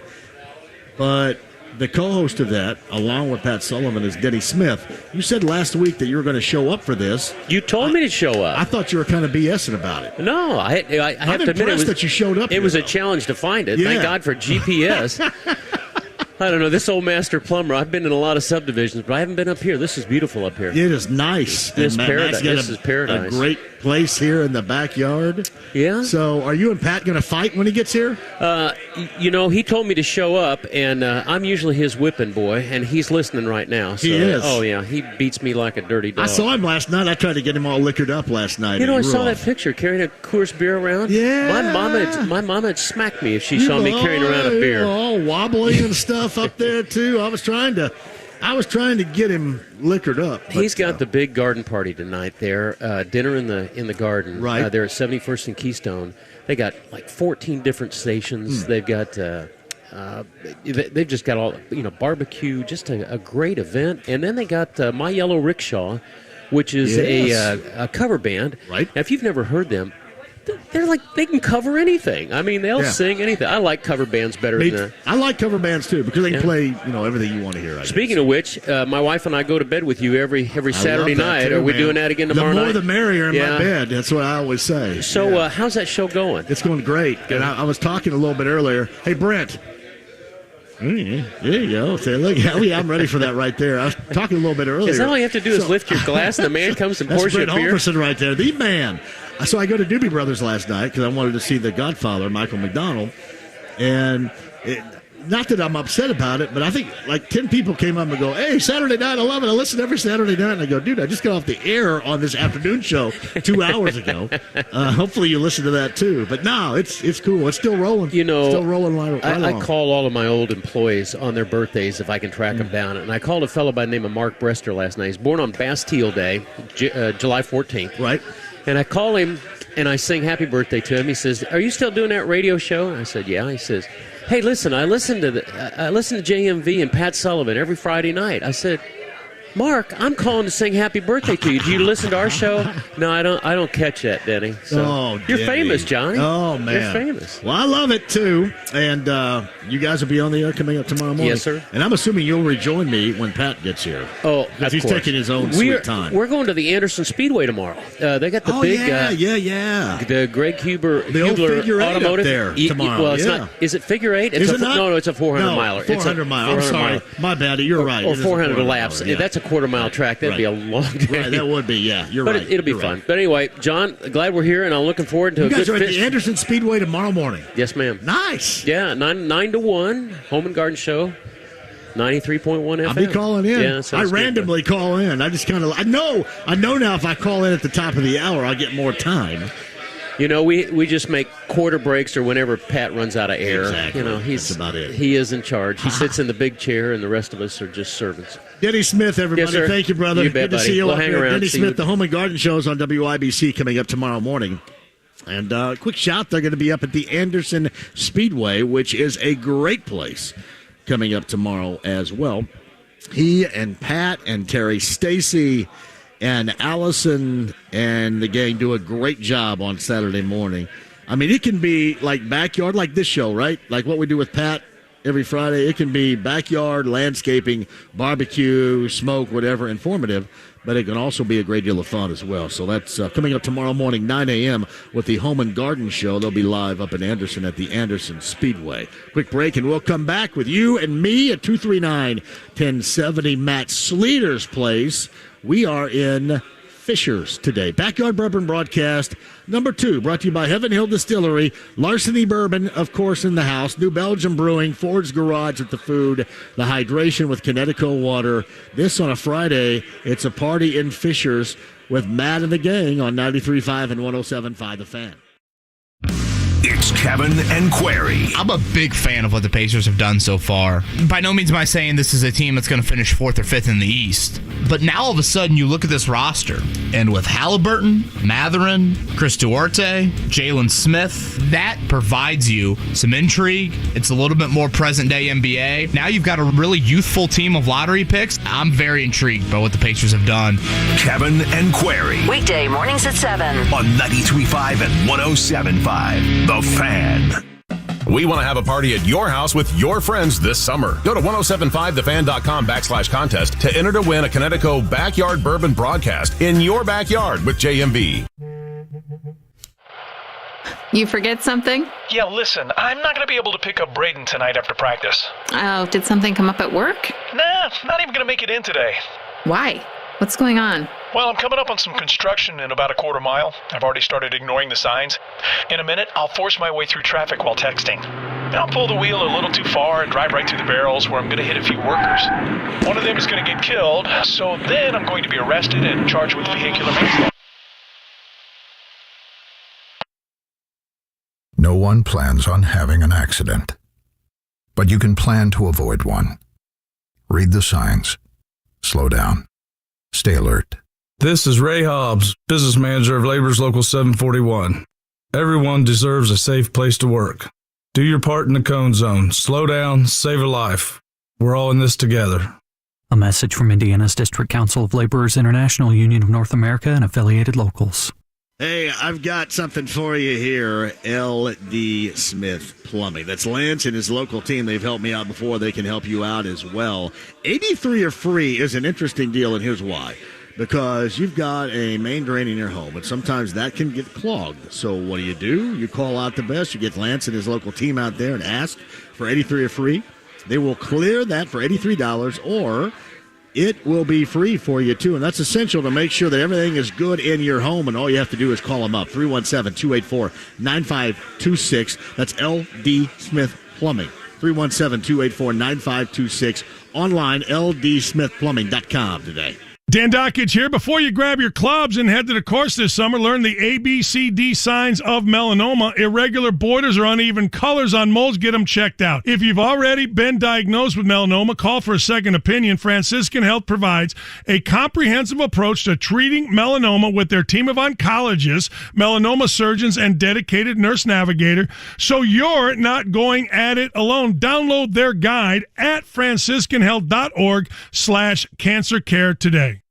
But the co-host of that, along with Pat Sullivan, is Denny Smith. You said last week that you were going to show up for this. You told me to show up. I thought you were kind of BSing about it. No, I have to admit that you showed up. It was a challenge to find it. Yeah. Thank God for GPS. I don't know, this old master plumber, I've been in a lot of subdivisions, but I haven't been up here. This is beautiful up here. It is nice. This is paradise. A great place here in the backyard. Yeah. So are you and Pat going to fight when he gets here? He told me to show up, and I'm usually his whipping boy, and he's listening right now. So, he is. Oh, yeah. He beats me like a dirty dog. I saw him last night. I tried to get him all liquored up last night. I saw that picture, carrying a Coors beer around. Yeah. My mama would smack me if she saw me carrying around a beer. All wobbly and stuff up there, too. I was trying to get him liquored up. He's got the big garden party tonight there. Dinner in the garden. Right. They're at 71st and Keystone. They got like 14 different stations. They've got they've just got all barbecue. Just a great event. And then they got My Yellow Rickshaw, which is a cover band. Right. Now, if you've never heard them, they're like, they can cover anything. I mean, they'll sing anything. I like cover bands better than that. I like cover bands too because they can play, everything you want to hear. Speaking of which, my wife and I go to bed with you every Saturday night. Too, Are we man. doing that again tomorrow night? The more the merrier in my bed. That's what I always say. So how's that show going? It's going great. Good. And I was talking a little bit earlier. Hey, Brent. There you go. Say, look, I'm ready for that right there. I was talking a little bit earlier. Is that all you have to do is lift your glass and the man comes and pours you a beer? That's Brent Holverson right there, the man. So I go to Doobie Brothers last night because I wanted to see the Godfather, Michael McDonald. And not that I'm upset about it, but I think like 10 people came up and go, hey, Saturday night, I love it. I listen every Saturday night. And I go, dude, I just got off the air on this afternoon show 2 hours ago. Hopefully you listen to that too. But no, it's cool. It's still rolling. Still rolling right along. I call all of my old employees on their birthdays if I can track them down. And I called a fellow by the name of Mark Brester last night. He's born on Bastille Day, July 14th. Right. And I call him and I sing happy birthday to him. He says, are you still doing that radio show? And I said, yeah. He says, hey, listen, I listen to JMV and Pat Sullivan every Friday night. I said, Mark, I'm calling to sing happy birthday to you. Do you listen to our show? No, I don't catch that, Denny. So, you're famous, Johnny. Oh, man. You're famous. Well, I love it, too. And you guys will be on the air coming up tomorrow morning. Yes, sir. And I'm assuming you'll rejoin me when Pat gets here. Oh, because he's taking his own sweet time. We're going to the Anderson Speedway tomorrow. They got the big... The Greg Hubler Automotive. Up there tomorrow. Well, it's not... Is it figure eight? Is it not? No, it's a 400-miler. 400 mile. I'm sorry. My bad. You're right. Or 400 laps. That's a quarter-mile track. That'd be a long day. Right, that would be, yeah. You're right. But it'll be fun. But anyway, John, glad we're here, and I'm looking forward to a good fish. You guys are at the Anderson Speedway tomorrow morning. Yes, ma'am. Nice. Yeah, 9 to 1, Home and Garden Show, 93.1 FM. I'll be calling in. Yeah, I randomly call in. I just kind of, I know now if I call in at the top of the hour, I'll get more time. We just make quarter breaks or whenever Pat runs out of air. Exactly. That's about it. He is in charge. He sits in the big chair, and the rest of us are just servants. Denny Smith, everybody. Yes, sir. Thank you, brother. You bet, Good to see you we'll up hang here. around. Denny Smith, the Home and Garden Shows on WIBC coming up tomorrow morning. And quick shout, they're going to be up at the Anderson Speedway, which is a great place, coming up tomorrow as well. He and Pat and Terry Stacy and Allison and the gang do a great job on Saturday morning. I mean, it can be like backyard, like this show, right? Like what we do with Pat every Friday. It can be backyard, landscaping, barbecue, smoke, whatever, informative. But it can also be a great deal of fun as well. So that's coming up tomorrow morning, 9 a.m. with the Home and Garden Show. They'll be live up in Anderson at the Anderson Speedway. Quick break, and we'll come back with you and me at 239-1070 Matt Sleeter's place. We are in Fishers today. Backyard Bourbon Broadcast number 2, brought to you by Heaven Hill Distillery, Larceny Bourbon, of course, in the house, New Belgium Brewing, Ford's Garage at the food, the hydration with Connecticut water. This on a Friday, it's a party in Fishers with Matt and the gang on 93.5 and 107.5 The Fan. It's Kevin and Query. I'm a big fan of what the Pacers have done so far. By no means am I saying this is a team that's going to finish 4th or 5th in the East. But now all of a sudden you look at this roster, and with Halliburton, Mathurin, Chris Duarte, Jalen Smith, that provides you some intrigue. It's a little bit more present-day NBA. Now you've got a really youthful team of lottery picks. I'm very intrigued by what the Pacers have done. Kevin and Query. Weekday mornings at 7 on 93.5 and 107.5 The Fan. We want to have a party at your house with your friends this summer. Go to 1075thefan.com/contest to enter to win a Connecticut Backyard Bourbon Broadcast in your backyard with JMV. You forget something? Yeah, listen, I'm not going to be able to pick up Braden tonight after practice. Oh, did something come up at work? Nah, not even going to make it in today. Why? What's going on? Well, I'm coming up on some construction in about a quarter mile. I've already started ignoring the signs. In a minute, I'll force my way through traffic while texting. I'll pull the wheel a little too far and drive right through the barrels where I'm going to hit a few workers. One of them is going to get killed, so then I'm going to be arrested and charged with vehicular manslaughter. No one plans on having an accident, but you can plan to avoid one. Read the signs. Slow down. Stay alert. This is Ray Hobbs, business manager of Labor's Local 741. Everyone deserves a safe place to work. Do your part in the cone zone. Slow down, save a life. We're all in this together. A message from Indiana's District Council of Laborers International Union of North America and affiliated locals. Hey, I've got something for you here. L.D. Smith Plumbing. That's Lance and his local team. They've helped me out before. They can help you out as well. 83 are free is an interesting deal, and here's why. Because you've got a main drain in your home, and sometimes that can get clogged. So what do? You call out the best. You get Lance and his local team out there and ask for 83 are free. They will clear that for $83, or it will be free for you, too. And that's essential to make sure that everything is good in your home. And all you have to do is call them up, 317-284-9526. That's L.D. Smith Plumbing, 317-284-9526. Online, ldsmithplumbing.com today. Dan Dockage here. Before you grab your clubs and head to the course this summer, learn the ABCD signs of melanoma. Irregular borders or uneven colors on molds. Get them checked out. If you've already been diagnosed with melanoma, call for a second opinion. Franciscan Health provides a comprehensive approach to treating melanoma with their team of oncologists, melanoma surgeons, and dedicated nurse navigator, so you're not going at it alone. Download their guide at franciscanhealth.org/cancer care today.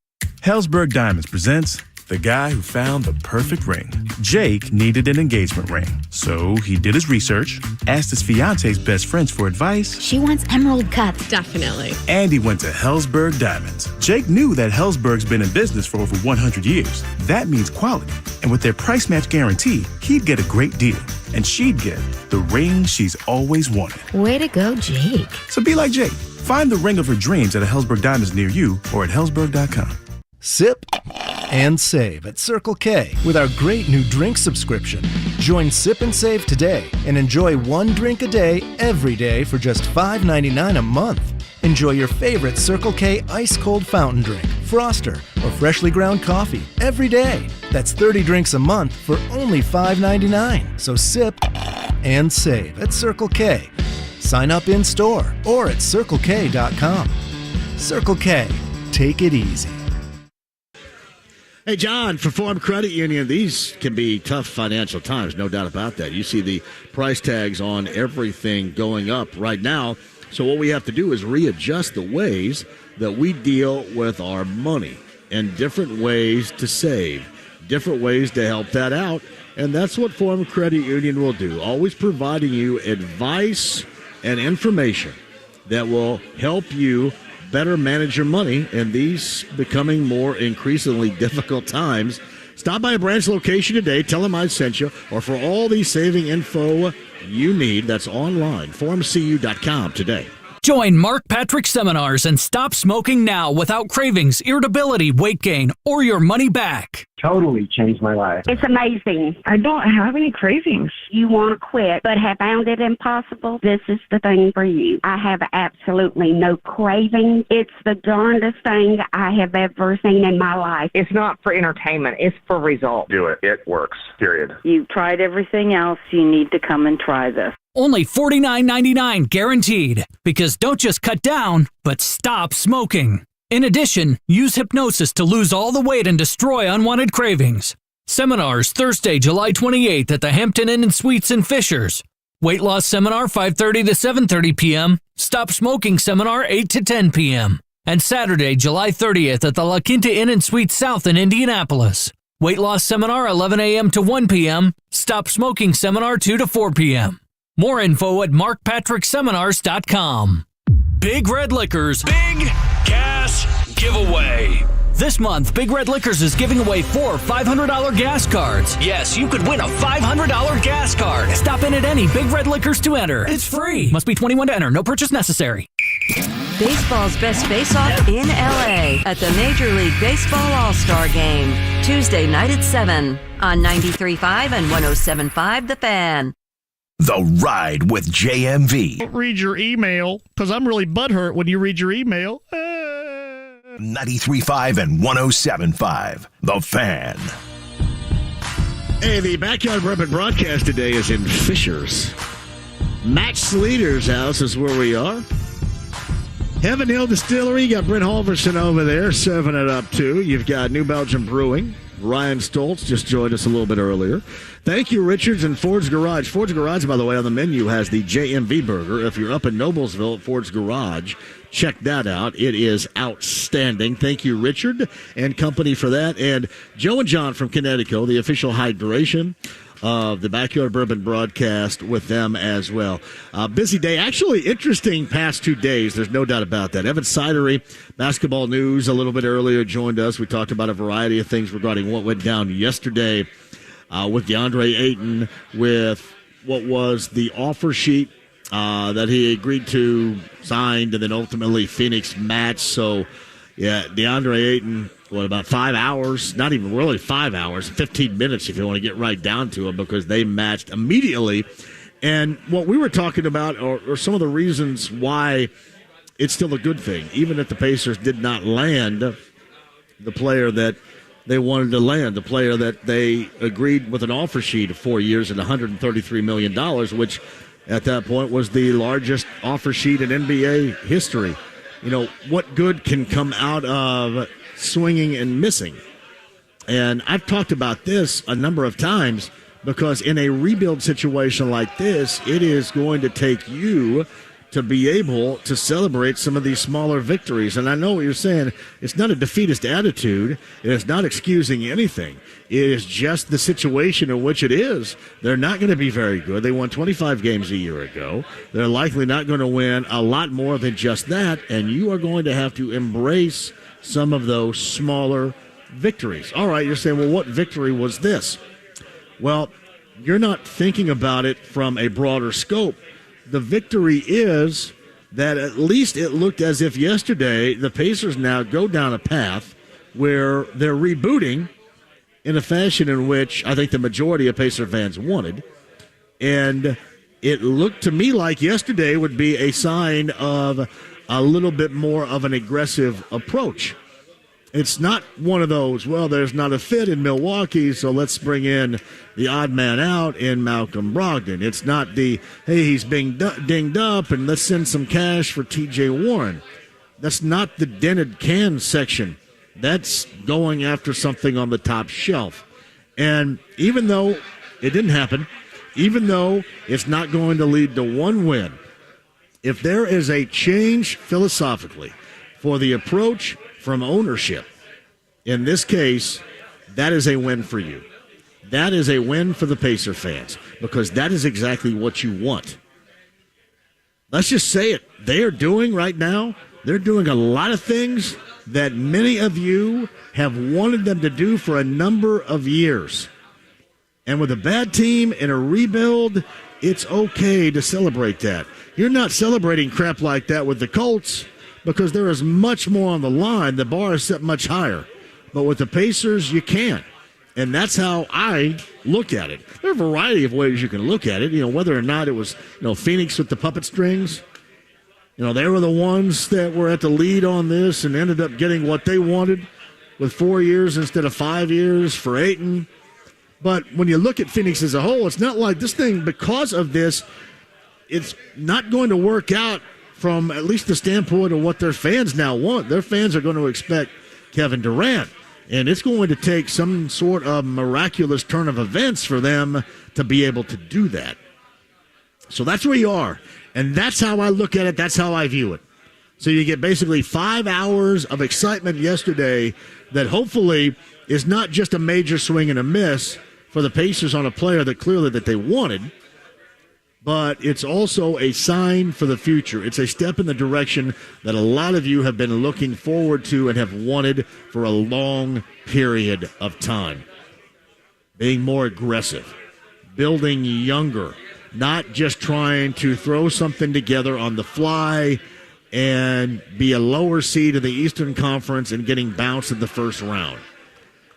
Hellsberg Diamonds presents The Guy Who Found the Perfect Ring. Jake needed an engagement ring, so he did his research, asked his fiance's best friends for advice. She wants emerald cut. Definitely. And he went to Hellsberg Diamonds. Jake knew that Hellsberg's been in business for over 100 years. That means quality. And with their price match guarantee, he'd get a great deal. And she'd get the ring she's always wanted. Way to go, Jake. So be like Jake. Find the ring of her dreams at a Hellsberg Diamonds near you or at hellsberg.com. Sip and save at Circle K with our great new drink subscription. Join Sip and Save today and enjoy one drink a day every day for just $5.99 a month. Enjoy your favorite Circle K ice cold fountain drink, Froster, or freshly ground coffee every day. That's 30 drinks a month for only $5.99. So sip and save at Circle K. Sign up in store or at CircleK.com. Circle K, take it easy. Hey, John, for Farm Credit Union, these can be tough financial times, no doubt about that. You see the price tags on everything going up right now. So what we have to do is readjust the ways that we deal with our money and different ways to save, different ways to help that out. And that's what Farm Credit Union will do, always providing you advice and information that will help you better manage your money in these becoming more increasingly difficult times. Stop by a branch location today. Tell them I sent you. Or for all the saving info you need, that's online. FormCU.com today. Join Mark Patrick Seminars and stop smoking now without cravings, irritability, weight gain, or your money back. Totally changed my life. It's amazing. I don't have any cravings. You want to quit, but have found it impossible? This is the thing for you. I have absolutely no craving. It's the darndest thing I have ever seen in my life. It's not for entertainment. It's for results. Do it. It works. Period. You've tried everything else. You need to come and try this. Only $49.99 guaranteed. Because don't just cut down, but stop smoking. In addition, use hypnosis to lose all the weight and destroy unwanted cravings. Seminars Thursday, July 28th at the Hampton Inn and Suites in Fishers. Weight loss seminar 5:30 to 7:30 p.m. Stop smoking seminar 8 to 10 p.m. And Saturday, July 30th at the La Quinta Inn and Suites South in Indianapolis. Weight loss seminar 11 a.m. to 1 p.m. Stop smoking seminar 2 to 4 p.m. More info at markpatrickseminars.com. Big Red Liquors Big Gas Giveaway. This month, Big Red Liquors is giving away 4 $500 gas cards. Yes, you could win a $500 gas card. Stop in at any Big Red Liquors to enter. It's free. Must be 21 to enter. No purchase necessary. Baseball's best face-off in L.A. at the Major League Baseball All-Star Game. Tuesday night at 7 on 93.5 and 107.5 The Fan. The Ride with JMV. Don't read your email, because I'm really butthurt when you read your email. 93.5 and 107.5 The Fan. Hey, the Backyard Bourbon broadcast today is in Fishers. Matt Sleater's house is where we are. Heaven Hill Distillery, you got Brent Halverson over there serving it up too. You've got New Belgium Brewing. Ryan Stoltz just joined us a little bit earlier. Thank you, Richards and Ford's Garage. Ford's Garage, by the way, on the menu has the JMV burger. If you're up in Noblesville at Ford's Garage, check that out. It is outstanding. Thank you, Richard and company, for that. And Joe and John from Connecticut, the official hydration of the Backyard Bourbon broadcast with them as well. Busy day. Actually, interesting past 2 days. There's no doubt about that. Evan Sidery, Basketball News, a little bit earlier joined us. We talked about a variety of things regarding what went down yesterday with Deandre Ayton, with what was the offer sheet that he agreed to, signed, and then ultimately Phoenix matched. So, yeah, Deandre Ayton, about 5 hours, not even really 5 hours, 15 minutes if you want to get right down to it, because they matched immediately. And what we were talking about are some of the reasons why it's still a good thing, even if the Pacers did not land the player that they wanted to land, the player that they agreed with an offer sheet of 4 years and $133 million, which at that point was the largest offer sheet in NBA history. You know, what good can come out of swinging and missing? And I've talked about this a number of times, because in a rebuild situation like this, it is going to take you to be able to celebrate some of these smaller victories. And I know what you're saying. It's not a defeatist attitude. It is not excusing anything. It is just the situation in which it is. They're not going to be very good. They won 25 games a year ago. They're likely not going to win a lot more than just that. And you are going to have to embrace some of those smaller victories. All right, you're saying, well, what victory was this? Well, you're not thinking about it from a broader scope. The victory is that at least it looked as if yesterday the Pacers now go down a path where they're rebooting in a fashion in which I think the majority of Pacer fans wanted. And it looked to me like yesterday would be a sign of a little bit more of an aggressive approach. It's not one of those, well, there's not a fit in Milwaukee, so let's bring in the odd man out in Malcolm Brogdon. It's not the, hey, he's being dinged up and let's send some cash for T.J. Warren. That's not the dented can section That's going after something on the top shelf. And even though it didn't happen, even though it's not going to lead to one win, if there is a change philosophically for the approach from ownership, in this case, that is a win for you. That is a win for the Pacer fans because that is exactly what you want. Let's just say it. They are doing right now, they're doing a lot of things that many of you have wanted them to do for a number of years. And with a bad team and a rebuild, it's okay to celebrate that. You're not celebrating crap like that with the Colts because there is much more on the line. The bar is set much higher. But with the Pacers, you can't. And that's how I look at it. There are a variety of ways you can look at it. Whether or not it was, Phoenix with the puppet strings. They were the ones that were at the lead on this and ended up getting what they wanted with 4 years instead of 5 years for Ayton. But when you look at Phoenix as a whole, it's not like this thing, because of this, it's not going to work out from at least the standpoint of what their fans now want. Their fans are going to expect Kevin Durant. And it's going to take some sort of miraculous turn of events for them to be able to do that. So that's where you are. And that's how I look at it. That's how I view it. So you get basically 5 hours of excitement yesterday that hopefully is not just a major swing and a miss for the Pacers on a player that clearly that they wanted, but it's also a sign for the future. It's a step in the direction that a lot of you have been looking forward to and have wanted for a long period of time. Being more aggressive, building younger, not just trying to throw something together on the fly and be a lower seed of the Eastern Conference and getting bounced in the first round.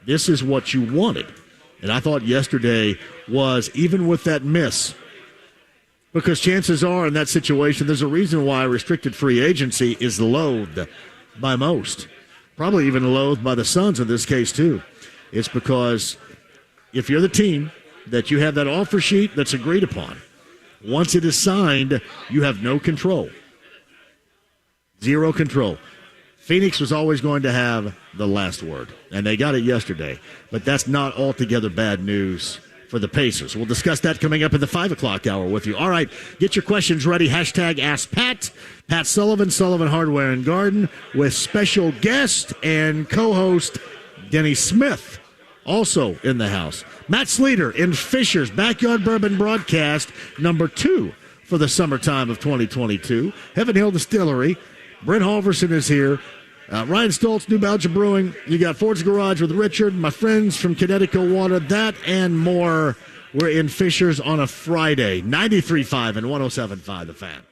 This is what you wanted. And I thought yesterday was, even with that miss, because chances are in that situation, there's a reason why restricted free agency is loathed by most. Probably even loathed by the Suns in this case, too. It's because if you're the team that you have that offer sheet that's agreed upon, once it is signed, you have no control. Zero control. Phoenix was always going to have the last word, and they got it yesterday. But that's not altogether bad news for the Pacers. We'll discuss that coming up in the 5 o'clock hour with you. All right, get your questions ready. Hashtag Ask Pat. Pat Sullivan, Sullivan Hardware and Garden, with special guest and co-host Denny Smith, also in the house. Matt Sleeter in Fisher's Backyard Bourbon Broadcast, number 2 for the summertime of 2022. Heaven Hill Distillery. Brent Halverson is here. Ryan Stoltz, New Belgium Brewing. You got Ford's Garage with Richard, my friends from Connecticut Water, that and more. We're in Fishers on a Friday. 93.5 and 107.5 The Fan.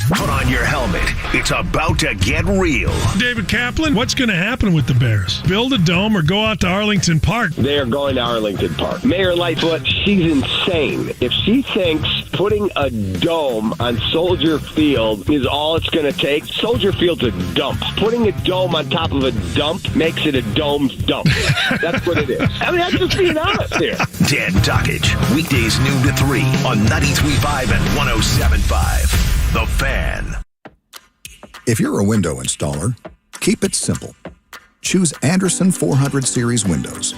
Put on your helmet. It's about to get real. David Kaplan, what's going to happen with the Bears? Build a dome or go out to Arlington Park? They are going to Arlington Park. Mayor Lightfoot, she's insane. If she thinks putting a dome on Soldier Field is all it's going to take, Soldier Field's a dump. Putting a dome on top of a dump makes it a domed dump. That's what it is. I mean, I'm just being honest here. Dan Dockage, weekdays noon to 3 on 93.5 and 107.5. The Fan. If you're a window installer, keep it simple. Choose Anderson 400 Series windows.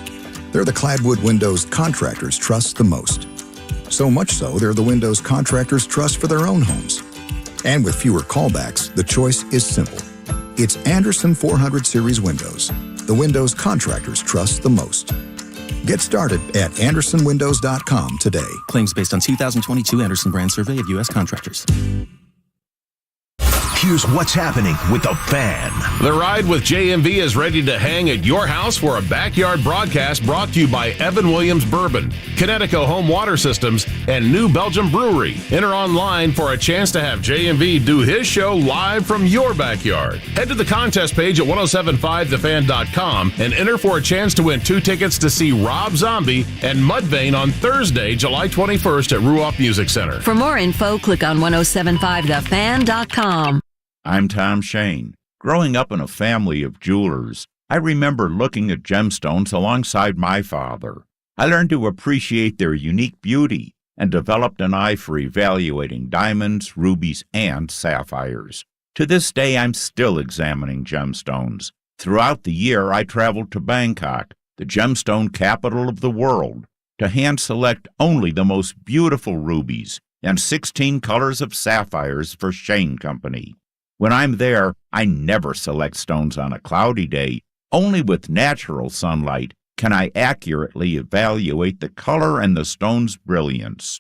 They're the cladwood windows contractors trust the most. So much so, they're the windows contractors trust for their own homes. And with fewer callbacks, the choice is simple. It's Anderson 400 Series windows, the windows contractors trust the most. Get started at AndersonWindows.com today. Claims based on 2022 Anderson brand survey of U.S. contractors. Here's what's happening with The Fan. The Ride with JMV is ready to hang at your house for a backyard broadcast brought to you by Evan Williams Bourbon, Connecticut Home Water Systems, and New Belgium Brewery. Enter online for a chance to have JMV do his show live from your backyard. Head to the contest page at 1075thefan.com and enter for a chance to win 2 tickets to see Rob Zombie and Mudvayne on Thursday, July 21st at Ruoff Music Center. For more info, click on 1075thefan.com. I'm Tom Shane. Growing up in a family of jewelers, I remember looking at gemstones alongside my father. I learned to appreciate their unique beauty and developed an eye for evaluating diamonds, rubies, and sapphires. To this day, I'm still examining gemstones. Throughout the year, I traveled to Bangkok, the gemstone capital of the world, to hand-select only the most beautiful rubies and 16 colors of sapphires for Shane Company. When I'm there, I never select stones on a cloudy day. Only with natural sunlight can I accurately evaluate the color and the stone's brilliance.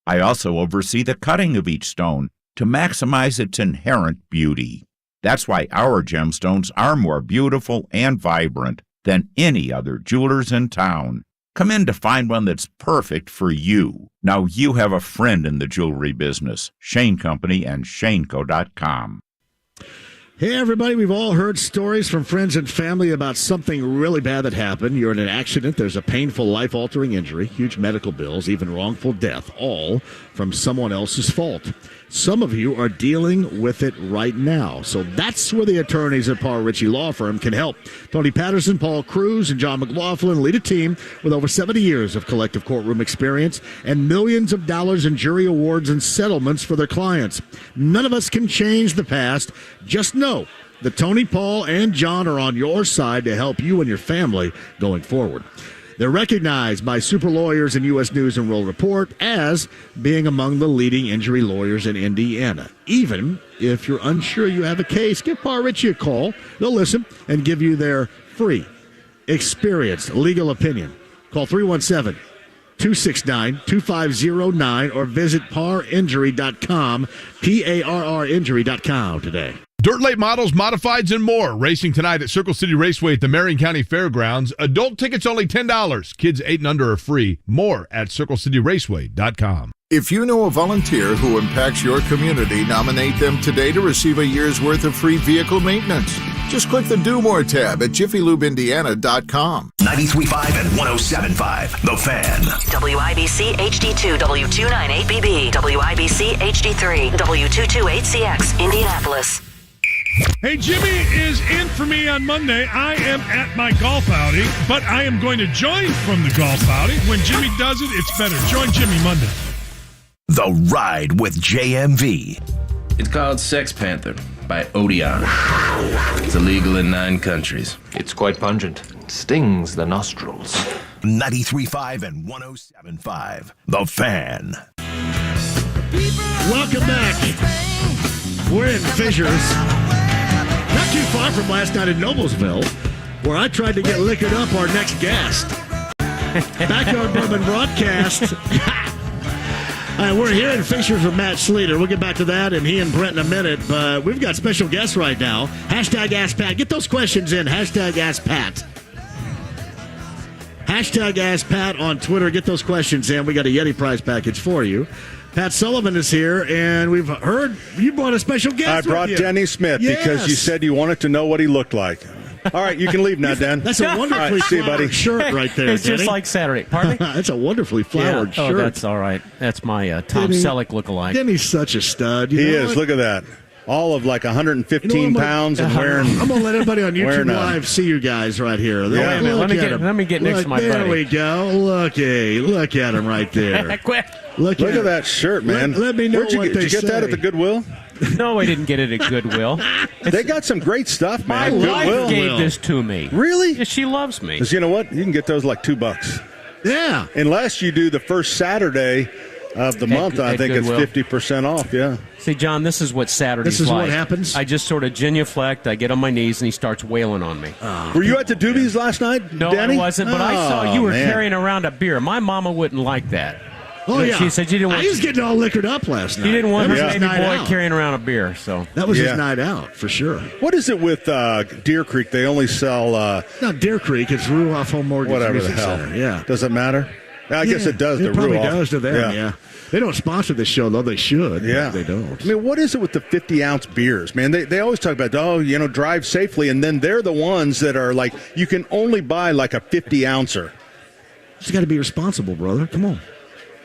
I also oversee the cutting of each stone to maximize its inherent beauty. That's why our gemstones are more beautiful and vibrant than any other jewelers in town. Come in to find one that's perfect for you. Now you have a friend in the jewelry business. Shane Company and ShaneCo.com. Hey, everybody, we've all heard stories from friends and family about something really bad that happened. You're in an accident, there's a painful, life-altering injury, huge medical bills, even wrongful death, all from someone else's fault. Some of you are dealing with it right now. So that's where the attorneys at Parr Ritchie Law Firm can help. Tony Patterson, Paul Cruz, and John McLaughlin lead a team with over 70 years of collective courtroom experience and millions of dollars in jury awards and settlements for their clients. None of us can change the past. Just know that Tony, Paul, and John are on your side to help you and your family going forward. They're recognized by super lawyers in U.S. News and World Report as being among the leading injury lawyers in Indiana. Even if you're unsure you have a case, give Parr Ritchie a call. They'll listen and give you their free, experienced legal opinion. Call 317-269-2509 or visit parrinjury.com, PARR-injury.com today. Dirt Late Models, Modifieds, and more. Racing tonight at Circle City Raceway at the Marion County Fairgrounds. Adult tickets only $10. Kids 8 and under are free. More at CircleCityRaceway.com. If you know a volunteer who impacts your community, nominate them today to receive a year's worth of free vehicle maintenance. Just click the Do More tab at JiffyLubeIndiana.com. 93.5 and 107.5, The Fan. WIBC HD2, W298BB, WIBC HD3, W228CX, Indianapolis. Hey, Jimmy is in for me on Monday. I am at my golf outing, but I am going to join from the golf outing. When Jimmy does it, it's better. Join Jimmy Monday. The Ride with JMV. It's called Sex Panther by Odeon. It's illegal in 9 countries. It's quite pungent. It stings the nostrils. 93.5 and 107.5, The Fan. Welcome back. We're in Fishers. Not too far from last night in Noblesville, where I tried to get liquored up our next guest. Backyard Bourbon Broadcast. We're here in Fishers with Matt Sleater. We'll get back to that and he and Brent in a minute, but we've got special guests right now. Hashtag Ask Pat. Get those questions in. Hashtag Ask Pat. Hashtag Ask Pat on Twitter. Get those questions in. We got a Yeti prize package for you. Pat Sullivan is here, and we've heard you brought a special guest. I brought Denny Smith because you said you wanted to know what he looked like. All right, you can leave now, Dan. That's a wonderfully flowered shirt right there. It's just like Saturday. Pardon me? That's a wonderfully flowered shirt. Oh, that's all right. That's my Tom Selleck lookalike. Denny's such a stud. He is. Look at that. All of like 115 pounds and wearing. I'm going to let everybody on YouTube Live see you guys right here. Yeah. Let me get next to my buddy. There we go. Look at him right there. Look at that shirt, man. Let me know Did you get that at the Goodwill? No, I didn't get it at Goodwill. They got some great stuff, man. My wife gave this to me. Really? Yeah, she loves me. Because you know what? You can get those like $2. Yeah. Unless you do the first Saturday of the month, I think Goodwill. it's 50% off, yeah. See, John, this is what Saturday's like. This is what happens? I just sort of genuflect, I get on my knees, and he starts wailing on me. Were you at the Doobies last night, No, Danny? I wasn't, but I saw you were carrying around a beer. My mama wouldn't like that. Oh, yeah. She said you didn't want I was getting all liquored up last night. You didn't want her baby boy carrying around a beer, so. That was his night out, for sure. What is it with Deer Creek? They only sell... Not Deer Creek, it's Ruoff Home Mortgage whatever the Music hell. Center. Yeah. Does it matter? I guess it does to It probably Ruoff. does to them, yeah. They don't sponsor this show, though they should. Yeah. They don't. I mean, what is it with the 50-ounce beers, man? They always talk about, drive safely, and then they're the ones that are like, you can only buy like a 50-ouncer. Just got to be responsible, brother. Come on.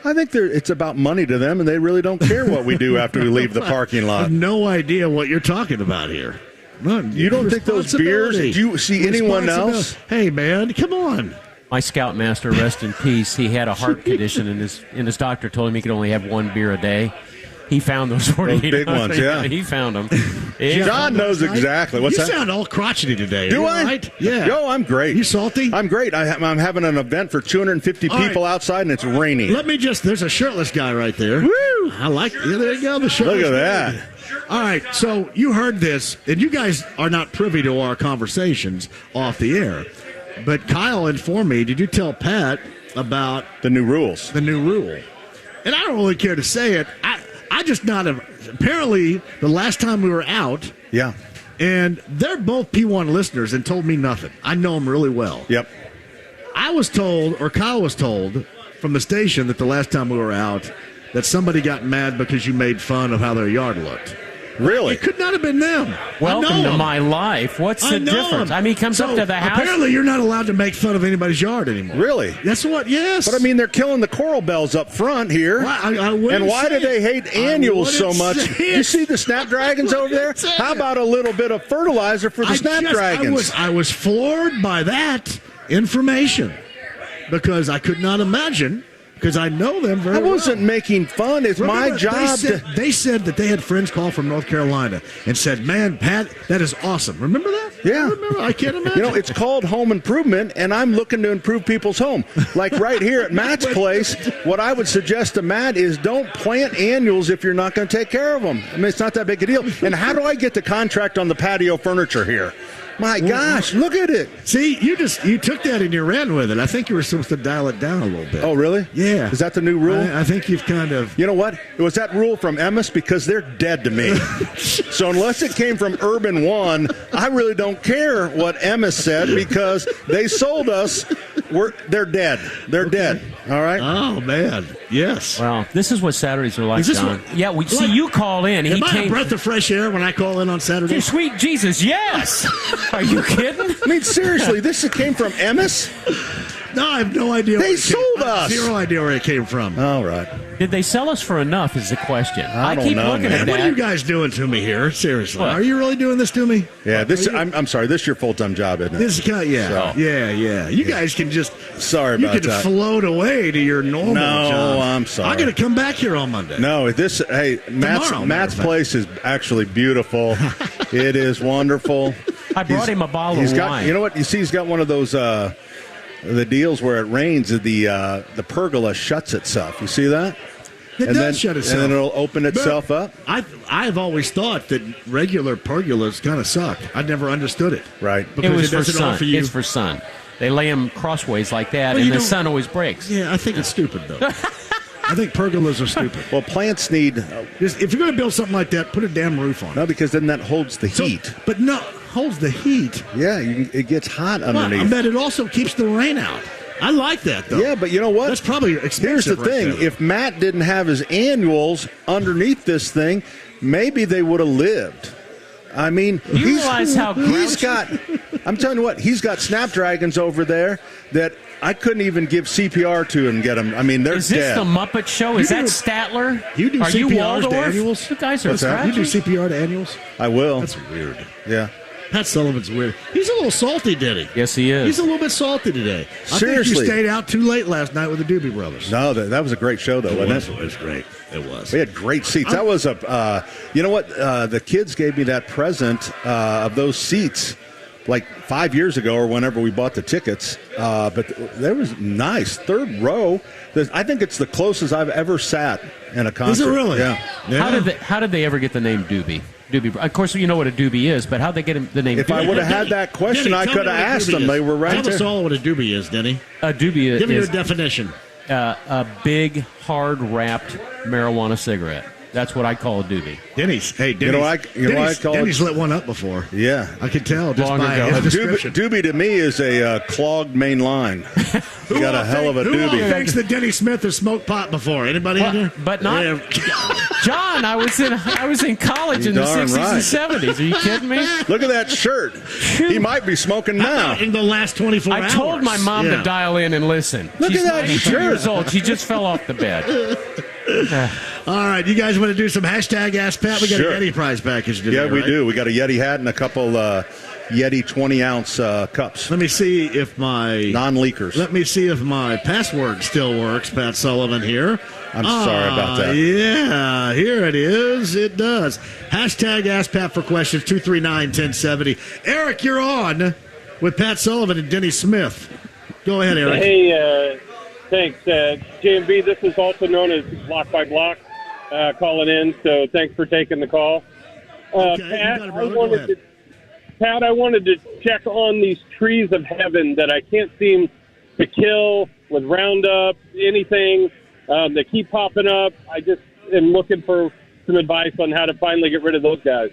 I think it's about money to them, and they really don't care what we do after we leave the parking lot. I have no idea what you're talking about here. None. You don't think those beers, do you see anyone else? Hey, man, come on. My scoutmaster, rest in peace, he had a heart condition, and his doctor told him he could only have 1 beer a day. He found those 48 big ones, yeah. He found them. John knows exactly. What's you that? sound all crotchety today. Do I? Right? Yeah. Yo, I'm great. You salty? I'm great. I'm having an event for 250 people outside, and it's raining. Let me there's a shirtless guy right there. Woo! I like it. Yeah, there you go, the shirtless Look at guy. that. All right, so you heard this, and you guys are not privy to our conversations off the air. But Kyle informed me, did you tell Pat about the new rules? The new rule. And I don't really care to say it. I just not apparently the last time we were out. Yeah. And they're both P1 listeners and told me nothing. I know them really well. Yep. I was told, or Kyle was told from the station that the last time we were out that somebody got mad because you made fun of how their yard looked. Really? It could not have been them. Welcome to my life. What's the difference? I mean, he comes up to the house. Apparently, you're not allowed to make fun of anybody's yard anymore. Really? That's what, yes. But I mean, they're killing the coral bells up front here. Well, I wouldn't and why say do they hate annuals so much? say You see the snapdragons over there? How about a little bit of fertilizer for the snapdragons? I was floored by that information because I could not imagine. Because I know them very well. I wasn't making fun. It's my job. They said that they had friends call from North Carolina and said, man, Pat, that is awesome. Remember that? Yeah. I can't imagine. It's called home improvement, and I'm looking to improve people's home. Like right here at Matt's place, what I would suggest to Matt is don't plant annuals if you're not going to take care of them. I mean, it's not that big a deal. And how do I get the contract on the patio furniture here? My gosh, look at it. See, you took that and you ran with it. I think you were supposed to dial it down a little bit. Oh, really? Yeah. Is that the new rule? I think you've kind of... You know what? Was that rule from Emmis? Because they're dead to me. So unless it came from Urban One, I really don't care what Emmis said because they sold us. They're dead. They're dead. All right? Oh, man. Yes. Well, this is what Saturdays are like, John. Yeah, we see you call in. Am I a breath of fresh air when I call in on Saturday? Sweet Jesus, yes. Are you kidding? I mean, seriously, this came from Emmis? No, I have no idea. They sold us. Zero idea where it came from. All right. Did they sell us for enough is the question. I don't keep know, looking man. at that. What are you guys doing to me here? Seriously. What? Are you really doing this to me? Yeah, I'm sorry. This is your full-time job, isn't it? This is yeah. You guys can just you can float away to your normal job. No, I'm sorry. I'm going to come back here on Monday. No, Matt's place is actually beautiful. It is wonderful. I brought him a bottle of wine. You know what? You see, he's got one of those the deals where it rains. The pergola shuts itself. You see that? It does shut itself. And then it'll open itself up. I've always thought that regular pergolas kind of suck. I never understood it. Right. Because it doesn't offer you. It's for sun. They lay them crossways like that, and the sun always breaks. Yeah, I think it's stupid, though. I think pergolas are stupid. Well, plants need... if you're going to build something like that, put a damn roof on it. No, because then that holds the heat. But no, holds the heat. Yeah, it gets hot underneath. I bet it also keeps the rain out. I like that, though. Yeah, but you know what? That's probably expensive. Here's the thing. There. If Matt didn't have his annuals underneath this thing, maybe they would have lived. I mean, you realize how he's got... I'm telling you what, he's got snapdragons over there that I couldn't even give CPR to and get them. I mean, they're dead. Is this the Muppet Show? Is that Statler? You do Are CPR you Waldorf? to annuals? You guys are What's that? You do CPR to annuals? I will. That's weird. Yeah. Pat Sullivan's weird. He's a little salty, did he? Yes, he is. He's a little bit salty today. Seriously. I think you stayed out too late last night with the Doobie Brothers. No, that was a great show, though, wasn't it? It was great. It was. We had great seats. That was you know what? The kids gave me that present of those seats like 5 years ago or whenever we bought the tickets. But there was nice. Third row. I think it's the closest I've ever sat in a concert. Is it really? Yeah. How did they ever get the name Doobie? Of course, you know what a doobie is, but how'd they get the name? If I would have had that question, I could have asked them. They were right there. there. Tell us all what a doobie is, Denny. A doobie is... Give me your definition. A big, hard-wrapped marijuana cigarette. That's what I call a doobie. Denny's. You know what I call Denny's lit one up before. Yeah. I could tell just Long by ago. his A description. doobie to me is a clogged main line. You got a hell of a Who doobie. thinks that Denny Smith has smoked pot before? Anybody in here? But not... John, I was in college in the 60s and 70s. Are you kidding me? Look at that shirt. He might be smoking now. In the last 24 hours. I told my mom to dial in and listen. Look She's at that 93 shirt. years old. She just fell off the bed. All right, you guys want to do some hashtag Ask Pat? We got Sure. a Yeti prize package today. Yeah, we right? do. We got a Yeti hat and a couple Yeti 20-ounce cups. Let me see if my non-leakers. Let me see if my password still works. Pat Sullivan here. I'm sorry about that. Yeah, here it is. It does. Hashtag Ask Pat for questions, 239-1070. Eric, you're on with Pat Sullivan and Denny Smith. Go ahead, Eric. Hey, thanks. JMV, this is also known as Block by Block calling in, so thanks for taking the call. Pat, I wanted to check on these trees of heaven that I can't seem to kill with Roundup, anything. They keep popping up. I just am looking for some advice on how to finally get rid of those guys.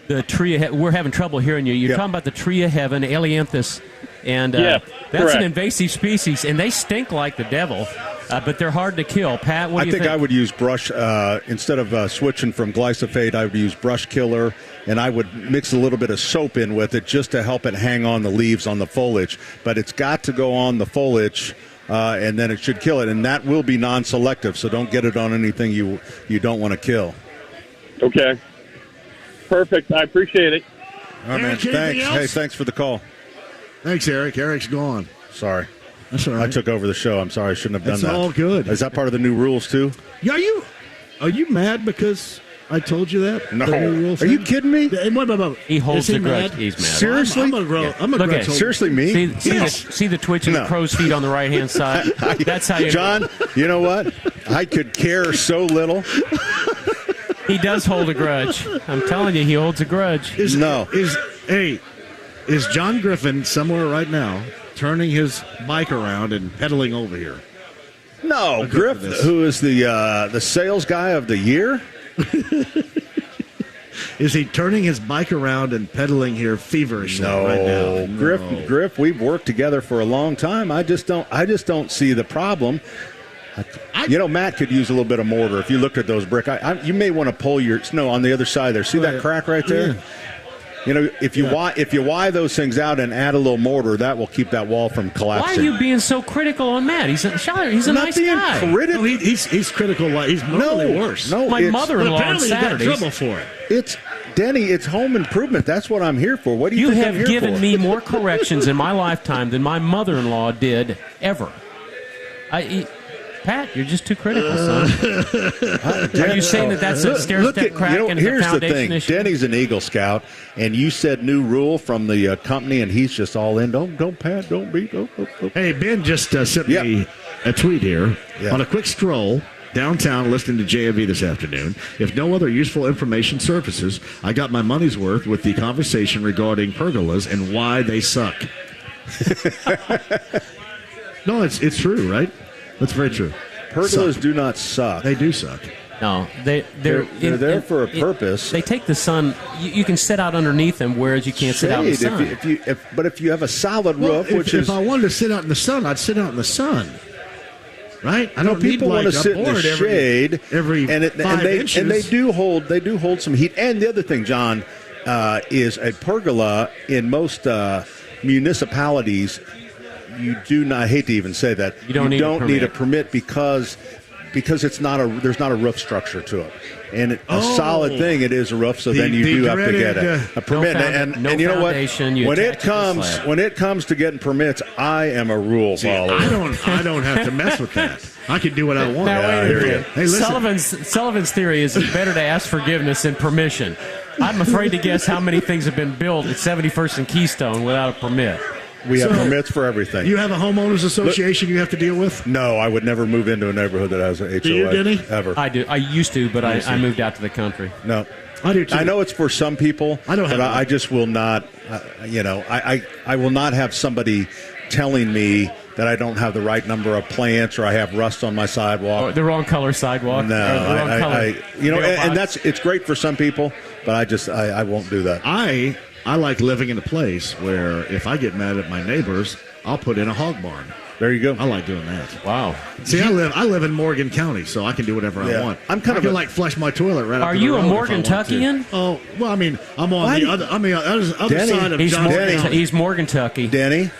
The tree of we're having trouble hearing you. You're talking about the tree of heaven, Ailanthus, and that's correct. an invasive species, and they stink like the devil, but they're hard to kill. Pat, what do you think? I would use brush instead of switching from glyphosate. I would use brush killer, and I would mix a little bit of soap in with it just to help it hang on the leaves on the foliage. But it's got to go on the foliage. And then it should kill it, and that will be non-selective, so don't get it on anything you don't want to kill. Okay. Perfect. I appreciate it. All right, man. Thanks. Hey, thanks for the call. Thanks, Eric. Eric's gone. Sorry. That's all right. I took over the show. I'm sorry. I shouldn't have done that. It's all good. Is that part of the new rules, too? Yeah, are you mad because I told you that? No. Are you kidding me? He holds the grudge. He's mad. Seriously? I'm a grudge. Seriously, me? See the twitch in the crow's feet on the right-hand side? That's how you... John, you know what? I could care so little. He does hold a grudge. I'm telling you, he holds a grudge. Is John Griffin somewhere right now turning his bike around and pedaling over here? No, Griff, who is the sales guy of the year? Is he turning his bike around and pedaling here feverishly right now? No. Griff, we've worked together for a long time. I just don't see the problem. Matt could use a little bit of mortar. If you looked at those brick, you may want to pull your snow on the other side there. See that crack right there? Yeah. If you wire those things out and add a little mortar, that will keep that wall from collapsing. Why are you being so critical on Matt? He's a nice guy. Critical. No, he's critical. He's normally worse. No, my mother-in-law on Saturdays. Got trouble for it. It's Denny. It's home improvement. That's what I'm here for. What do you think I'm here for? You have given me more corrections in my lifetime than my mother-in-law did ever. Pat, you're just too critical, son. Are you saying that's a stair-step crack and here's a foundation the thing. issue? Denny's an Eagle Scout, and you said new rule from the company, and he's just all in. Don't Pat, don't beat. Don't. Hey, Ben just sent me a tweet here on a quick stroll downtown listening to JMV this afternoon. If no other useful information surfaces, I got my money's worth with the conversation regarding pergolas and why they suck. No, it's true, right? That's very true. Pergolas do not suck. They do suck. No, they're there for a purpose. They take the sun. You can sit out underneath them, whereas you can't sit out in the sun. But if you have a solid roof, if I wanted to sit out in the sun, I'd sit out in the sun. Right? I don't people want to sit in the shade every 5 inches. And they do hold some heat. And the other thing, John, is a pergola in most municipalities. You do not. I hate to even say that. You don't need a permit because there's not a roof structure to it, and a solid thing it is a roof. So then you do have to get a permit. And you know what? When it comes to getting permits, I am a rule follower. I don't have to mess with that. I can do what I want. Now, wait a minute. Hey, Sullivan's theory is it's better to ask forgiveness than permission. I'm afraid to guess how many things have been built at 71st and Keystone without a permit. We have permits for everything. You have a homeowners association you have to deal with? No, I would never move into a neighborhood that has an HOA. Do you, Denny? Ever. I do. I used to, but I moved out to the country. No. I do too. I know it's for some people, I just will not, I will not have somebody telling me that I don't have the right number of plants or I have rust on my sidewalk. Or the wrong color sidewalk. No, and it's great for some people, but I won't do that. I like living in a place where if I get mad at my neighbors, I'll put in a hog barn. There you go. I like doing that. Wow. See, I live in Morgan County, so I can do whatever I want. I can flush my toilet right up. Are you a Morgan-Tuckian? Oh, well, I mean, I'm on the other side of Denny, John. He's Morgan-Tucky. Denny,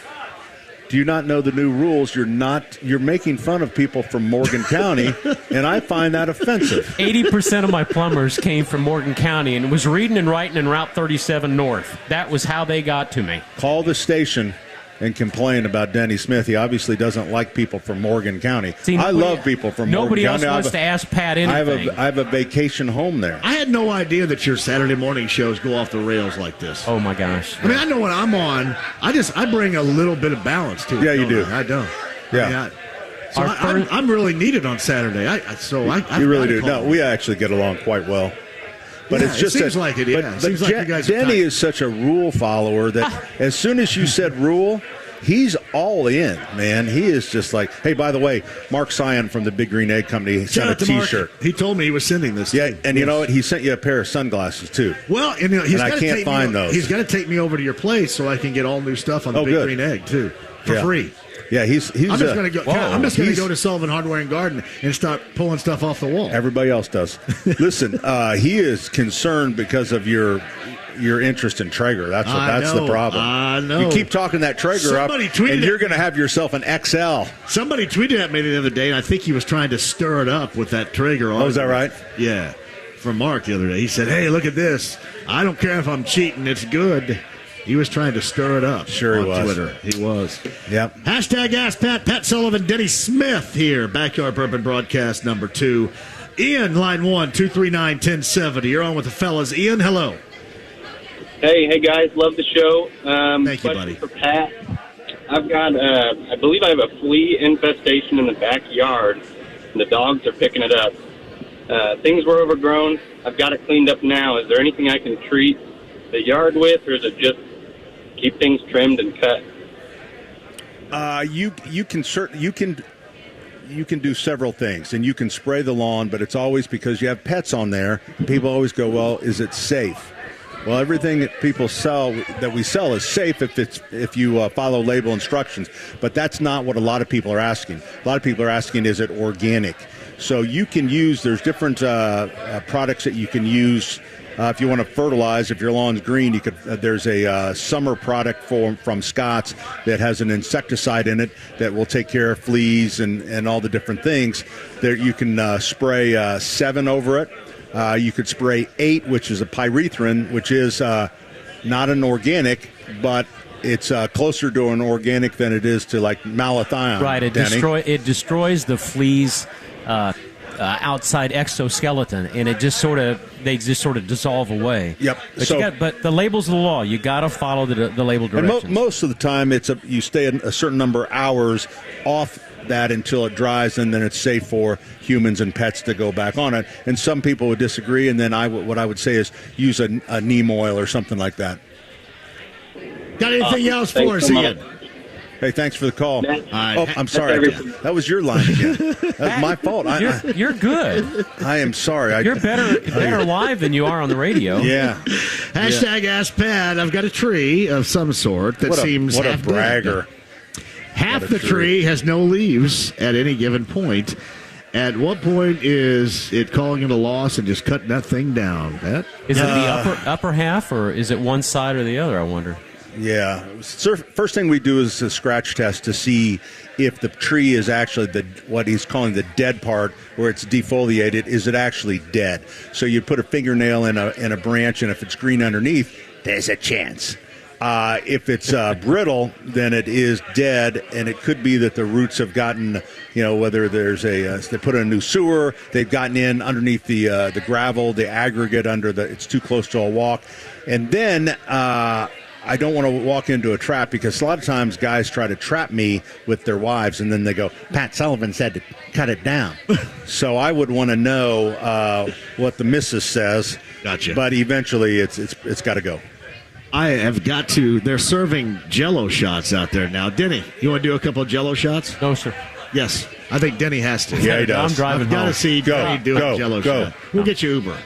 do you not know the new rules? You're making fun of people from Morgan County, and I find that offensive. 80% of my plumbers came from Morgan County and was reading and writing in Route 37 North. That was how they got to me. Call the station and complain about Denny Smith. He obviously doesn't like people from Morgan County. I love people from Morgan County. Nobody else wants to ask Pat anything. I have a vacation home there. I had no idea that your Saturday morning shows go off the rails like this. Oh, my gosh. I mean, I know when I'm on, I bring a little bit of balance to it. Yeah, you do. I don't. Yeah. I'm really needed on Saturday. You really do. No, we actually get along quite well. But it's just seems like it. Yeah, but seems like you guys. Denny is such a rule follower that as soon as you said rule, he's all in, man. He is just like, hey, by the way, Mark Sion from the Big Green Egg Company sent a T-shirt. He told me he was sending this. Yeah, and you know what? He sent you a pair of sunglasses too. Well, and I can't find those. He's got to take me over to your place so I can get all new stuff on the Big Green Egg too for free. Yeah, he's. I'm just going to go. I'm just going to go to Sullivan Hardware and Garden and start pulling stuff off the wall. Everybody else does. Listen, he is concerned because of your interest in Traeger. That's the problem. I know. You keep talking that Traeger up, and you're going to have yourself an XL. Somebody tweeted at me the other day, and I think he was trying to stir it up with that Traeger. Oh, is that right? Yeah. From Mark the other day. He said, hey, look at this. I don't care if I'm cheating. It's good. He was trying to stir it up. Sure, he on was. Twitter. He was. Yep. Hashtag Ask Pat. Pat Sullivan, Denny Smith here. Backyard Bourbon broadcast number 2. Ian, line 1, 239-1070. You're on with the fellas. Ian, hello. Hey guys, love the show. Thank you, buddy. For Pat, I've got, I believe I have a flea infestation in the backyard, and the dogs are picking it up. Things were overgrown. I've got it cleaned up now. Is there anything I can treat the yard with, or is it just keep things trimmed and cut? You can do several things, and you can spray the lawn, but it's always because you have pets on there. People always go, well, is it safe? Well, everything that we sell is safe if you follow label instructions, but that's not what a lot of people are asking. A lot of people are asking, is it organic? So you can use, there's different products that you can use. If you want to fertilize, if your lawn's green, you could. There's a summer product from Scott's that has an insecticide in it that will take care of fleas and all the different things. There, you can spray 7 over it. You could spray 8, which is a pyrethrin, which is not an organic, but it's closer to an organic than it is to like malathion. Right, it destroys the fleas. Outside exoskeleton, and they just sort of dissolve away. Yep. But the label's the law. You got to follow the label directions. And most of the time, you stay a certain number of hours off that until it dries, and then it's safe for humans and pets to go back on it. And some people would disagree, and then what I would say is use a neem oil or something like that. Got anything else for us, Ian? Hey, thanks for the call. I'm sorry. That was your line again. That's my fault. You're good. I am sorry. You're better live than you are on the radio. Yeah. Hashtag Ask Pat. I've got a tree of some sort that seems what a bragger. Half the tree has no leaves at any given point. At what point is it calling it a loss and just cutting that thing down, Pat? Is it the upper half, or is it one side or the other, I wonder? Yeah. First thing we do is a scratch test to see if the tree is actually what he's calling the dead part, where it's defoliated. Is it actually dead? So you put a fingernail in a branch, and if it's green underneath, there's a chance. If it's brittle, then it is dead, and it could be that the roots have gotten, whether there's they put in a new sewer, they've gotten in underneath the gravel, the aggregate it's too close to a walk, and then. I don't want to walk into a trap because a lot of times guys try to trap me with their wives, and then they go, Pat Sullivan said to cut it down. So I would want to know what the missus says. Gotcha. But eventually it's got to go. I have got to. They're serving Jell-O shots out there now. Denny, you want to do a couple of Jell-O shots? No, sir. Yes, I think Denny has to. Yeah, he does. I'm driving I've got home. to see Denny do a Jell-O shot. We'll get you Uber.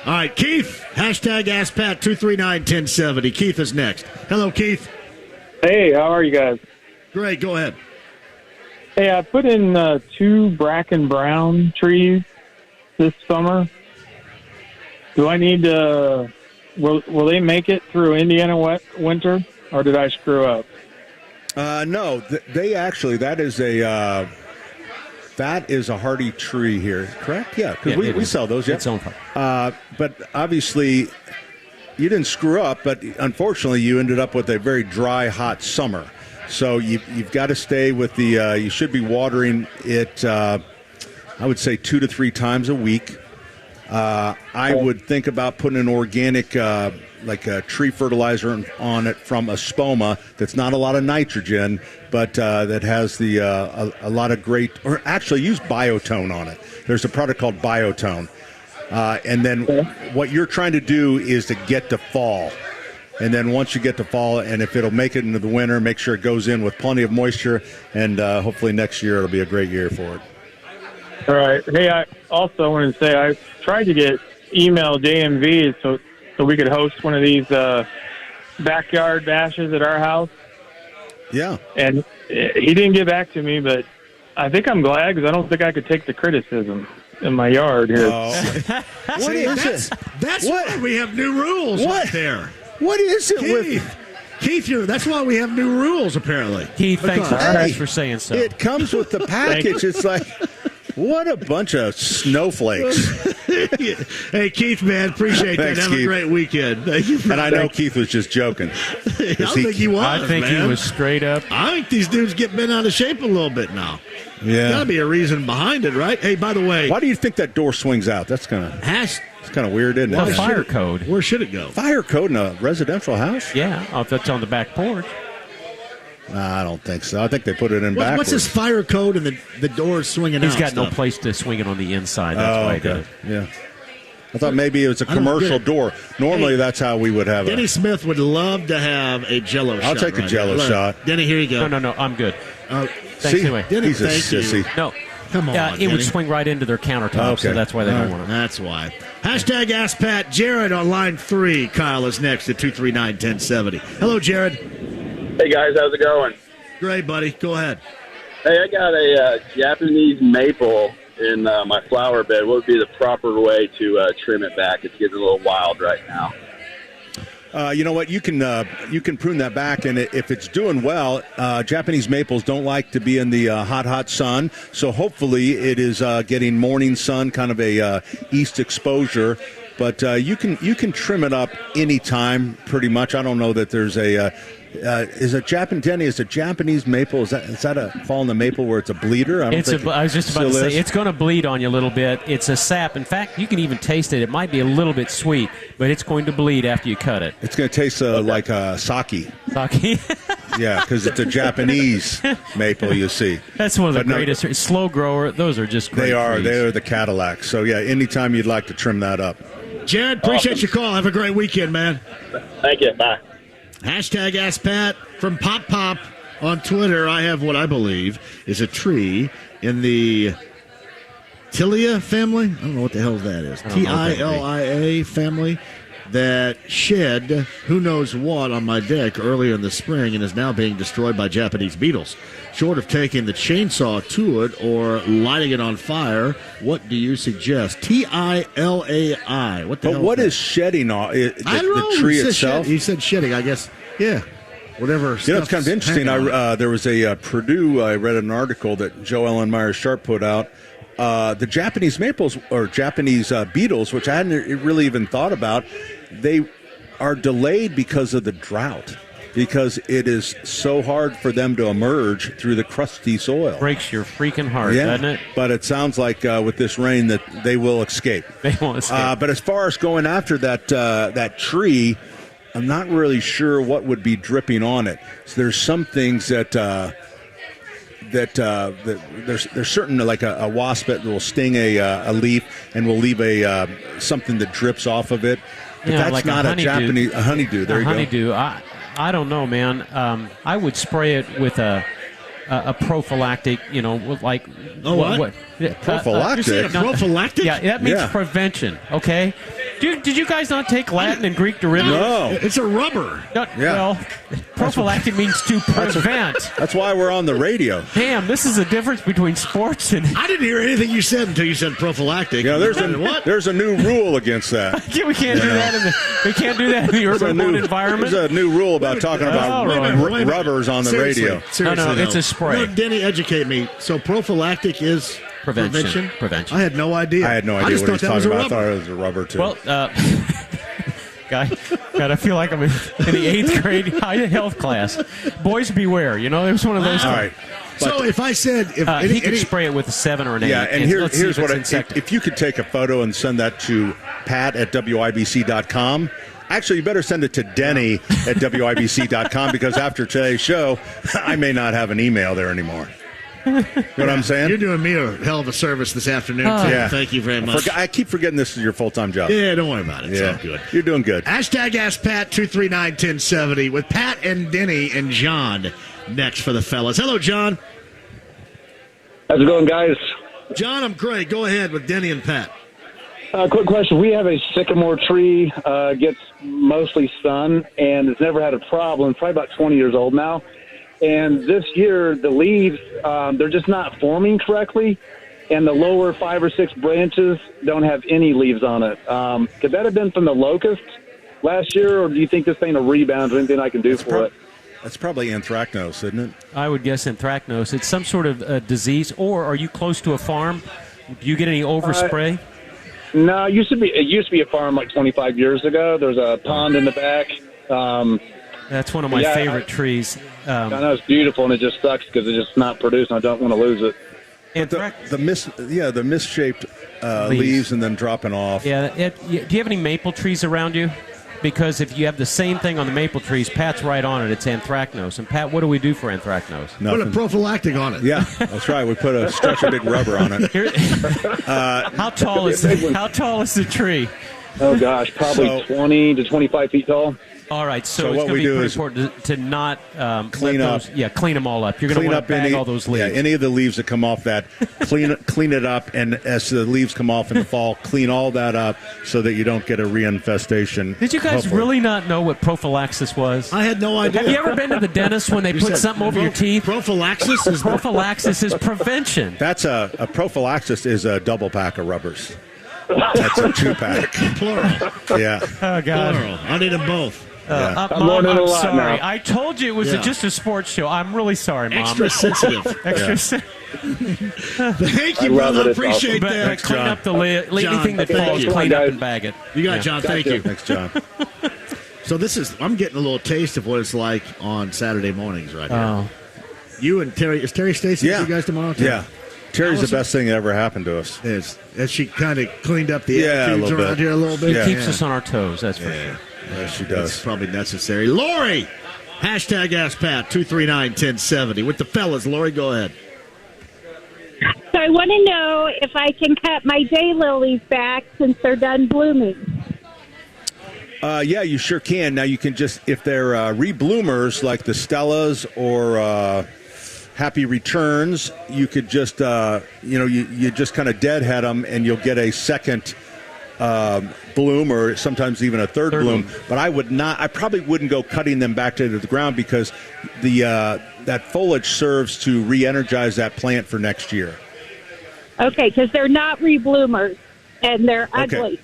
All right, Keith, hashtag Ask Pat, 239-1070. Keith is next. Hello, Keith. Hey, how are you guys? Great, go ahead. Hey, I put in 2 bracken brown trees this summer. Do I need to, will they make it through Indiana winter, or did I screw up? No, that is a hardy tree here, correct? Yeah, because we sell those. Yeah. It's on fire. But obviously, you didn't screw up. But unfortunately, you ended up with a very dry, hot summer. So you've got to stay with the. You should be watering it. I would say 2 to 3 times a week. I would think about putting an organic, like a tree fertilizer on it from a spoma that's not a lot of nitrogen, but that has a lot of great, or actually use Biotone on it. There's a product called Biotone. And then what you're trying to do is to get to fall. And then once you get to fall, and if it'll make it into the winter, make sure it goes in with plenty of moisture, and hopefully next year it'll be a great year for it. All right. Hey, I also wanted to say I tried to get email JMV so we could host one of these backyard bashes at our house. Yeah. And he didn't get back to me, but I think I'm glad because I don't think I could take the criticism in my yard here. What is it? That's why we have new rules right there. What is it Keith, that's why we have new rules, apparently. Keith, thanks for saying so. It comes with the package. It's like, what a bunch of snowflakes. Hey, Keith, man, appreciate that. Have a great weekend. Thank you. And I know Keith was just joking. I don't think he was, I think he was straight up. I think these dudes get bent out of shape a little bit now. Yeah. Got to be a reason behind it, right? Hey, by the way. Why do you think that door swings out? That's kind of... It's kind of weird, isn't it? Well, fire code. Where should it go? Fire code in a residential house? Yeah, if that's on the back porch. I don't think so. I think they put it in backwards. What's this fire code and the doors swinging out? He's got no place to swing it on the inside. That's why he did it. Yeah. I thought maybe it was a commercial door. Normally, that's how we would have it. Denny Smith would love to have a Jello shot. I'll take a Jello shot. Denny, here you go. No, I'm good. Thanks anyway. Denny, he's a thank sissy. you. No. Come on, it would swing right into their countertop, so that's why they don't want it. That's why. Hashtag Ask Pat. Jared on line 3. Kyle is next at 239-1070. Hello, Jared. Hey, guys. How's it going? Great, buddy. Go ahead. Hey, I got a Japanese maple in my flower bed. What would be the proper way to trim it back? It's getting a little wild right now. You know what? You can prune that back, and if it's doing well, Japanese maples don't like to be in the hot sun. So hopefully, it is getting morning sun, kind of a east exposure. But you can trim it up anytime, pretty much. I don't know that there's is a Japanese maple? Is that a fall in the maple where it's a bleeder? I was just about to say it's going to bleed on you a little bit. It's a sap. In fact, you can even taste it. It might be a little bit sweet, but it's going to bleed after you cut it. It's going to taste like sake. Sake. Yeah, because it's a Japanese maple. You see, that's one of the greatest. Slow grower. Those are just great. They are. trees. They are the Cadillacs. So yeah, anytime you'd like to trim that up. Jared, appreciate your call. Have a great weekend, man. Thank you. Bye. Hashtag Ask Pat from Pop Pop on Twitter. I have what I believe is a tree in the Tilia family. I don't know what the hell that is. Tilia family that shed who knows what on my deck earlier in the spring and is now being destroyed by Japanese beetles. Short of taking the chainsaw to it or lighting it on fire, what do you suggest? Tilai. What the hell? But what is shedding off? I don't know. The tree itself? He said shedding, I guess. Yeah. Whatever. You know, it's kind of interesting. There was a Purdue, I read an article that Joe Ellen Myers-Sharp put out. The Japanese maples or Japanese beetles, which I hadn't really even thought about, they are delayed because of the drought. Because it is so hard for them to emerge through the crusty soil. Breaks your freaking heart, doesn't it? But it sounds like with this rain that they will escape. They won't escape. But as far as going after that tree, I'm not really sure what would be dripping on it. So there's some things that there's certain, like a wasp that will sting a leaf and will leave something that drips off of it. But that's like not a Japanese honeydew. There you go. Honeydew. I don't know, man. I would spray it with a prophylactic, with like... Oh, what? Prophylactic? Prophylactic? Yeah, that means prevention, okay? Did you guys not take Latin and Greek derivatives? No. It's a rubber. No, Yeah. Well, prophylactic means to prevent. That's why we're on the radio. Damn, this is the difference between sports and... I didn't hear anything you said until you said prophylactic. Yeah, there's a new rule against that. we can't do that we can't do that in the urban environment. There's a new rule about talking about rubbers on the radio. Seriously, no, it's a spray. No, Denny, educate me. So prophylactic is prevention? Prevention. I had no idea. I had no idea just what he thought was that talking was about. a I rubber. thought it was a rubber, too. Well, God, I feel like I'm in the 8th grade health class. Boys beware. You know, it was one of those. All right. So if I said... he could spray it with a 7 or an 8. Yeah, and here's what insected. if you could take a photo and send that to pat@wibc.com. Actually, you better send it to Denny at wibc.com because after today's show, I may not have an email there anymore. You know what I'm saying? You're doing me a hell of a service this afternoon, too. Yeah. Thank you very much. I keep forgetting this is your full-time job. Yeah, don't worry about it. It's all good. You're doing good. Hashtag AskPat239-1070 with Pat and Denny and John next for the fellas. Hello, John. How's it going, guys? John, I'm great. Go ahead with Denny and Pat. Quick question. We have a sycamore tree, gets mostly sun, and it's never had a problem. It's probably about 20 years old now. And this year, the leaves, they're just not forming correctly, and the lower 5 or 6 branches don't have any leaves on it. Could that have been from the locust last year, or do you think this thing will rebound or anything I can do for it? That's probably anthracnose, isn't it? I would guess anthracnose. It's some sort of disease, or are you close to a farm? Do you get any overspray? No, it used to be a farm like 25 years ago. There's a pond in the back. That's one of my favorite trees. I know it's beautiful, and it just sucks because it's just not producing. I don't want to lose it. The misshaped leaves and then dropping off. Yeah. Do you have any maple trees around you? Because if you have the same thing on the maple trees, Pat's right on it. It's anthracnose. And Pat, what do we do for anthracnose? Put a prophylactic on it. Yeah, that's right. We put a stretch of big rubber on it. How tall is the tree? Oh gosh, probably 20 to 25 feet tall. All right, so So it's what going we to be do pretty is important to not clean up. Clean them all up. You're going to want to bag all those leaves. Yeah, any of the leaves that come off that, clean it up, and as the leaves come off in the fall, clean all that up so that you don't get a reinfestation. Did you guys really not know what prophylaxis was? I had no idea. Have you ever been to the dentist when they put something over your teeth? Prophylaxis is prevention. That's a prophylaxis is a double pack of rubbers. That's a 2-pack. Plural. Yeah. Oh God. Plural. I need them both. I'm Mom, learning a I'm lot sorry. now. I told you it was just a sports show. I'm really sorry, Mom. Extra sensitive. Thank you, brother. Appreciate that. But clean up the anything that thank falls. you. Clean up and bag it. You got it, John. Thank you. Thanks, John. So I'm getting a little taste of what it's like on Saturday mornings right now. You and Terry, is Terry Stacy with you guys tomorrow? Too? Yeah. Terry's the best thing that ever happened to us. Has she kind of cleaned up the a attitudes little around bit. here a little bit? It keeps us on our toes, that's for sure. Yeah, she does. That's probably necessary. Lori! Hashtag AskPat239-1070. With the fellas, Lori, go ahead. So I want to know if I can cut my daylilies back since they're done blooming. Yeah, you sure can. Now you can just, if they're rebloomers like the Stellas or Happy Returns, you could just, you just kind of deadhead them and you'll get a second bloom or sometimes even a third bloom. But I probably wouldn't go cutting them back to the ground because that foliage serves to re-energize that plant for next year. Okay, because they're not rebloomers and they're ugly.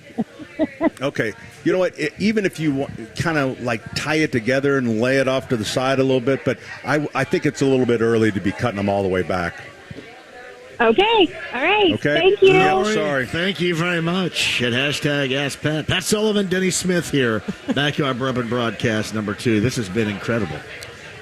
Okay. You know what? Even if you kind of like tie it together and lay it off to the side a little bit, but I think it's a little bit early to be cutting them all the way back. Okay. All right. Okay. Thank you. Yeah, sorry. Thank you very much. At hashtag AskPat. Pat Sullivan, Denny Smith here. Backyard Bourbon Broadcast number 2. This has been incredible.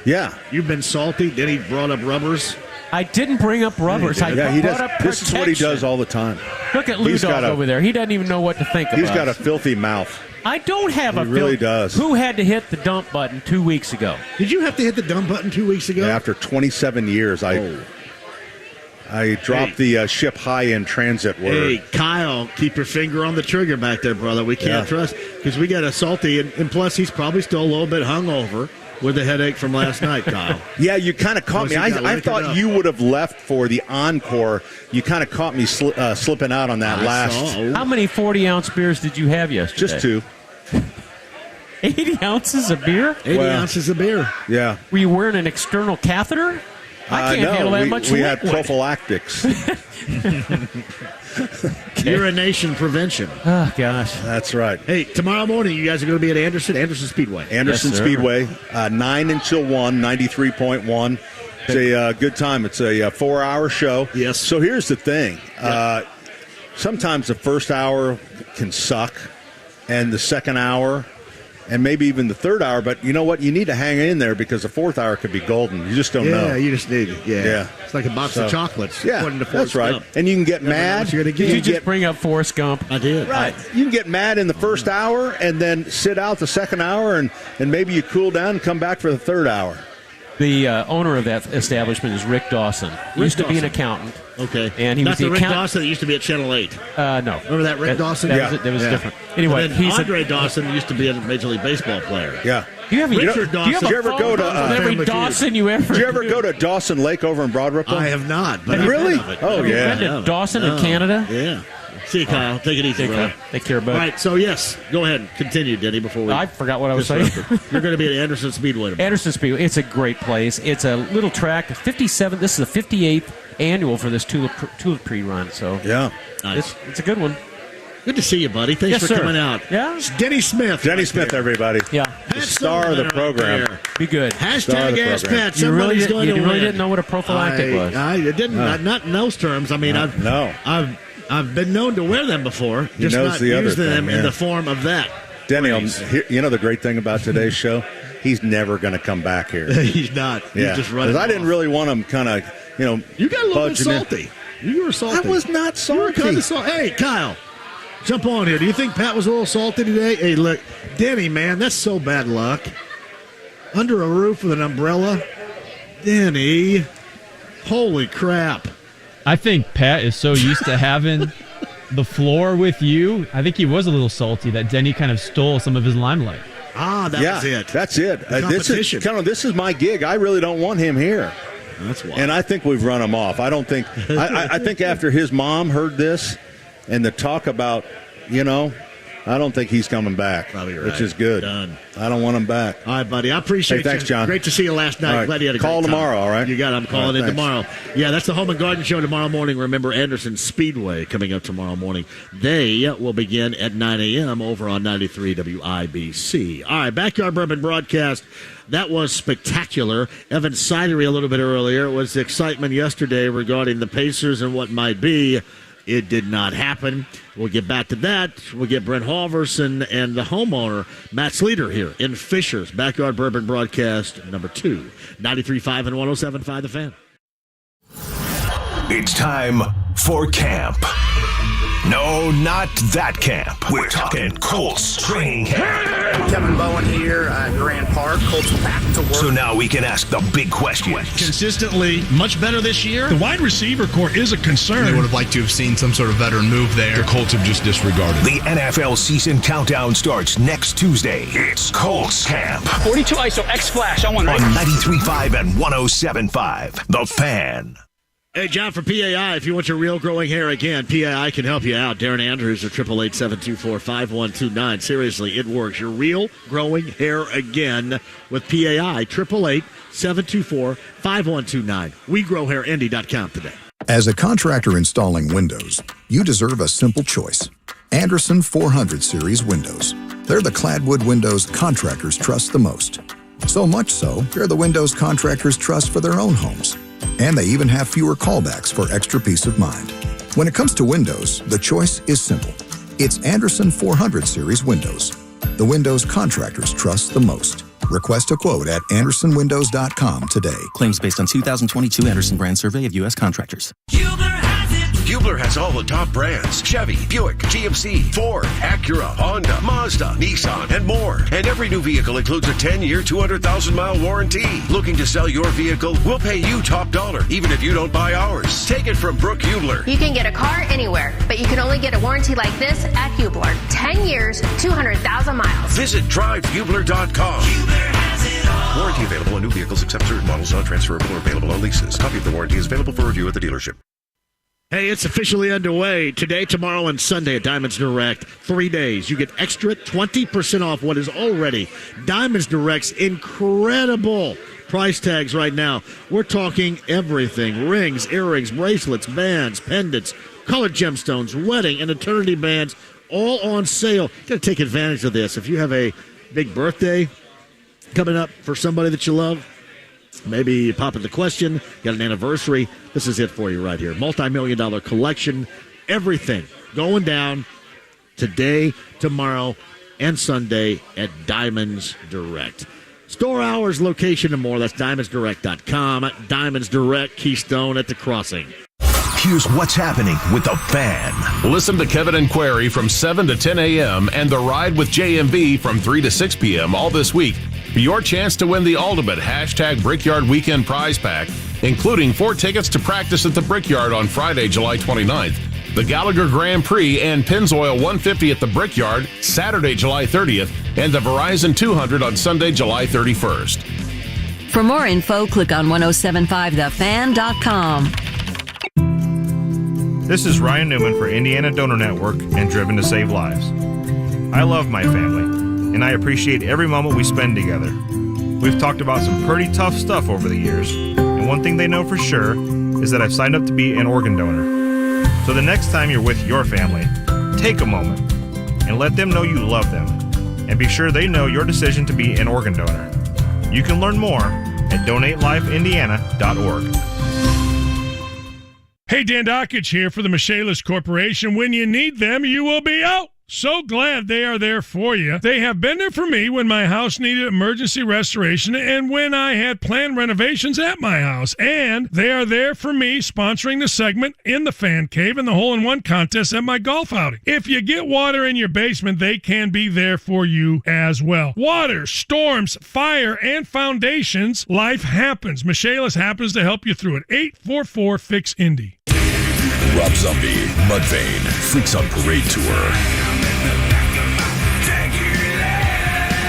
Yeah. You've been salty. Denny brought up rubbers. I didn't bring up rubbers. He does. Up this is what he does all the time. Look at Lou Dog over there. He doesn't even know what to think about. He's got a filthy mouth. I don't have a He really does. Who had to hit the dump button 2 weeks ago? Did you have to hit the dump button 2 weeks ago? Yeah, after 27 years, I dropped the ship high in transit. Hey, Kyle, keep your finger on the trigger back there, brother. We can't trust because we got a salty, and plus he's probably still a little bit hungover with the headache from last night, Kyle. Yeah, you kind of caught me. I thought you would have left for the encore. You kind of caught me slipping out on that last. How many 40-ounce beers did you have yesterday? Just 2. 80 ounces of beer? 80 ounces of beer. Yeah. Were you wearing an external catheter? I can't handle that much we liquid. had prophylactics. Urination prevention. Oh, gosh. That's right. Hey, tomorrow morning you guys are going to be at Anderson Speedway. Anderson Speedway, 9 until 1, 93.1. It's a good time. It's a 4-hour show. Yes. So here's the thing. Sometimes the first hour can suck, and the second hour, and maybe even the third hour. But you know what? You need to hang in there because the fourth hour could be golden. You just don't know. Yeah, you just need it. Yeah. It's like a box of chocolates. Yeah, that's right. And you can get mad. Did you just bring up Forrest Gump? I did. Right. You can get mad in the first hour and then sit out the second hour, and maybe you cool down and come back for the third hour. The owner of that establishment is Rick Dawson. He used to be an accountant. Okay. And he Not was the Rick accountant. Dawson that used to be at Channel 8. No. Remember that Rick Dawson? That was different. Anyway, and then Andre Dawson used to be a Major League Baseball player. Yeah. Do you have Richard Dawson. Did you ever go to every Dawson you ever? Did you ever go to Dawson Lake over in Broad Ripple? I have not. But Really? Oh, Have you been to Dawson in Canada? Yeah. See you, Kyle. Take it easy, brother. Take care, bud. All right, so yes, go ahead and continue, Denny, before we... I forgot what I was saying. You're going to be at Anderson Speedway tomorrow. Anderson Speedway. It's a great place. It's a little track. 57. This is the 58th annual for this Tulip pre-run. So yeah, nice. It's a good one. Good to see you, buddy. Thanks for coming out. Yeah. It's Denny Smith. Denny Smith, everybody. Yeah. The star of the program. Be good. Hashtag Ask Pat. You really Somebody's going to win. didn't know what a prophylactic was. I didn't. Not in those terms. I mean, I've been known to wear them before. He just knows not the other using them thing, in the form of that. Denny, you know the great thing about today's show? He's never going to come back here. He's not. Yeah. He's just running. I didn't really want him kind of, You got a little bit budging in. salty. You were salty. I was not salty. You were kind of salty. Hey, Kyle, jump on here. Do you think Pat was a little salty today? Hey, look, Denny, man, that's so bad luck. Under a roof with an umbrella. Denny, holy crap. I think Pat is so used to having the floor with you. I think he was a little salty that Denny kind of stole some of his limelight. That was it. That's it. Competition. This is my gig. I really don't want him here. That's why. And I think we've run him off. I don't think. I think after his mom heard this and the talk about, I don't think he's coming back. Probably right. Which is good. Done. I don't want him back. All right, buddy. I appreciate Thanks, you. John. Great to see you last night. All right. Glad you had a Call great time. tomorrow, all right? You got it. I'm calling in thanks. tomorrow. Yeah, that's the Home and Garden Show tomorrow morning. Remember, Anderson Speedway coming up tomorrow morning. They will begin at 9 a.m. over on 93 WIBC. All right, Backyard Bourbon broadcast. That was spectacular. Evan Sidery a little bit earlier. It was the excitement yesterday regarding the Pacers and what might be. It did not happen. We'll get back to that. We'll get Brent Halverson and the homeowner, Matt Sleater, here in Fishers. Backyard Bourbon broadcast number 2. 93.5 and 107.5 The Fan. It's time for camp. No, not that camp. We're talking Colts training camp. Kevin Bowen here at Grand Park. Colts back to work. So now we can ask the big questions. Consistently much better this year. The wide receiver core is a concern. They would have liked to have seen some sort of veteran move there. The Colts have just disregarded. The NFL season countdown starts next Tuesday. It's Colts camp. 42 ISO X Flash. I want on 93.5 and 107.5. The Fan. Hey, John from PAI, if you want your real growing hair again, PAI can help you out. Darren Andrews at 888-724-5129. Seriously, it works. Your real growing hair again with PAI, 888-724-5129. WeGrowHairIndy.com today. As a contractor installing windows, you deserve a simple choice. Anderson 400 Series windows. They're the cladwood windows contractors trust the most. So much so, they're the windows contractors trust for their own homes. And they even have fewer callbacks for extra peace of mind. When it comes to windows, the choice is simple. It's Anderson 400 Series windows. The windows contractors trust the most. Request a quote at AndersonWindows.com today. Claims based on 2022 Anderson brand survey of U.S. contractors. Hubler has all the top brands: Chevy, Buick, GMC, Ford, Acura, Honda, Mazda, Nissan, and more. And every new vehicle includes a 10-year, 200,000-mile warranty. Looking to sell your vehicle? We'll pay you top dollar, even if you don't buy ours. Take it from Brooke Hubler. You can get a car anywhere, but you can only get a warranty like this at Hubler. 10 years, 200,000 miles. Visit drivehubler.com. Hubler has it all. Warranty available on new vehicles except certain models not transferable or available on leases. Copy of the warranty is available for review at the dealership. Hey, it's officially underway. Today, tomorrow, and Sunday at Diamonds Direct. 3 days. You get extra 20% off what is already Diamonds Direct's incredible price tags right now. We're talking everything. Rings, earrings, bracelets, bands, pendants, colored gemstones, wedding, and eternity bands, all on sale. You got to take advantage of this. If you have a big birthday coming up for somebody that you love, maybe you pop in the question, got an anniversary, this is it for you right here. Multi-million-dollar collection, everything going down today, tomorrow, and Sunday at Diamonds Direct. Store hours, location, and more. That's DiamondsDirect.com. Diamonds Direct, Keystone at the Crossing. Here's what's happening with the Fan. Listen to Kevin and Query from 7 to 10 a.m. and The Ride with JMV from 3 to 6 p.m. all this week for your chance to win the ultimate Brickyard Weekend prize pack, including 4 tickets to practice at the Brickyard on Friday, July 29th, the Gallagher Grand Prix and Pennzoil 150 at the Brickyard Saturday, July 30th, and the Verizon 200 on Sunday, July 31st. For more info, click on 1075thefan.com. This is Ryan Newman for Indiana Donor Network and Driven to Save Lives. I love my family, and I appreciate every moment we spend together. We've talked about some pretty tough stuff over the years, and one thing they know for sure is that I've signed up to be an organ donor. So the next time you're with your family, take a moment and let them know you love them, and be sure they know your decision to be an organ donor. You can learn more at donatelifeindiana.org. Hey, Dan Dockich here for the Michaelis Corporation. When you need them, you will be out. So glad they are there for you. They have been there for me when my house needed emergency restoration and when I had planned renovations at my house. And they are there for me sponsoring the segment in the Fan Cave and the hole-in-one contest at my golf outing. If you get water in your basement, they can be there for you as well. Water, storms, fire, and foundations, life happens. Michaelis happens to help you through it. 844-FIX-INDY. Rob Zombie, Mudvayne, Freaks on Parade Tour.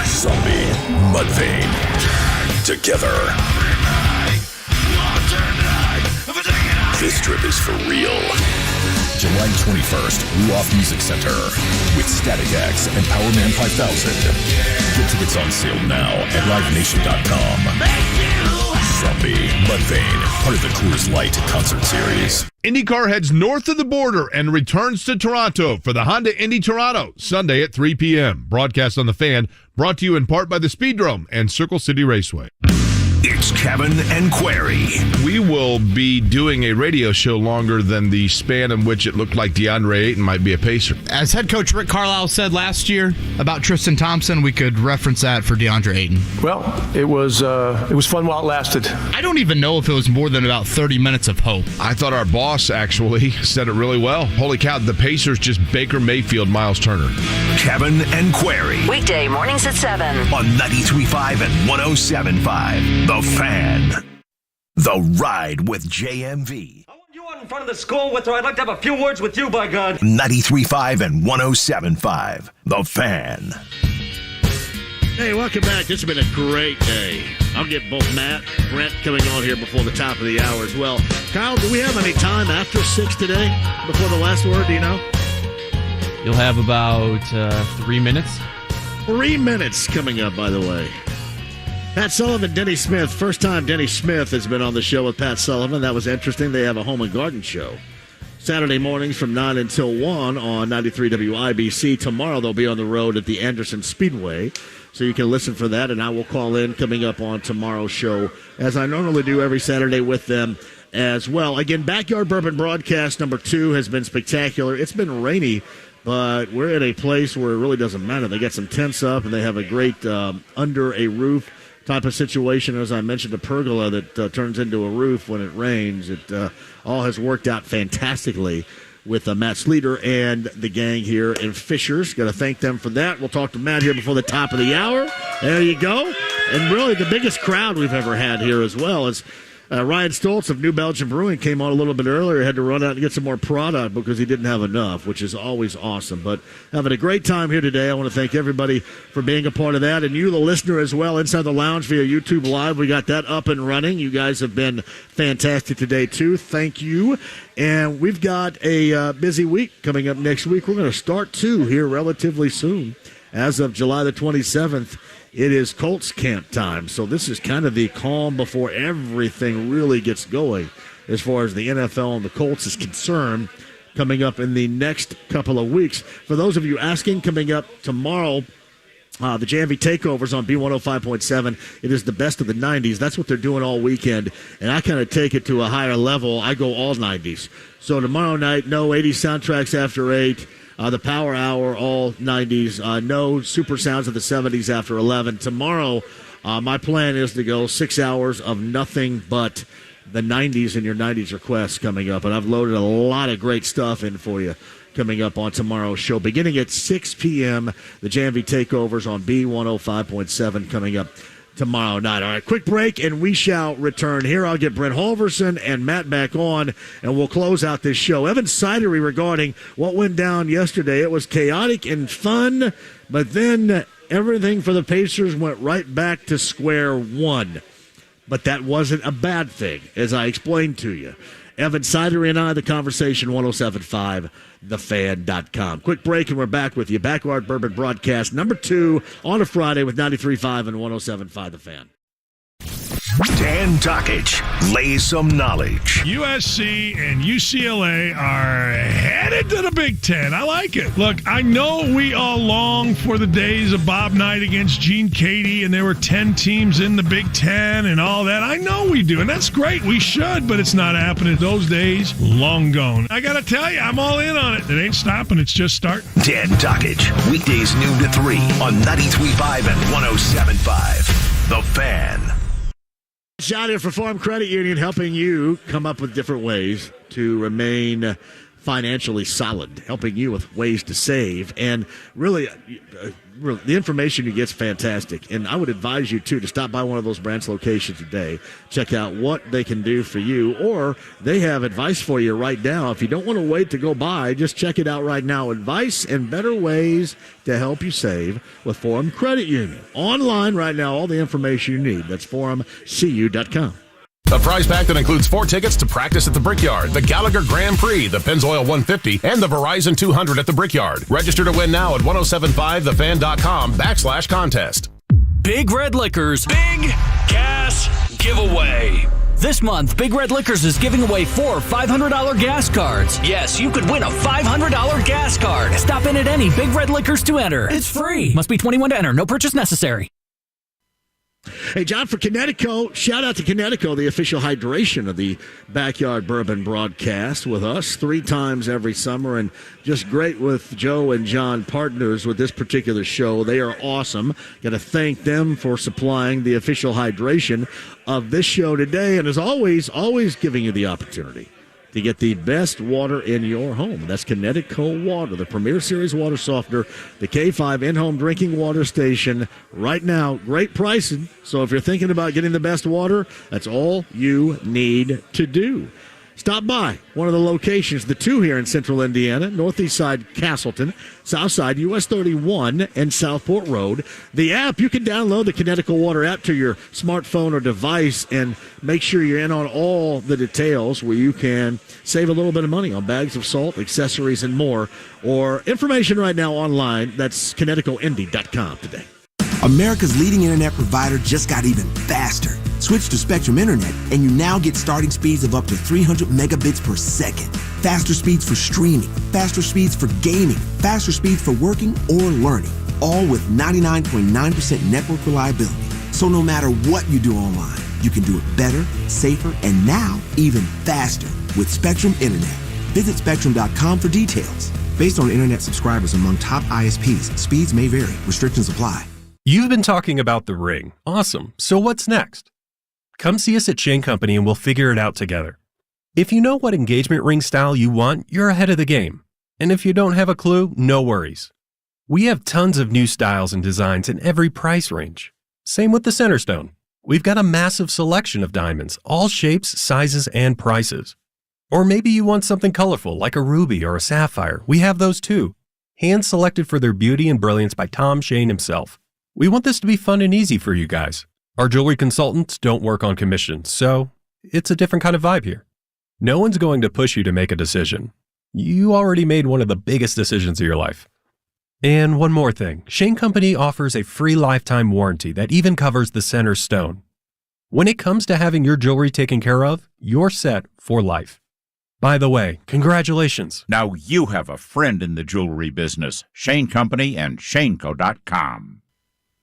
Zombie, Mudvayne, together. This trip is for real. July 21st, Ruoff Music Center with Static X and Powerman 5000. Get tickets on sale now at livenation.com. Zombie, Mudvayne, part of the Coors Light concert series. IndyCar heads north of the border and returns to Toronto for the Honda Indy Toronto, Sunday at 3 p.m. Broadcast on The Fan, brought to you in part by the Speedrome and Circle City Raceway. It's Kevin and Query. We will be doing a radio show longer than the span in which it looked like Deandre Ayton might be a Pacer. As head coach Rick Carlisle said last year about Tristan Thompson, we could reference that for Deandre Ayton. Well, it was fun while it lasted. I don't even know if it was more than about 30 minutes of hope. I thought our boss actually said it really well. Holy cow, the Pacers just Baker Mayfield, Miles Turner. Kevin and Query. Weekday mornings at 7 on 93.5 and 107.5. The Fan. The Ride with JMV. I want you out in front of the school with her. I'd like to have a few words with you, by God. 93.5 and 107.5. The Fan. Hey, welcome back. This has been a great day. I'll get both Matt, Brent coming on here before the top of the hour as well. Kyle, do we have any time after 6 today before the last word? Do you know? You'll have about 3 minutes. 3 minutes coming up, by the way. Pat Sullivan, Denny Smith. First time Denny Smith has been on the show with Pat Sullivan. That was interesting. They have a home and garden show. Saturday mornings from 9 until 1 on 93 WIBC. Tomorrow they'll be on the road at the Anderson Speedway. So you can listen for that, and I will call in coming up on tomorrow's show, as I normally do every Saturday with them as well. Again, Backyard Bourbon broadcast number 2 has been spectacular. It's been rainy, but we're in a place where it really doesn't matter. They got some tents up, and they have a great under a roof type of situation. As I mentioned, a pergola that turns into a roof when it rains. It all has worked out fantastically with Matt Sleater and the gang here in Fishers. Got to thank them for that. We'll talk to Matt here before the top of the hour. There you go. And really the biggest crowd we've ever had here as well. As Ryan Stoltz of New Belgium Brewing came on a little bit earlier. Had to run out and get some more product because he didn't have enough, which is always awesome. But having a great time here today. I want to thank everybody for being a part of that, and you, the listener, as well, inside the lounge via YouTube Live. We got that up and running. You guys have been fantastic today, too. Thank you. And we've got a busy week coming up next week. We're going to start, too, here relatively soon. As of July the 27th, it is Colts camp time. So this is kind of the calm before everything really gets going as far as the NFL and the Colts is concerned, coming up in the next couple of weeks. For those of you asking, coming up tomorrow, the JMV Takeovers on B105.7. It is the best of the 90s. That's what they're doing all weekend. And I kind of take it to a higher level. I go all 90s. So tomorrow night, no 80s soundtracks after 8. The Power Hour, all 90s. No super sounds of the 70s after 11. Tomorrow, my plan is to go 6 hours of nothing but the 90s and your 90s requests coming up. And I've loaded a lot of great stuff in for you coming up on tomorrow's show. Beginning at 6 p.m., the JMV Takeovers on B105.7 coming up tomorrow night. All right, quick break, and we shall return here. I'll get Brent Halverson and Matt back on, and we'll close out this show. Evan Sidery regarding what went down yesterday. It was chaotic and fun, but then everything for the Pacers went right back to square one. But that wasn't a bad thing, as I explained to you. Evan Sidery and I, the conversation, 107.5, thefan.com. Quick break, and we're back with you. Backyard Bourbon broadcast number 2 on a Friday with 93.5 and 107.5 The Fan. Dan Dakich lays some knowledge. USC and UCLA are headed to the Big Ten. I like it. Look, I know we all long for the days of Bob Knight against Gene Cady, and there were 10 teams in the Big Ten and all that. I know we do, and that's great. We should, but it's not happening. Those days, long gone. I got to tell you, I'm all in on it. It ain't stopping. It's just starting. Dan Dakich, weekdays noon to 3 on 93.5 and 107.5 The Fan. John here for Farm Credit Union, helping you come up with different ways to remain financially solid, helping you with ways to save. And really, the information you get is fantastic. And I would advise you, too, to stop by one of those branch locations today. Check out what they can do for you, or they have advice for you right now. If you don't want to wait to go buy, just check it out right now. Advice and better ways to help you save with Forum Credit Union. Online right now, all the information you need. That's forumcu.com. A prize pack that includes 4 tickets to practice at the Brickyard, the Gallagher Grand Prix, the Pennzoil 150, and the Verizon 200 at the Brickyard. Register to win now at 1075thefan.com/contest. Big Red Liquors Big Gas Giveaway. This month, Big Red Liquors is giving away 4 $500 gas cards. Yes, you could win a $500 gas card. Stop in at any Big Red Liquors to enter. It's free. Must be 21 to enter. No purchase necessary. Hey, John, for Connecticut, shout out to Connecticut, the official hydration of the Backyard Bourbon broadcast with us 3 times every summer, and just great with Joe and John, partners with this particular show. They are awesome. Got to thank them for supplying the official hydration of this show today, and as always giving you the opportunity to get the best water in your home. That's Connecticut Water, the Premier Series water softener, the K5 in-home drinking water station. Right now, great pricing. So if you're thinking about getting the best water, that's all you need to do. Stop by one of the locations, the 2 here in central Indiana, northeast side Castleton, south side US 31 and Southport Road. The app, you can download the Connecticut Water app to your smartphone or device and make sure you're in on all the details where you can save a little bit of money on bags of salt, accessories, and more. Or information right now online, that's ConnecticutIndy.com today. America's leading internet provider just got even faster. Switch to Spectrum Internet, and you now get starting speeds of up to 300 megabits per second. Faster speeds for streaming, faster speeds for gaming, faster speeds for working or learning, all with 99.9% network reliability. So no matter what you do online, you can do it better, safer, and now even faster with Spectrum Internet. Visit Spectrum.com for details. Based on internet subscribers among top ISPs, speeds may vary. Restrictions apply. You've been talking about the ring. Awesome. So what's next? Come see us at Shane Company and we'll figure it out together. If you know what engagement ring style you want, you're ahead of the game. And if you don't have a clue, no worries. We have tons of new styles and designs in every price range. Same with the Centerstone. We've got a massive selection of diamonds, all shapes, sizes, and prices. Or maybe you want something colorful like a ruby or a sapphire. We have those too. Hand-selected for their beauty and brilliance by Tom Shane himself. We want this to be fun and easy for you guys. Our jewelry consultants don't work on commission, so it's a different kind of vibe here. No one's going to push you to make a decision. You already made one of the biggest decisions of your life. And one more thing, Shane Company offers a free lifetime warranty that even covers the center stone. When it comes to having your jewelry taken care of, you're set for life. By the way, congratulations. Now you have a friend in the jewelry business. Shane Company and ShaneCo.com.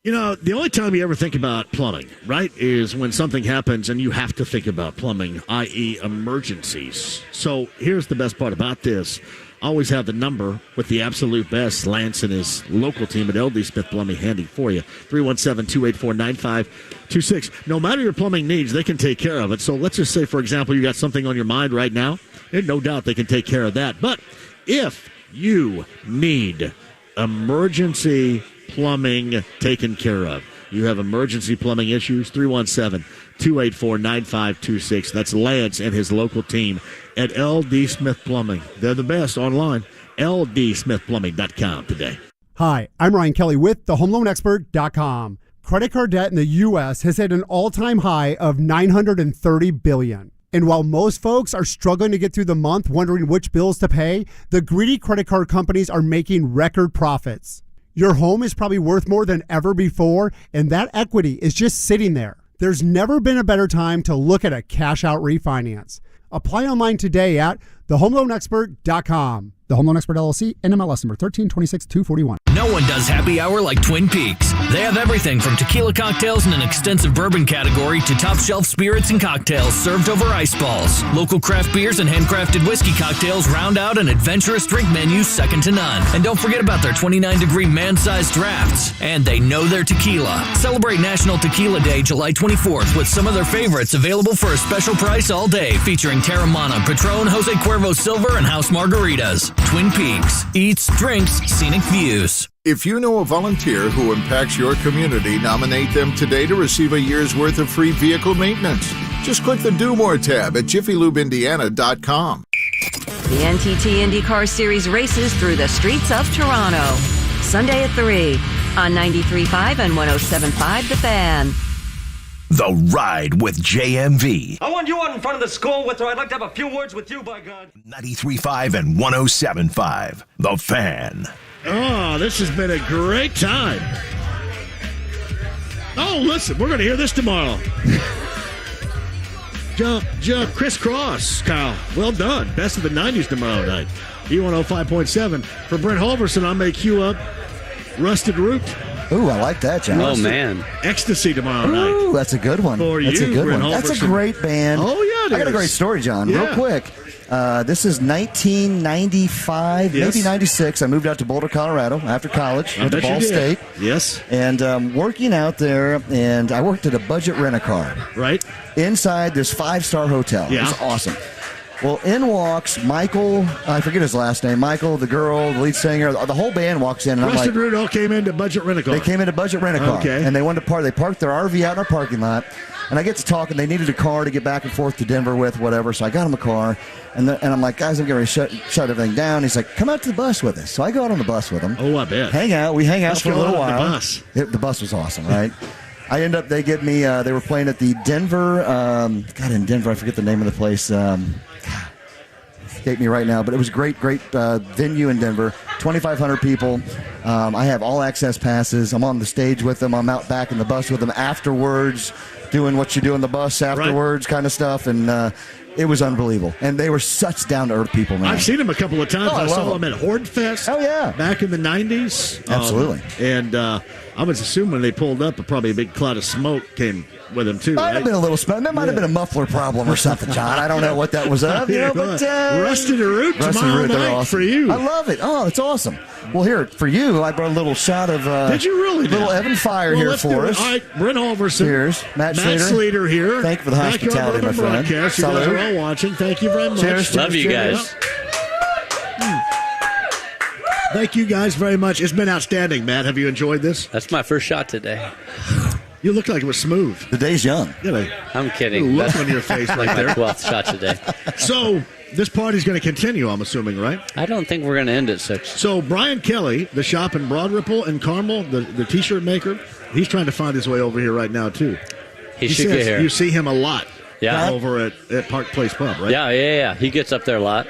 You know, the only time you ever think about plumbing, right, is when something happens and you have to think about plumbing, i.e. emergencies. So here's the best part about this. Always have the number with the absolute best. Lance and his local team at LD Smith Plumbing handy for you. 317-284-9526. No matter your plumbing needs, they can take care of it. So let's just say, for example, you got something on your mind right now. And no doubt they can take care of that. But if you need emergency plumbing taken care of, you have emergency plumbing issues, 317-284-9526. That's Lance and his local team at LD Smith Plumbing. They're the best online. LDSmithPlumbing.com today. Hi, I'm Ryan Kelly with thehomeloanexpert.com. Credit card debt in the U.S. has hit an all-time high of $930 billion. And while most folks are struggling to get through the month wondering which bills to pay, the greedy credit card companies are making record profits. Your home is probably worth more than ever before, and that equity is just sitting there. There's never been a better time to look at a cash-out refinance. Apply online today at thehomeloanexpert.com. The Home Loan Expert LLC, NMLS number 1326241. No one does happy hour like Twin Peaks. They have everything from tequila cocktails and an extensive bourbon category to top shelf spirits and cocktails served over ice balls. Local craft beers and handcrafted whiskey cocktails round out an adventurous drink menu second to none. And don't forget about their 29-degree man-sized drafts. And they know their tequila. Celebrate National Tequila Day July 24th with some of their favorites available for a special price all day, featuring Terramana, Patron, Jose Cuervo Silver, and House Margaritas. Twin Peaks. Eats, drinks, scenic views. If you know a volunteer who impacts your community, nominate them today to receive a year's worth of free vehicle maintenance. Just click the Do More tab at JiffyLubeIndiana.com. The NTT IndyCar Series races through the streets of Toronto. Sunday at 3 on 93.5 and 107.5 The Fan. The Ride with JMV. I want you out in front of the school with her. I'd like to have a few words with you, by God. 93.5 and 107.5 The Fan. Oh, this has been a great time. Oh, listen, we're going to hear this tomorrow. Crisscross, Kyle. Well done. Best of the 90s tomorrow night. E105.7. For Brent Holverson, I'll make you up Rusted Root. Ooh, I like that, John. Oh, man. Ecstasy tomorrow night. Ooh, that's a good one. That's a good one. That's a great band. Oh, yeah, it I got a is. great story, John. Yeah. Real quick. This is 1995, Yes. maybe 96. I moved out to Boulder, Colorado after college. Went to Ball State. Yes. And working out there, and I worked at a budget rent-a-car. Right. Inside this 5-star hotel. Yeah. It was awesome. Well, in walks Michael, I forget his last name, Michael, the girl, the lead singer, the whole band walks in. And Rusted I'm like, Root all came into Budget Rent-A-Car. they came into Budget Rent-A-Car. Okay. And they wanted to park. They parked their RV out in our parking lot. And I get to talking. They needed a car to get back and forth to Denver with, whatever. So I got him a car. And I'm like, guys, I'm going to shut everything down. He's like, come out to the bus with us. So I go out on the bus with him. Oh, I bet. Hang out. We hang out Let's for a go little out on while. the bus. The bus was awesome, right? I end up, they get me, they were playing at the Denver, in Denver, I forget the name of the place. Escape me right now, but it was a great venue in Denver. 2,500 people. I have all access passes. I'm on the stage with them. I'm out back in the bus with them afterwards, doing what you do in the bus afterwards, kind of stuff. And it was unbelievable. And they were such down-to-earth people, man. I've seen them a couple of times. Oh, I saw love them at Horde Fest. Oh, yeah. Back in the 90s. Absolutely. And I was assuming when they pulled up, probably a big cloud of smoke came with them, too. Might have been a little smoke. That might have been a muffler problem or something, John. I don't know what that was of. But Rusted Root tomorrow night awesome. for you. I love it. Oh, it's awesome. Well, here, for you, I brought a little shot of Did you really? little Evan Fire here let's for do it. us. All right, Brent Holverson. Cheers. Matt Slater here. Thank you for the hospitality, my friend. Broadcast. You guys are all watching. Thank you very much. Cheers. Love you guys. Thank you guys very much. It's been outstanding, Matt. Have you enjoyed this? That's my first shot today. You look like it was smooth. The day's young. I'm kidding. Look on your face like right there. my 12th shot today. So this party's going to continue, I'm assuming, right? I don't think we're going to end at 6. So Brian Kelly, the shop in Broad Ripple and Carmel, the T-shirt maker, he's trying to find his way over here right now, too. He should get here. You see him a lot Yeah. over at Park Place Pub, right? Yeah. He gets up there a lot.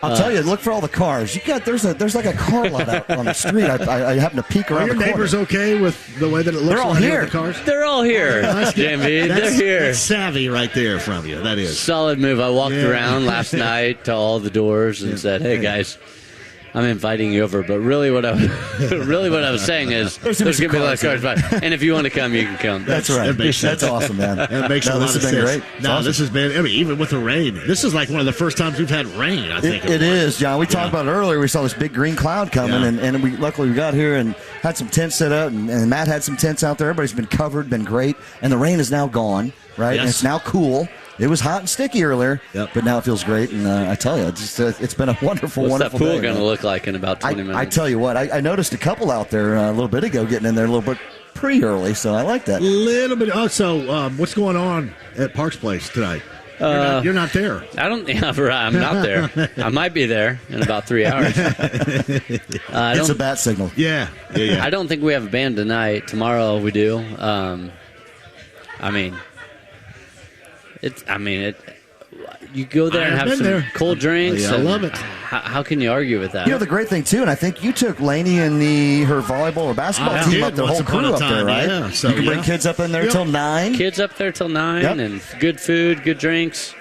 I'll tell you, look for all the cars. There's like a car lot out on the street. I happen to peek around Are your the corner. neighbors okay with the way that it looks? They're all around here. With the cars? They're all here, JMV. They're here. That's savvy right there from you. That is. Solid move. I walked around last night to all the doors and said, hey, guys, I'm inviting you over. But really what I was saying is there's going to be a lot of cars. And if you want to come, you can come. That's right. That's awesome, man. That makes a lot of sense. This has been great. This has been, even with the rain, this is like one of the first times we've had rain, I think. It is, John. We talked about it earlier. We saw this big green cloud coming, and we luckily we got here and had some tents set up, and Matt had some tents out there. Everybody's been covered, been great, and the rain is now gone, right? Yes. And it's now cool. It was hot and sticky earlier, but now it feels great, and I tell you, it's been a wonderful, What's wonderful that pool day. going to look like in about 20 minutes? I tell you what, I noticed a couple out there a little bit ago getting in there a little bit pre-early, so I like that. A little bit. Oh, so what's going on at Parks Place tonight? You're not there. I'm not there. I might be there in about 3 hours. It's a bat signal. Yeah. I don't think we have a band tonight. Tomorrow we do. You go there and have some cold drinks. I love it. How can you argue with that? You know, the great thing, too, and I think you took Lainey and her volleyball or basketball team up, the whole crew up there, right? Yeah. So, you can bring kids up in there till 9. Kids up there till 9, and good food, good drinks.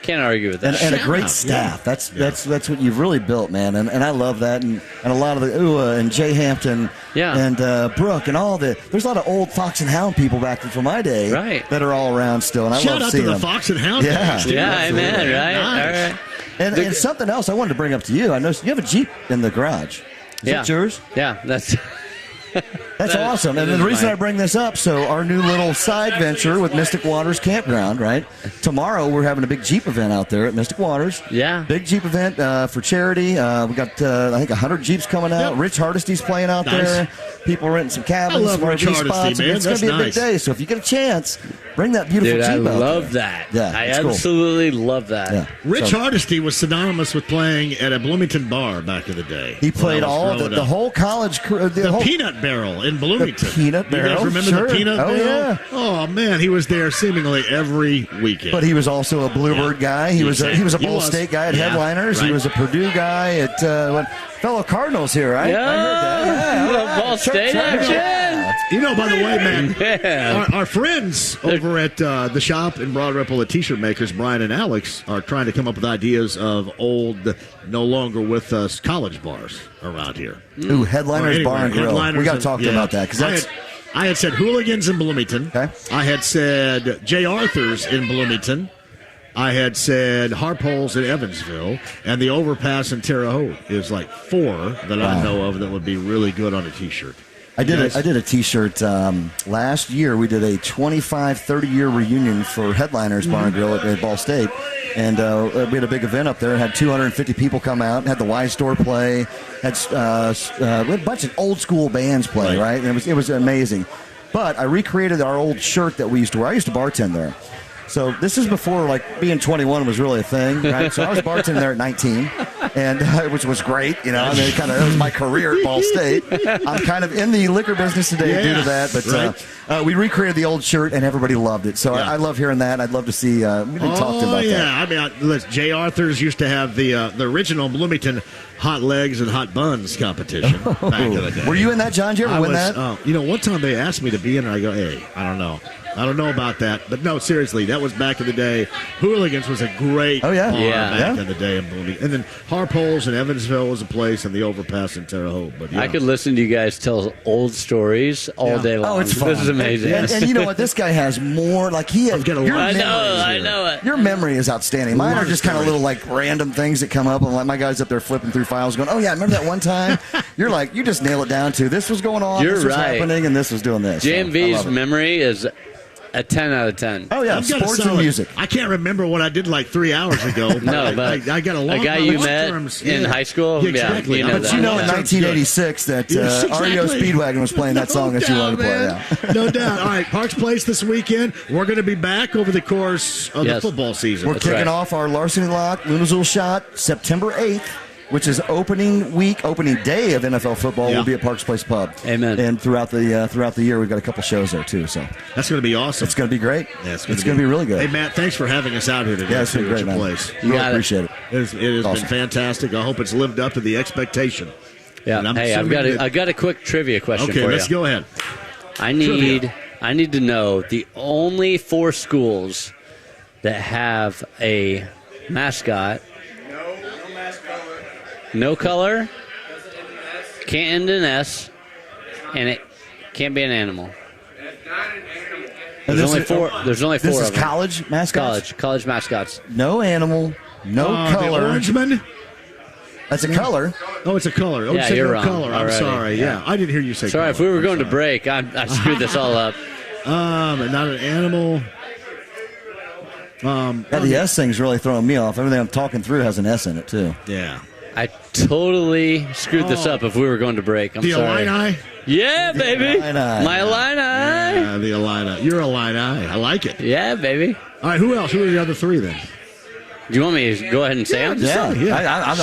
Can't argue with that. And a great staff. That's what you've really built, man. And I love that. And a lot of the UA and Jay Hampton and Brooke and all there's a lot of old Fox and Hound people back from my day that are all around still. And I Shout love out seeing to the them. Fox and Hound. Yeah, amen, right? Nice. All right. And something else I wanted to bring up to you. I noticed you have a Jeep in the garage. Is it yours? Yeah, that's awesome. And the reason I bring this up, so our new little side venture with Mystic Waters Campground, right? Tomorrow we're having a big Jeep event out there at Mystic Waters. Yeah. Big Jeep event for charity. We got, I think, 100 Jeeps coming out. Rich Hardesty's playing out there. People renting some cabins, I love Rich RV Hardesty, spots. man. It's going to be a big day. So if you get a chance, bring that beautiful Dude, Jeep out I love there. that. Yeah, I it's cool. absolutely love that. Yeah. Rich Hardesty was synonymous with playing at a Bloomington bar back in the day. He played all the whole college crew. The Peanut Barrel in Bloomington. The Peanut Barrel. You guys remember Sure. the Peanut Oh, Barrel? yeah. Oh, man, he was there seemingly every weekend. But he was also a Bluebird guy. He was a Ball State guy at Headliners. Right. He was a Purdue guy at fellow Cardinals here, right? Yeah, I heard that. Ball State action. You know, by the way, man, our friends over at the shop in Broad Ripple, the T-shirt makers, Brian and Alex, are trying to come up with ideas of old, no longer with us, college bars around here. Ooh, Headliners Bar and Grill. We got to talk to them about that because I had said Hooligans in Bloomington. Okay. I had said J. Arthur's in Bloomington. I had said Harpole's in Evansville, and the Overpass in Terre Haute is like 4 that I know of that would be really good on a T-shirt. I did a T-shirt last year. We did a 30-year reunion for Headliners Bar and Grill at Ball State, and we had a big event up there. Had 250 people come out. Had the Y Store play. Had we had a bunch of old school bands play. Right? And it was amazing. But I recreated our old shirt that we used to wear. I used to bartend there. So this is before like being 21 was really a thing, right? So I was bartending there at 19, and which was great, you know. I mean, that was my career at Ball State. I'm kind of in the liquor business today due to that, but we recreated the old shirt, and everybody loved it. So I love hearing that. I'd love to see. We didn't talk about that. I mean, J. Arthur's used to have the original Bloomington hot legs and hot buns competition back in the day. Were you in that, John? Did you ever win that? One time they asked me to be in it. I go, hey, I don't know about that. But no, seriously, that was back in the day. Hooligans was a great bar back in the day in Bloomington. And then Harpole's in Evansville was a place, and the Overpass in Terre Haute. But I could listen to you guys tell old stories all day long. Oh, it's fun. This is amazing. And you know what? This guy has more. Like he has. I know it. Your memory is outstanding. Mine are just kind of little like random things that come up, and like my guy's up there flipping through files, going, "Oh yeah, remember that one time?" You're like, you just nail it down to this was going on, this was happening, and this was doing this. JMV's memory is A 10 out of 10. Oh, yeah, I've got a sports and solid- music. I can't remember what I did like 3 hours ago. No, but I got a long guy you long met terms. in high school? Yeah, exactly. Yeah, you know But you know in 1986 that Yes, REO exactly. Speedwagon was playing that song that you wanted to play. man. Yeah. No doubt. All right, Parks Place this weekend. We're going to be back over the course of the Yes. football season. We're kicking off our Larceny Lock Lunazul Shot September 8th, which is opening day of NFL football. Yeah. Will be at Parks Place Pub. Amen. And throughout the year, we've got a couple shows there too. So that's going to be awesome. It's going to be great. Yeah, it's going to be really good. Hey, Matt, thanks for having us out here today. Yeah, it's been too, great, at your man. place. You really appreciate it. It has Awesome. been fantastic. I hope it's lived up to the expectation. Yeah. And I'm Hey, assuming I got a quick trivia question Okay, for you. let's go ahead. I need to know the only 4 schools that have a mascot. No color. Can't end in S, and it can't be an animal. There's only 4. There's only 4 This of is them. college mascots. College mascots. No animal, no color. The Orangeman? That's a color. Oh, it's a color. Oh, Yeah, you said you're no wrong color. I'm already. sorry. Yeah, I didn't hear you say Sorry, color. if we were going to break, I screwed this all up. Not an animal. The S thing's really throwing me off. Everything I'm talking through has an S in it too. Yeah. I totally screwed this up if we were going to break. I'm The sorry. Illini? Yeah, baby. Illini. My Illini. Yeah, the Illini. You're Illini. I like it. Yeah, baby. All right, who else? Who are the other 3 then? Do you want me to go ahead and say them? Yeah.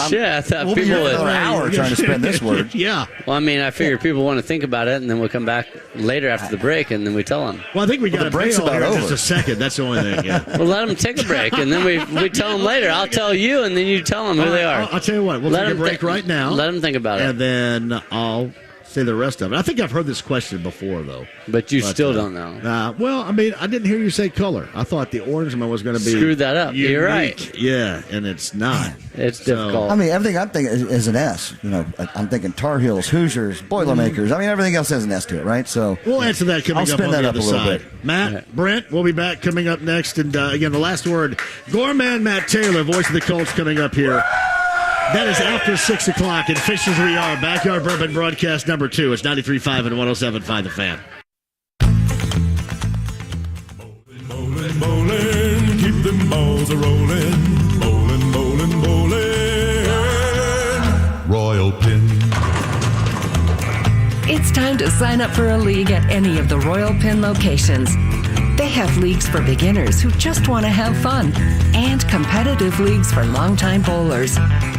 Shit, I thought We'll be people here for would. another hour trying to spend this word. Yeah. Well, I mean, I figure people want to think about it, and then we'll come back later after the break, and then we tell them. Well, I think we got the a break's bail about here in over. just a second. That's the only thing. Yeah. Well, let them take a break, and then we tell them later. I'll tell you, and then you tell them who they are. I'll tell you what. We'll Let take a them break right now. Let them think about it. And then I'll say the rest of it. I think I've heard this question before, though. But you still don't know. Well, I mean, I didn't hear you say color. I thought the Orangeman was going to be Screwed that up. unique. You're right. Yeah, and it's not. It's difficult. I mean, everything I'm thinking is an S. You know, I'm thinking Tar Heels, Hoosiers, Boilermakers. I mean, everything else has an S to it, right? So We'll answer that coming I'll up spin on that the up other a little side. bit. Matt, Brent, we'll be back coming up next. And again, the last word, Gorman Matt Taylor, voice of the Colts, coming up here. That is after 6 o'clock. In Fishers we are. Backyard Bourbon broadcast number 2. It's 93.5 and 107.5 The Fan. Bowling, keep them balls a rolling. Bowling, bowling, bowling. Royal Pin. It's time to sign up for a league at any of the Royal Pin locations. They have leagues for beginners who just want to have fun and competitive leagues for longtime bowlers.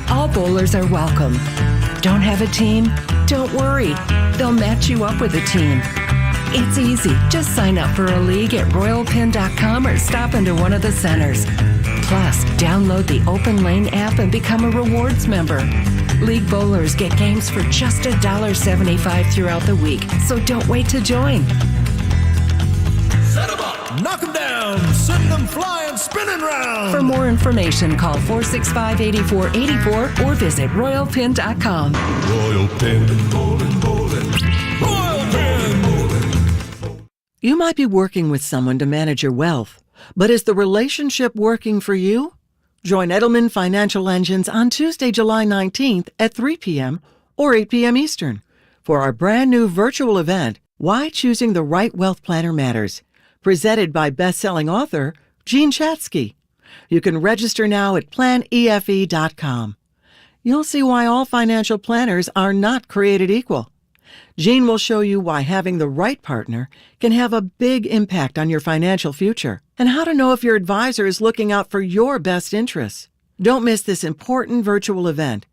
All bowlers are welcome. Don't have a team? Don't worry. They'll match you up with a team. It's easy. Just sign up for a league at royalpin.com or stop into one of the centers. Plus, download the Open Lane app and become a rewards member. League bowlers get games for just $1.75 throughout the week, so don't wait to join. Set 'em up, knock 'em down, send them flying, spinning round. For more information, call 465-8484 or visit royalpin.com. Royal Pin, bowling, bowling. Royal Pin, bowling. You might be working with someone to manage your wealth, but is the relationship working for you? Join Edelman Financial Engines on Tuesday, July 19th at 3 p.m. or 8 p.m. Eastern for our brand new virtual event, Why Choosing the Right Wealth Planner Matters, presented by best-selling author Gene Chatsky. You can register now at planefe.com. You'll see why all financial planners are not created equal. Gene will show you why having the right partner can have a big impact on your financial future and how to know if your advisor is looking out for your best interests. Don't miss this important virtual event.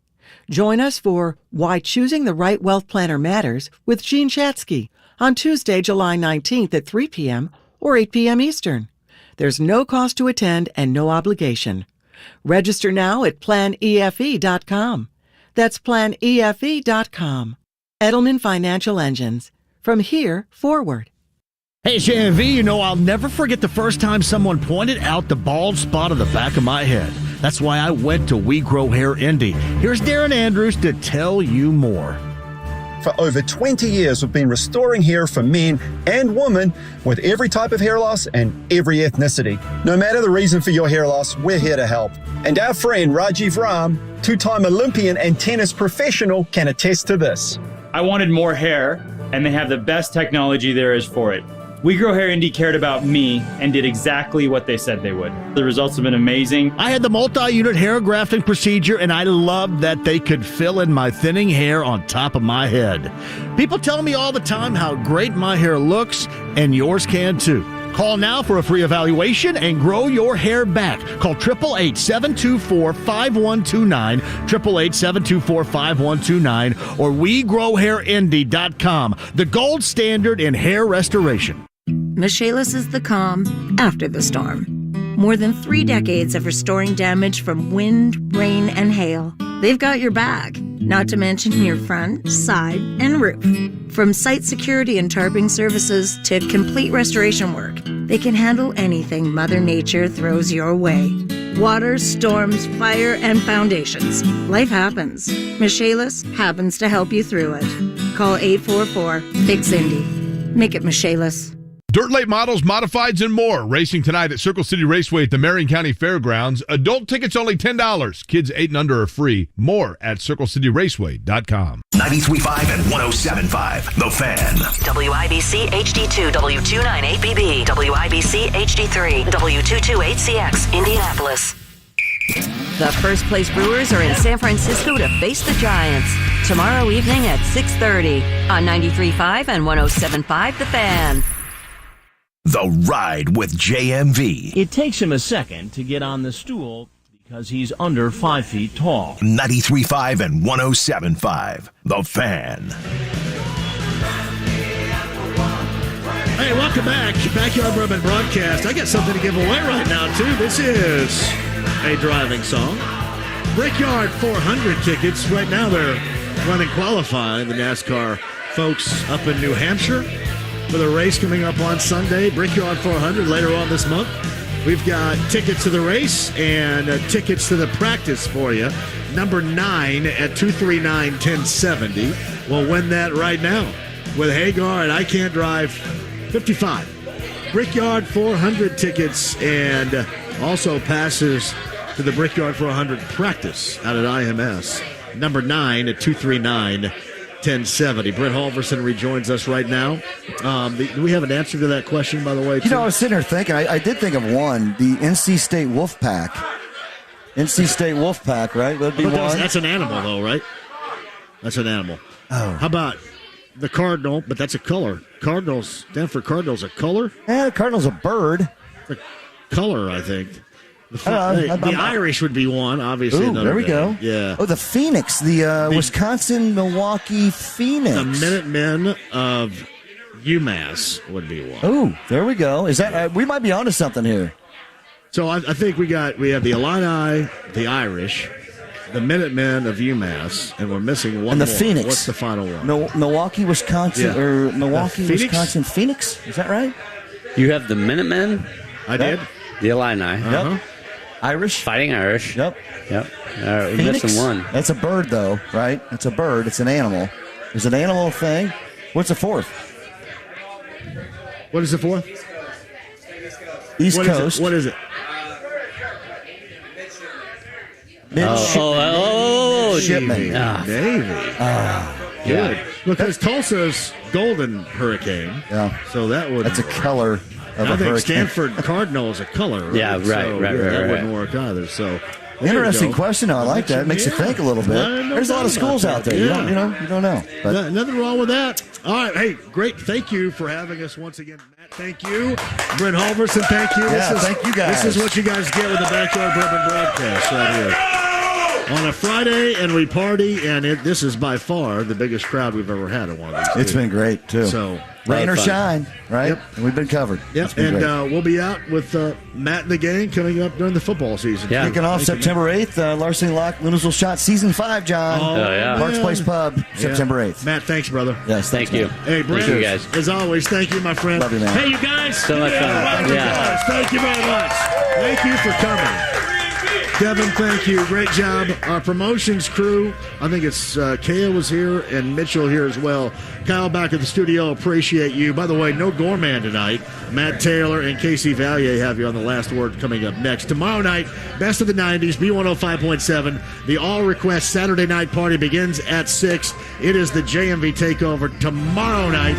Join us for Why Choosing the Right Wealth Planner Matters with Gene Chatsky on Tuesday, July 19th at 3 p.m. or 8 p.m. Eastern. There's no cost to attend and no obligation. Register now at planefe.com. That's planefe.com. Edelman Financial Engines. From here forward. Hey, JMV, you know, I'll never forget the first time someone pointed out the bald spot on the back of my head. That's why I went to We Grow Hair Indy. Here's Darren Andrews to tell you more. For over 20 years, we've been restoring hair for men and women with every type of hair loss and every ethnicity. No matter the reason for your hair loss, we're here to help. And our friend Rajiv Ram, two-time Olympian and tennis professional, can attest to this. I wanted more hair, and they have the best technology there is for it. We Grow Hair Indy cared about me and did exactly what they said they would. The results have been amazing. I had the multi-unit hair grafting procedure, and I loved that they could fill in my thinning hair on top of my head. People tell me all the time how great my hair looks, and yours can too. Call now for a free evaluation and grow your hair back. Call 888-724-5129, 888-724-5129, or WeGrowHairIndy.com, the gold standard in hair restoration. Michaelis is the calm after the storm. More than 3 decades of restoring damage from wind, rain, and hail. They've got your back, not to mention your front, side, and roof. From site security and tarping services to complete restoration work, they can handle anything Mother Nature throws your way. Water, storms, fire, and foundations. Life happens. Michaelis happens to help you through it. Call 844-FIX-INDY. Make it Michaelis. Dirt late models, modifieds, and more. Racing tonight at Circle City Raceway at the Marion County Fairgrounds. Adult tickets only $10. Kids 8 and under are free. More at CircleCityRaceway.com. 93.5 and 107.5. The Fan. WIBC HD2 W298BB, WIBC HD3 W228CX, Indianapolis. The first place Brewers are in San Francisco to face the Giants tomorrow evening at 6:30 on 93.5 and 107.5 The Fan. The Ride with JMV. It takes him a second to get on the stool because he's under 5 feet tall. 93.5 and 107.5. The Fan. Hey, welcome back. Backyard Bourbon Broadcast. I got something to give away right now, too. This is a driving song. Brickyard 400 tickets. Right now they're running qualifying, the NASCAR folks up in New Hampshire, for the race coming up on Sunday. Brickyard 400 later on this month. We've got tickets to the race and tickets to the practice for you. Number 9 at 239-1070 will win that right now with Hagar and I Can't Drive 55. Brickyard 400 tickets and also passes to the Brickyard 400 practice out at IMS. Number 9 at 239-1070. Brett Halverson rejoins us right now. Do we have an answer to that question, by the way? You know, I was sitting there thinking, I did think of one, the NC State Wolfpack. NC State Wolfpack, right? That'd be one. That's an animal, though, right? That's an animal. Oh. How about the Cardinal? But that's a color. Cardinals, Stanford Cardinals, a color? Yeah, the Cardinal's a bird. The color, I think. The Irish would be one, obviously. Ooh, there we go. Yeah. Oh, the Phoenix, the Wisconsin-Milwaukee Phoenix. The Minutemen of UMass would be one. Oh, there we go. Is that we might be onto something here. So I think we have the Illini, the Irish, the Minutemen of UMass, and we're missing one and the more. Phoenix. What's the final one? Milwaukee, Wisconsin, Yeah. or Milwaukee, Phoenix? Wisconsin, Phoenix. Is that right? You have the Minutemen? I did. The Illini. Uh-huh. Irish? Fighting Irish. Yep. We're Phoenix? missing one. That's a bird, though, right? It's a bird. It's an animal. Is an animal a thing? What's the fourth? What is the fourth? East Coast. What is it? Shipment. Navy. Good. Because Tulsa's Golden Hurricane. Yeah. So that would. That's a color of I a think hurricane. Stanford Cardinal is a color. Right? Yeah, right. That wouldn't work either. So. there you Interesting go. question. I like that. It makes you think a little bit. There's a lot of schools out there. Yeah. You don't know. But Nothing wrong with that. All right. Hey, great. Thank you for having us once again, Matt. Thank you. Brent Halverson, thank you. Thank you guys. This is what you guys get with the Backyard Bourbon Broadcast right here. On a Friday, and we party, and this is by far the biggest crowd we've ever had at one of these. it's been great, too. So, rain or shine, right? Yep. And we've been covered. Yep, and we'll be out with Matt and the gang coming up during the football season. Yeah. Kicking off September 8th, Larceny Lock, Lunarsville Shot, Season 5, John. Oh, yeah. Parks Place Pub, September 8th. Matt, thanks, brother. Yes, Thank you. Hey, Brent, Thank you, guys. as always, thank you, my friend. Love you, man. Hey, you guys. So much fun. Yeah. Thank you very much. Thank you for coming. Kevin, thank you. Great job. Our promotions crew, I think it's Kaya was here and Mitchell here as well. Kyle back at the studio, appreciate you. By the way, no Gorman tonight. Matt Taylor and Casey Valier have you on the last word coming up next. Tomorrow night, Best of the 90s, B105.7. The all-request Saturday night party begins at 6. It is the JMV Takeover tomorrow night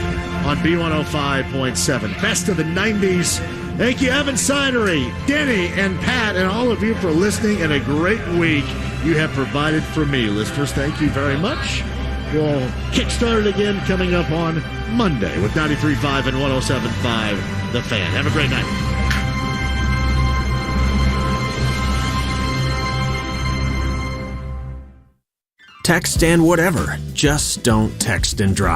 on B105.7. Best of the 90s. Thank you, Evan Sinery, Denny, and Pat, and all of you for listening, and a great week you have provided for me. Listeners, thank you very much. We'll kickstart it again coming up on Monday with 93.5 and 107.5 The Fan. Have a great night. Text and whatever. Just don't text and drive.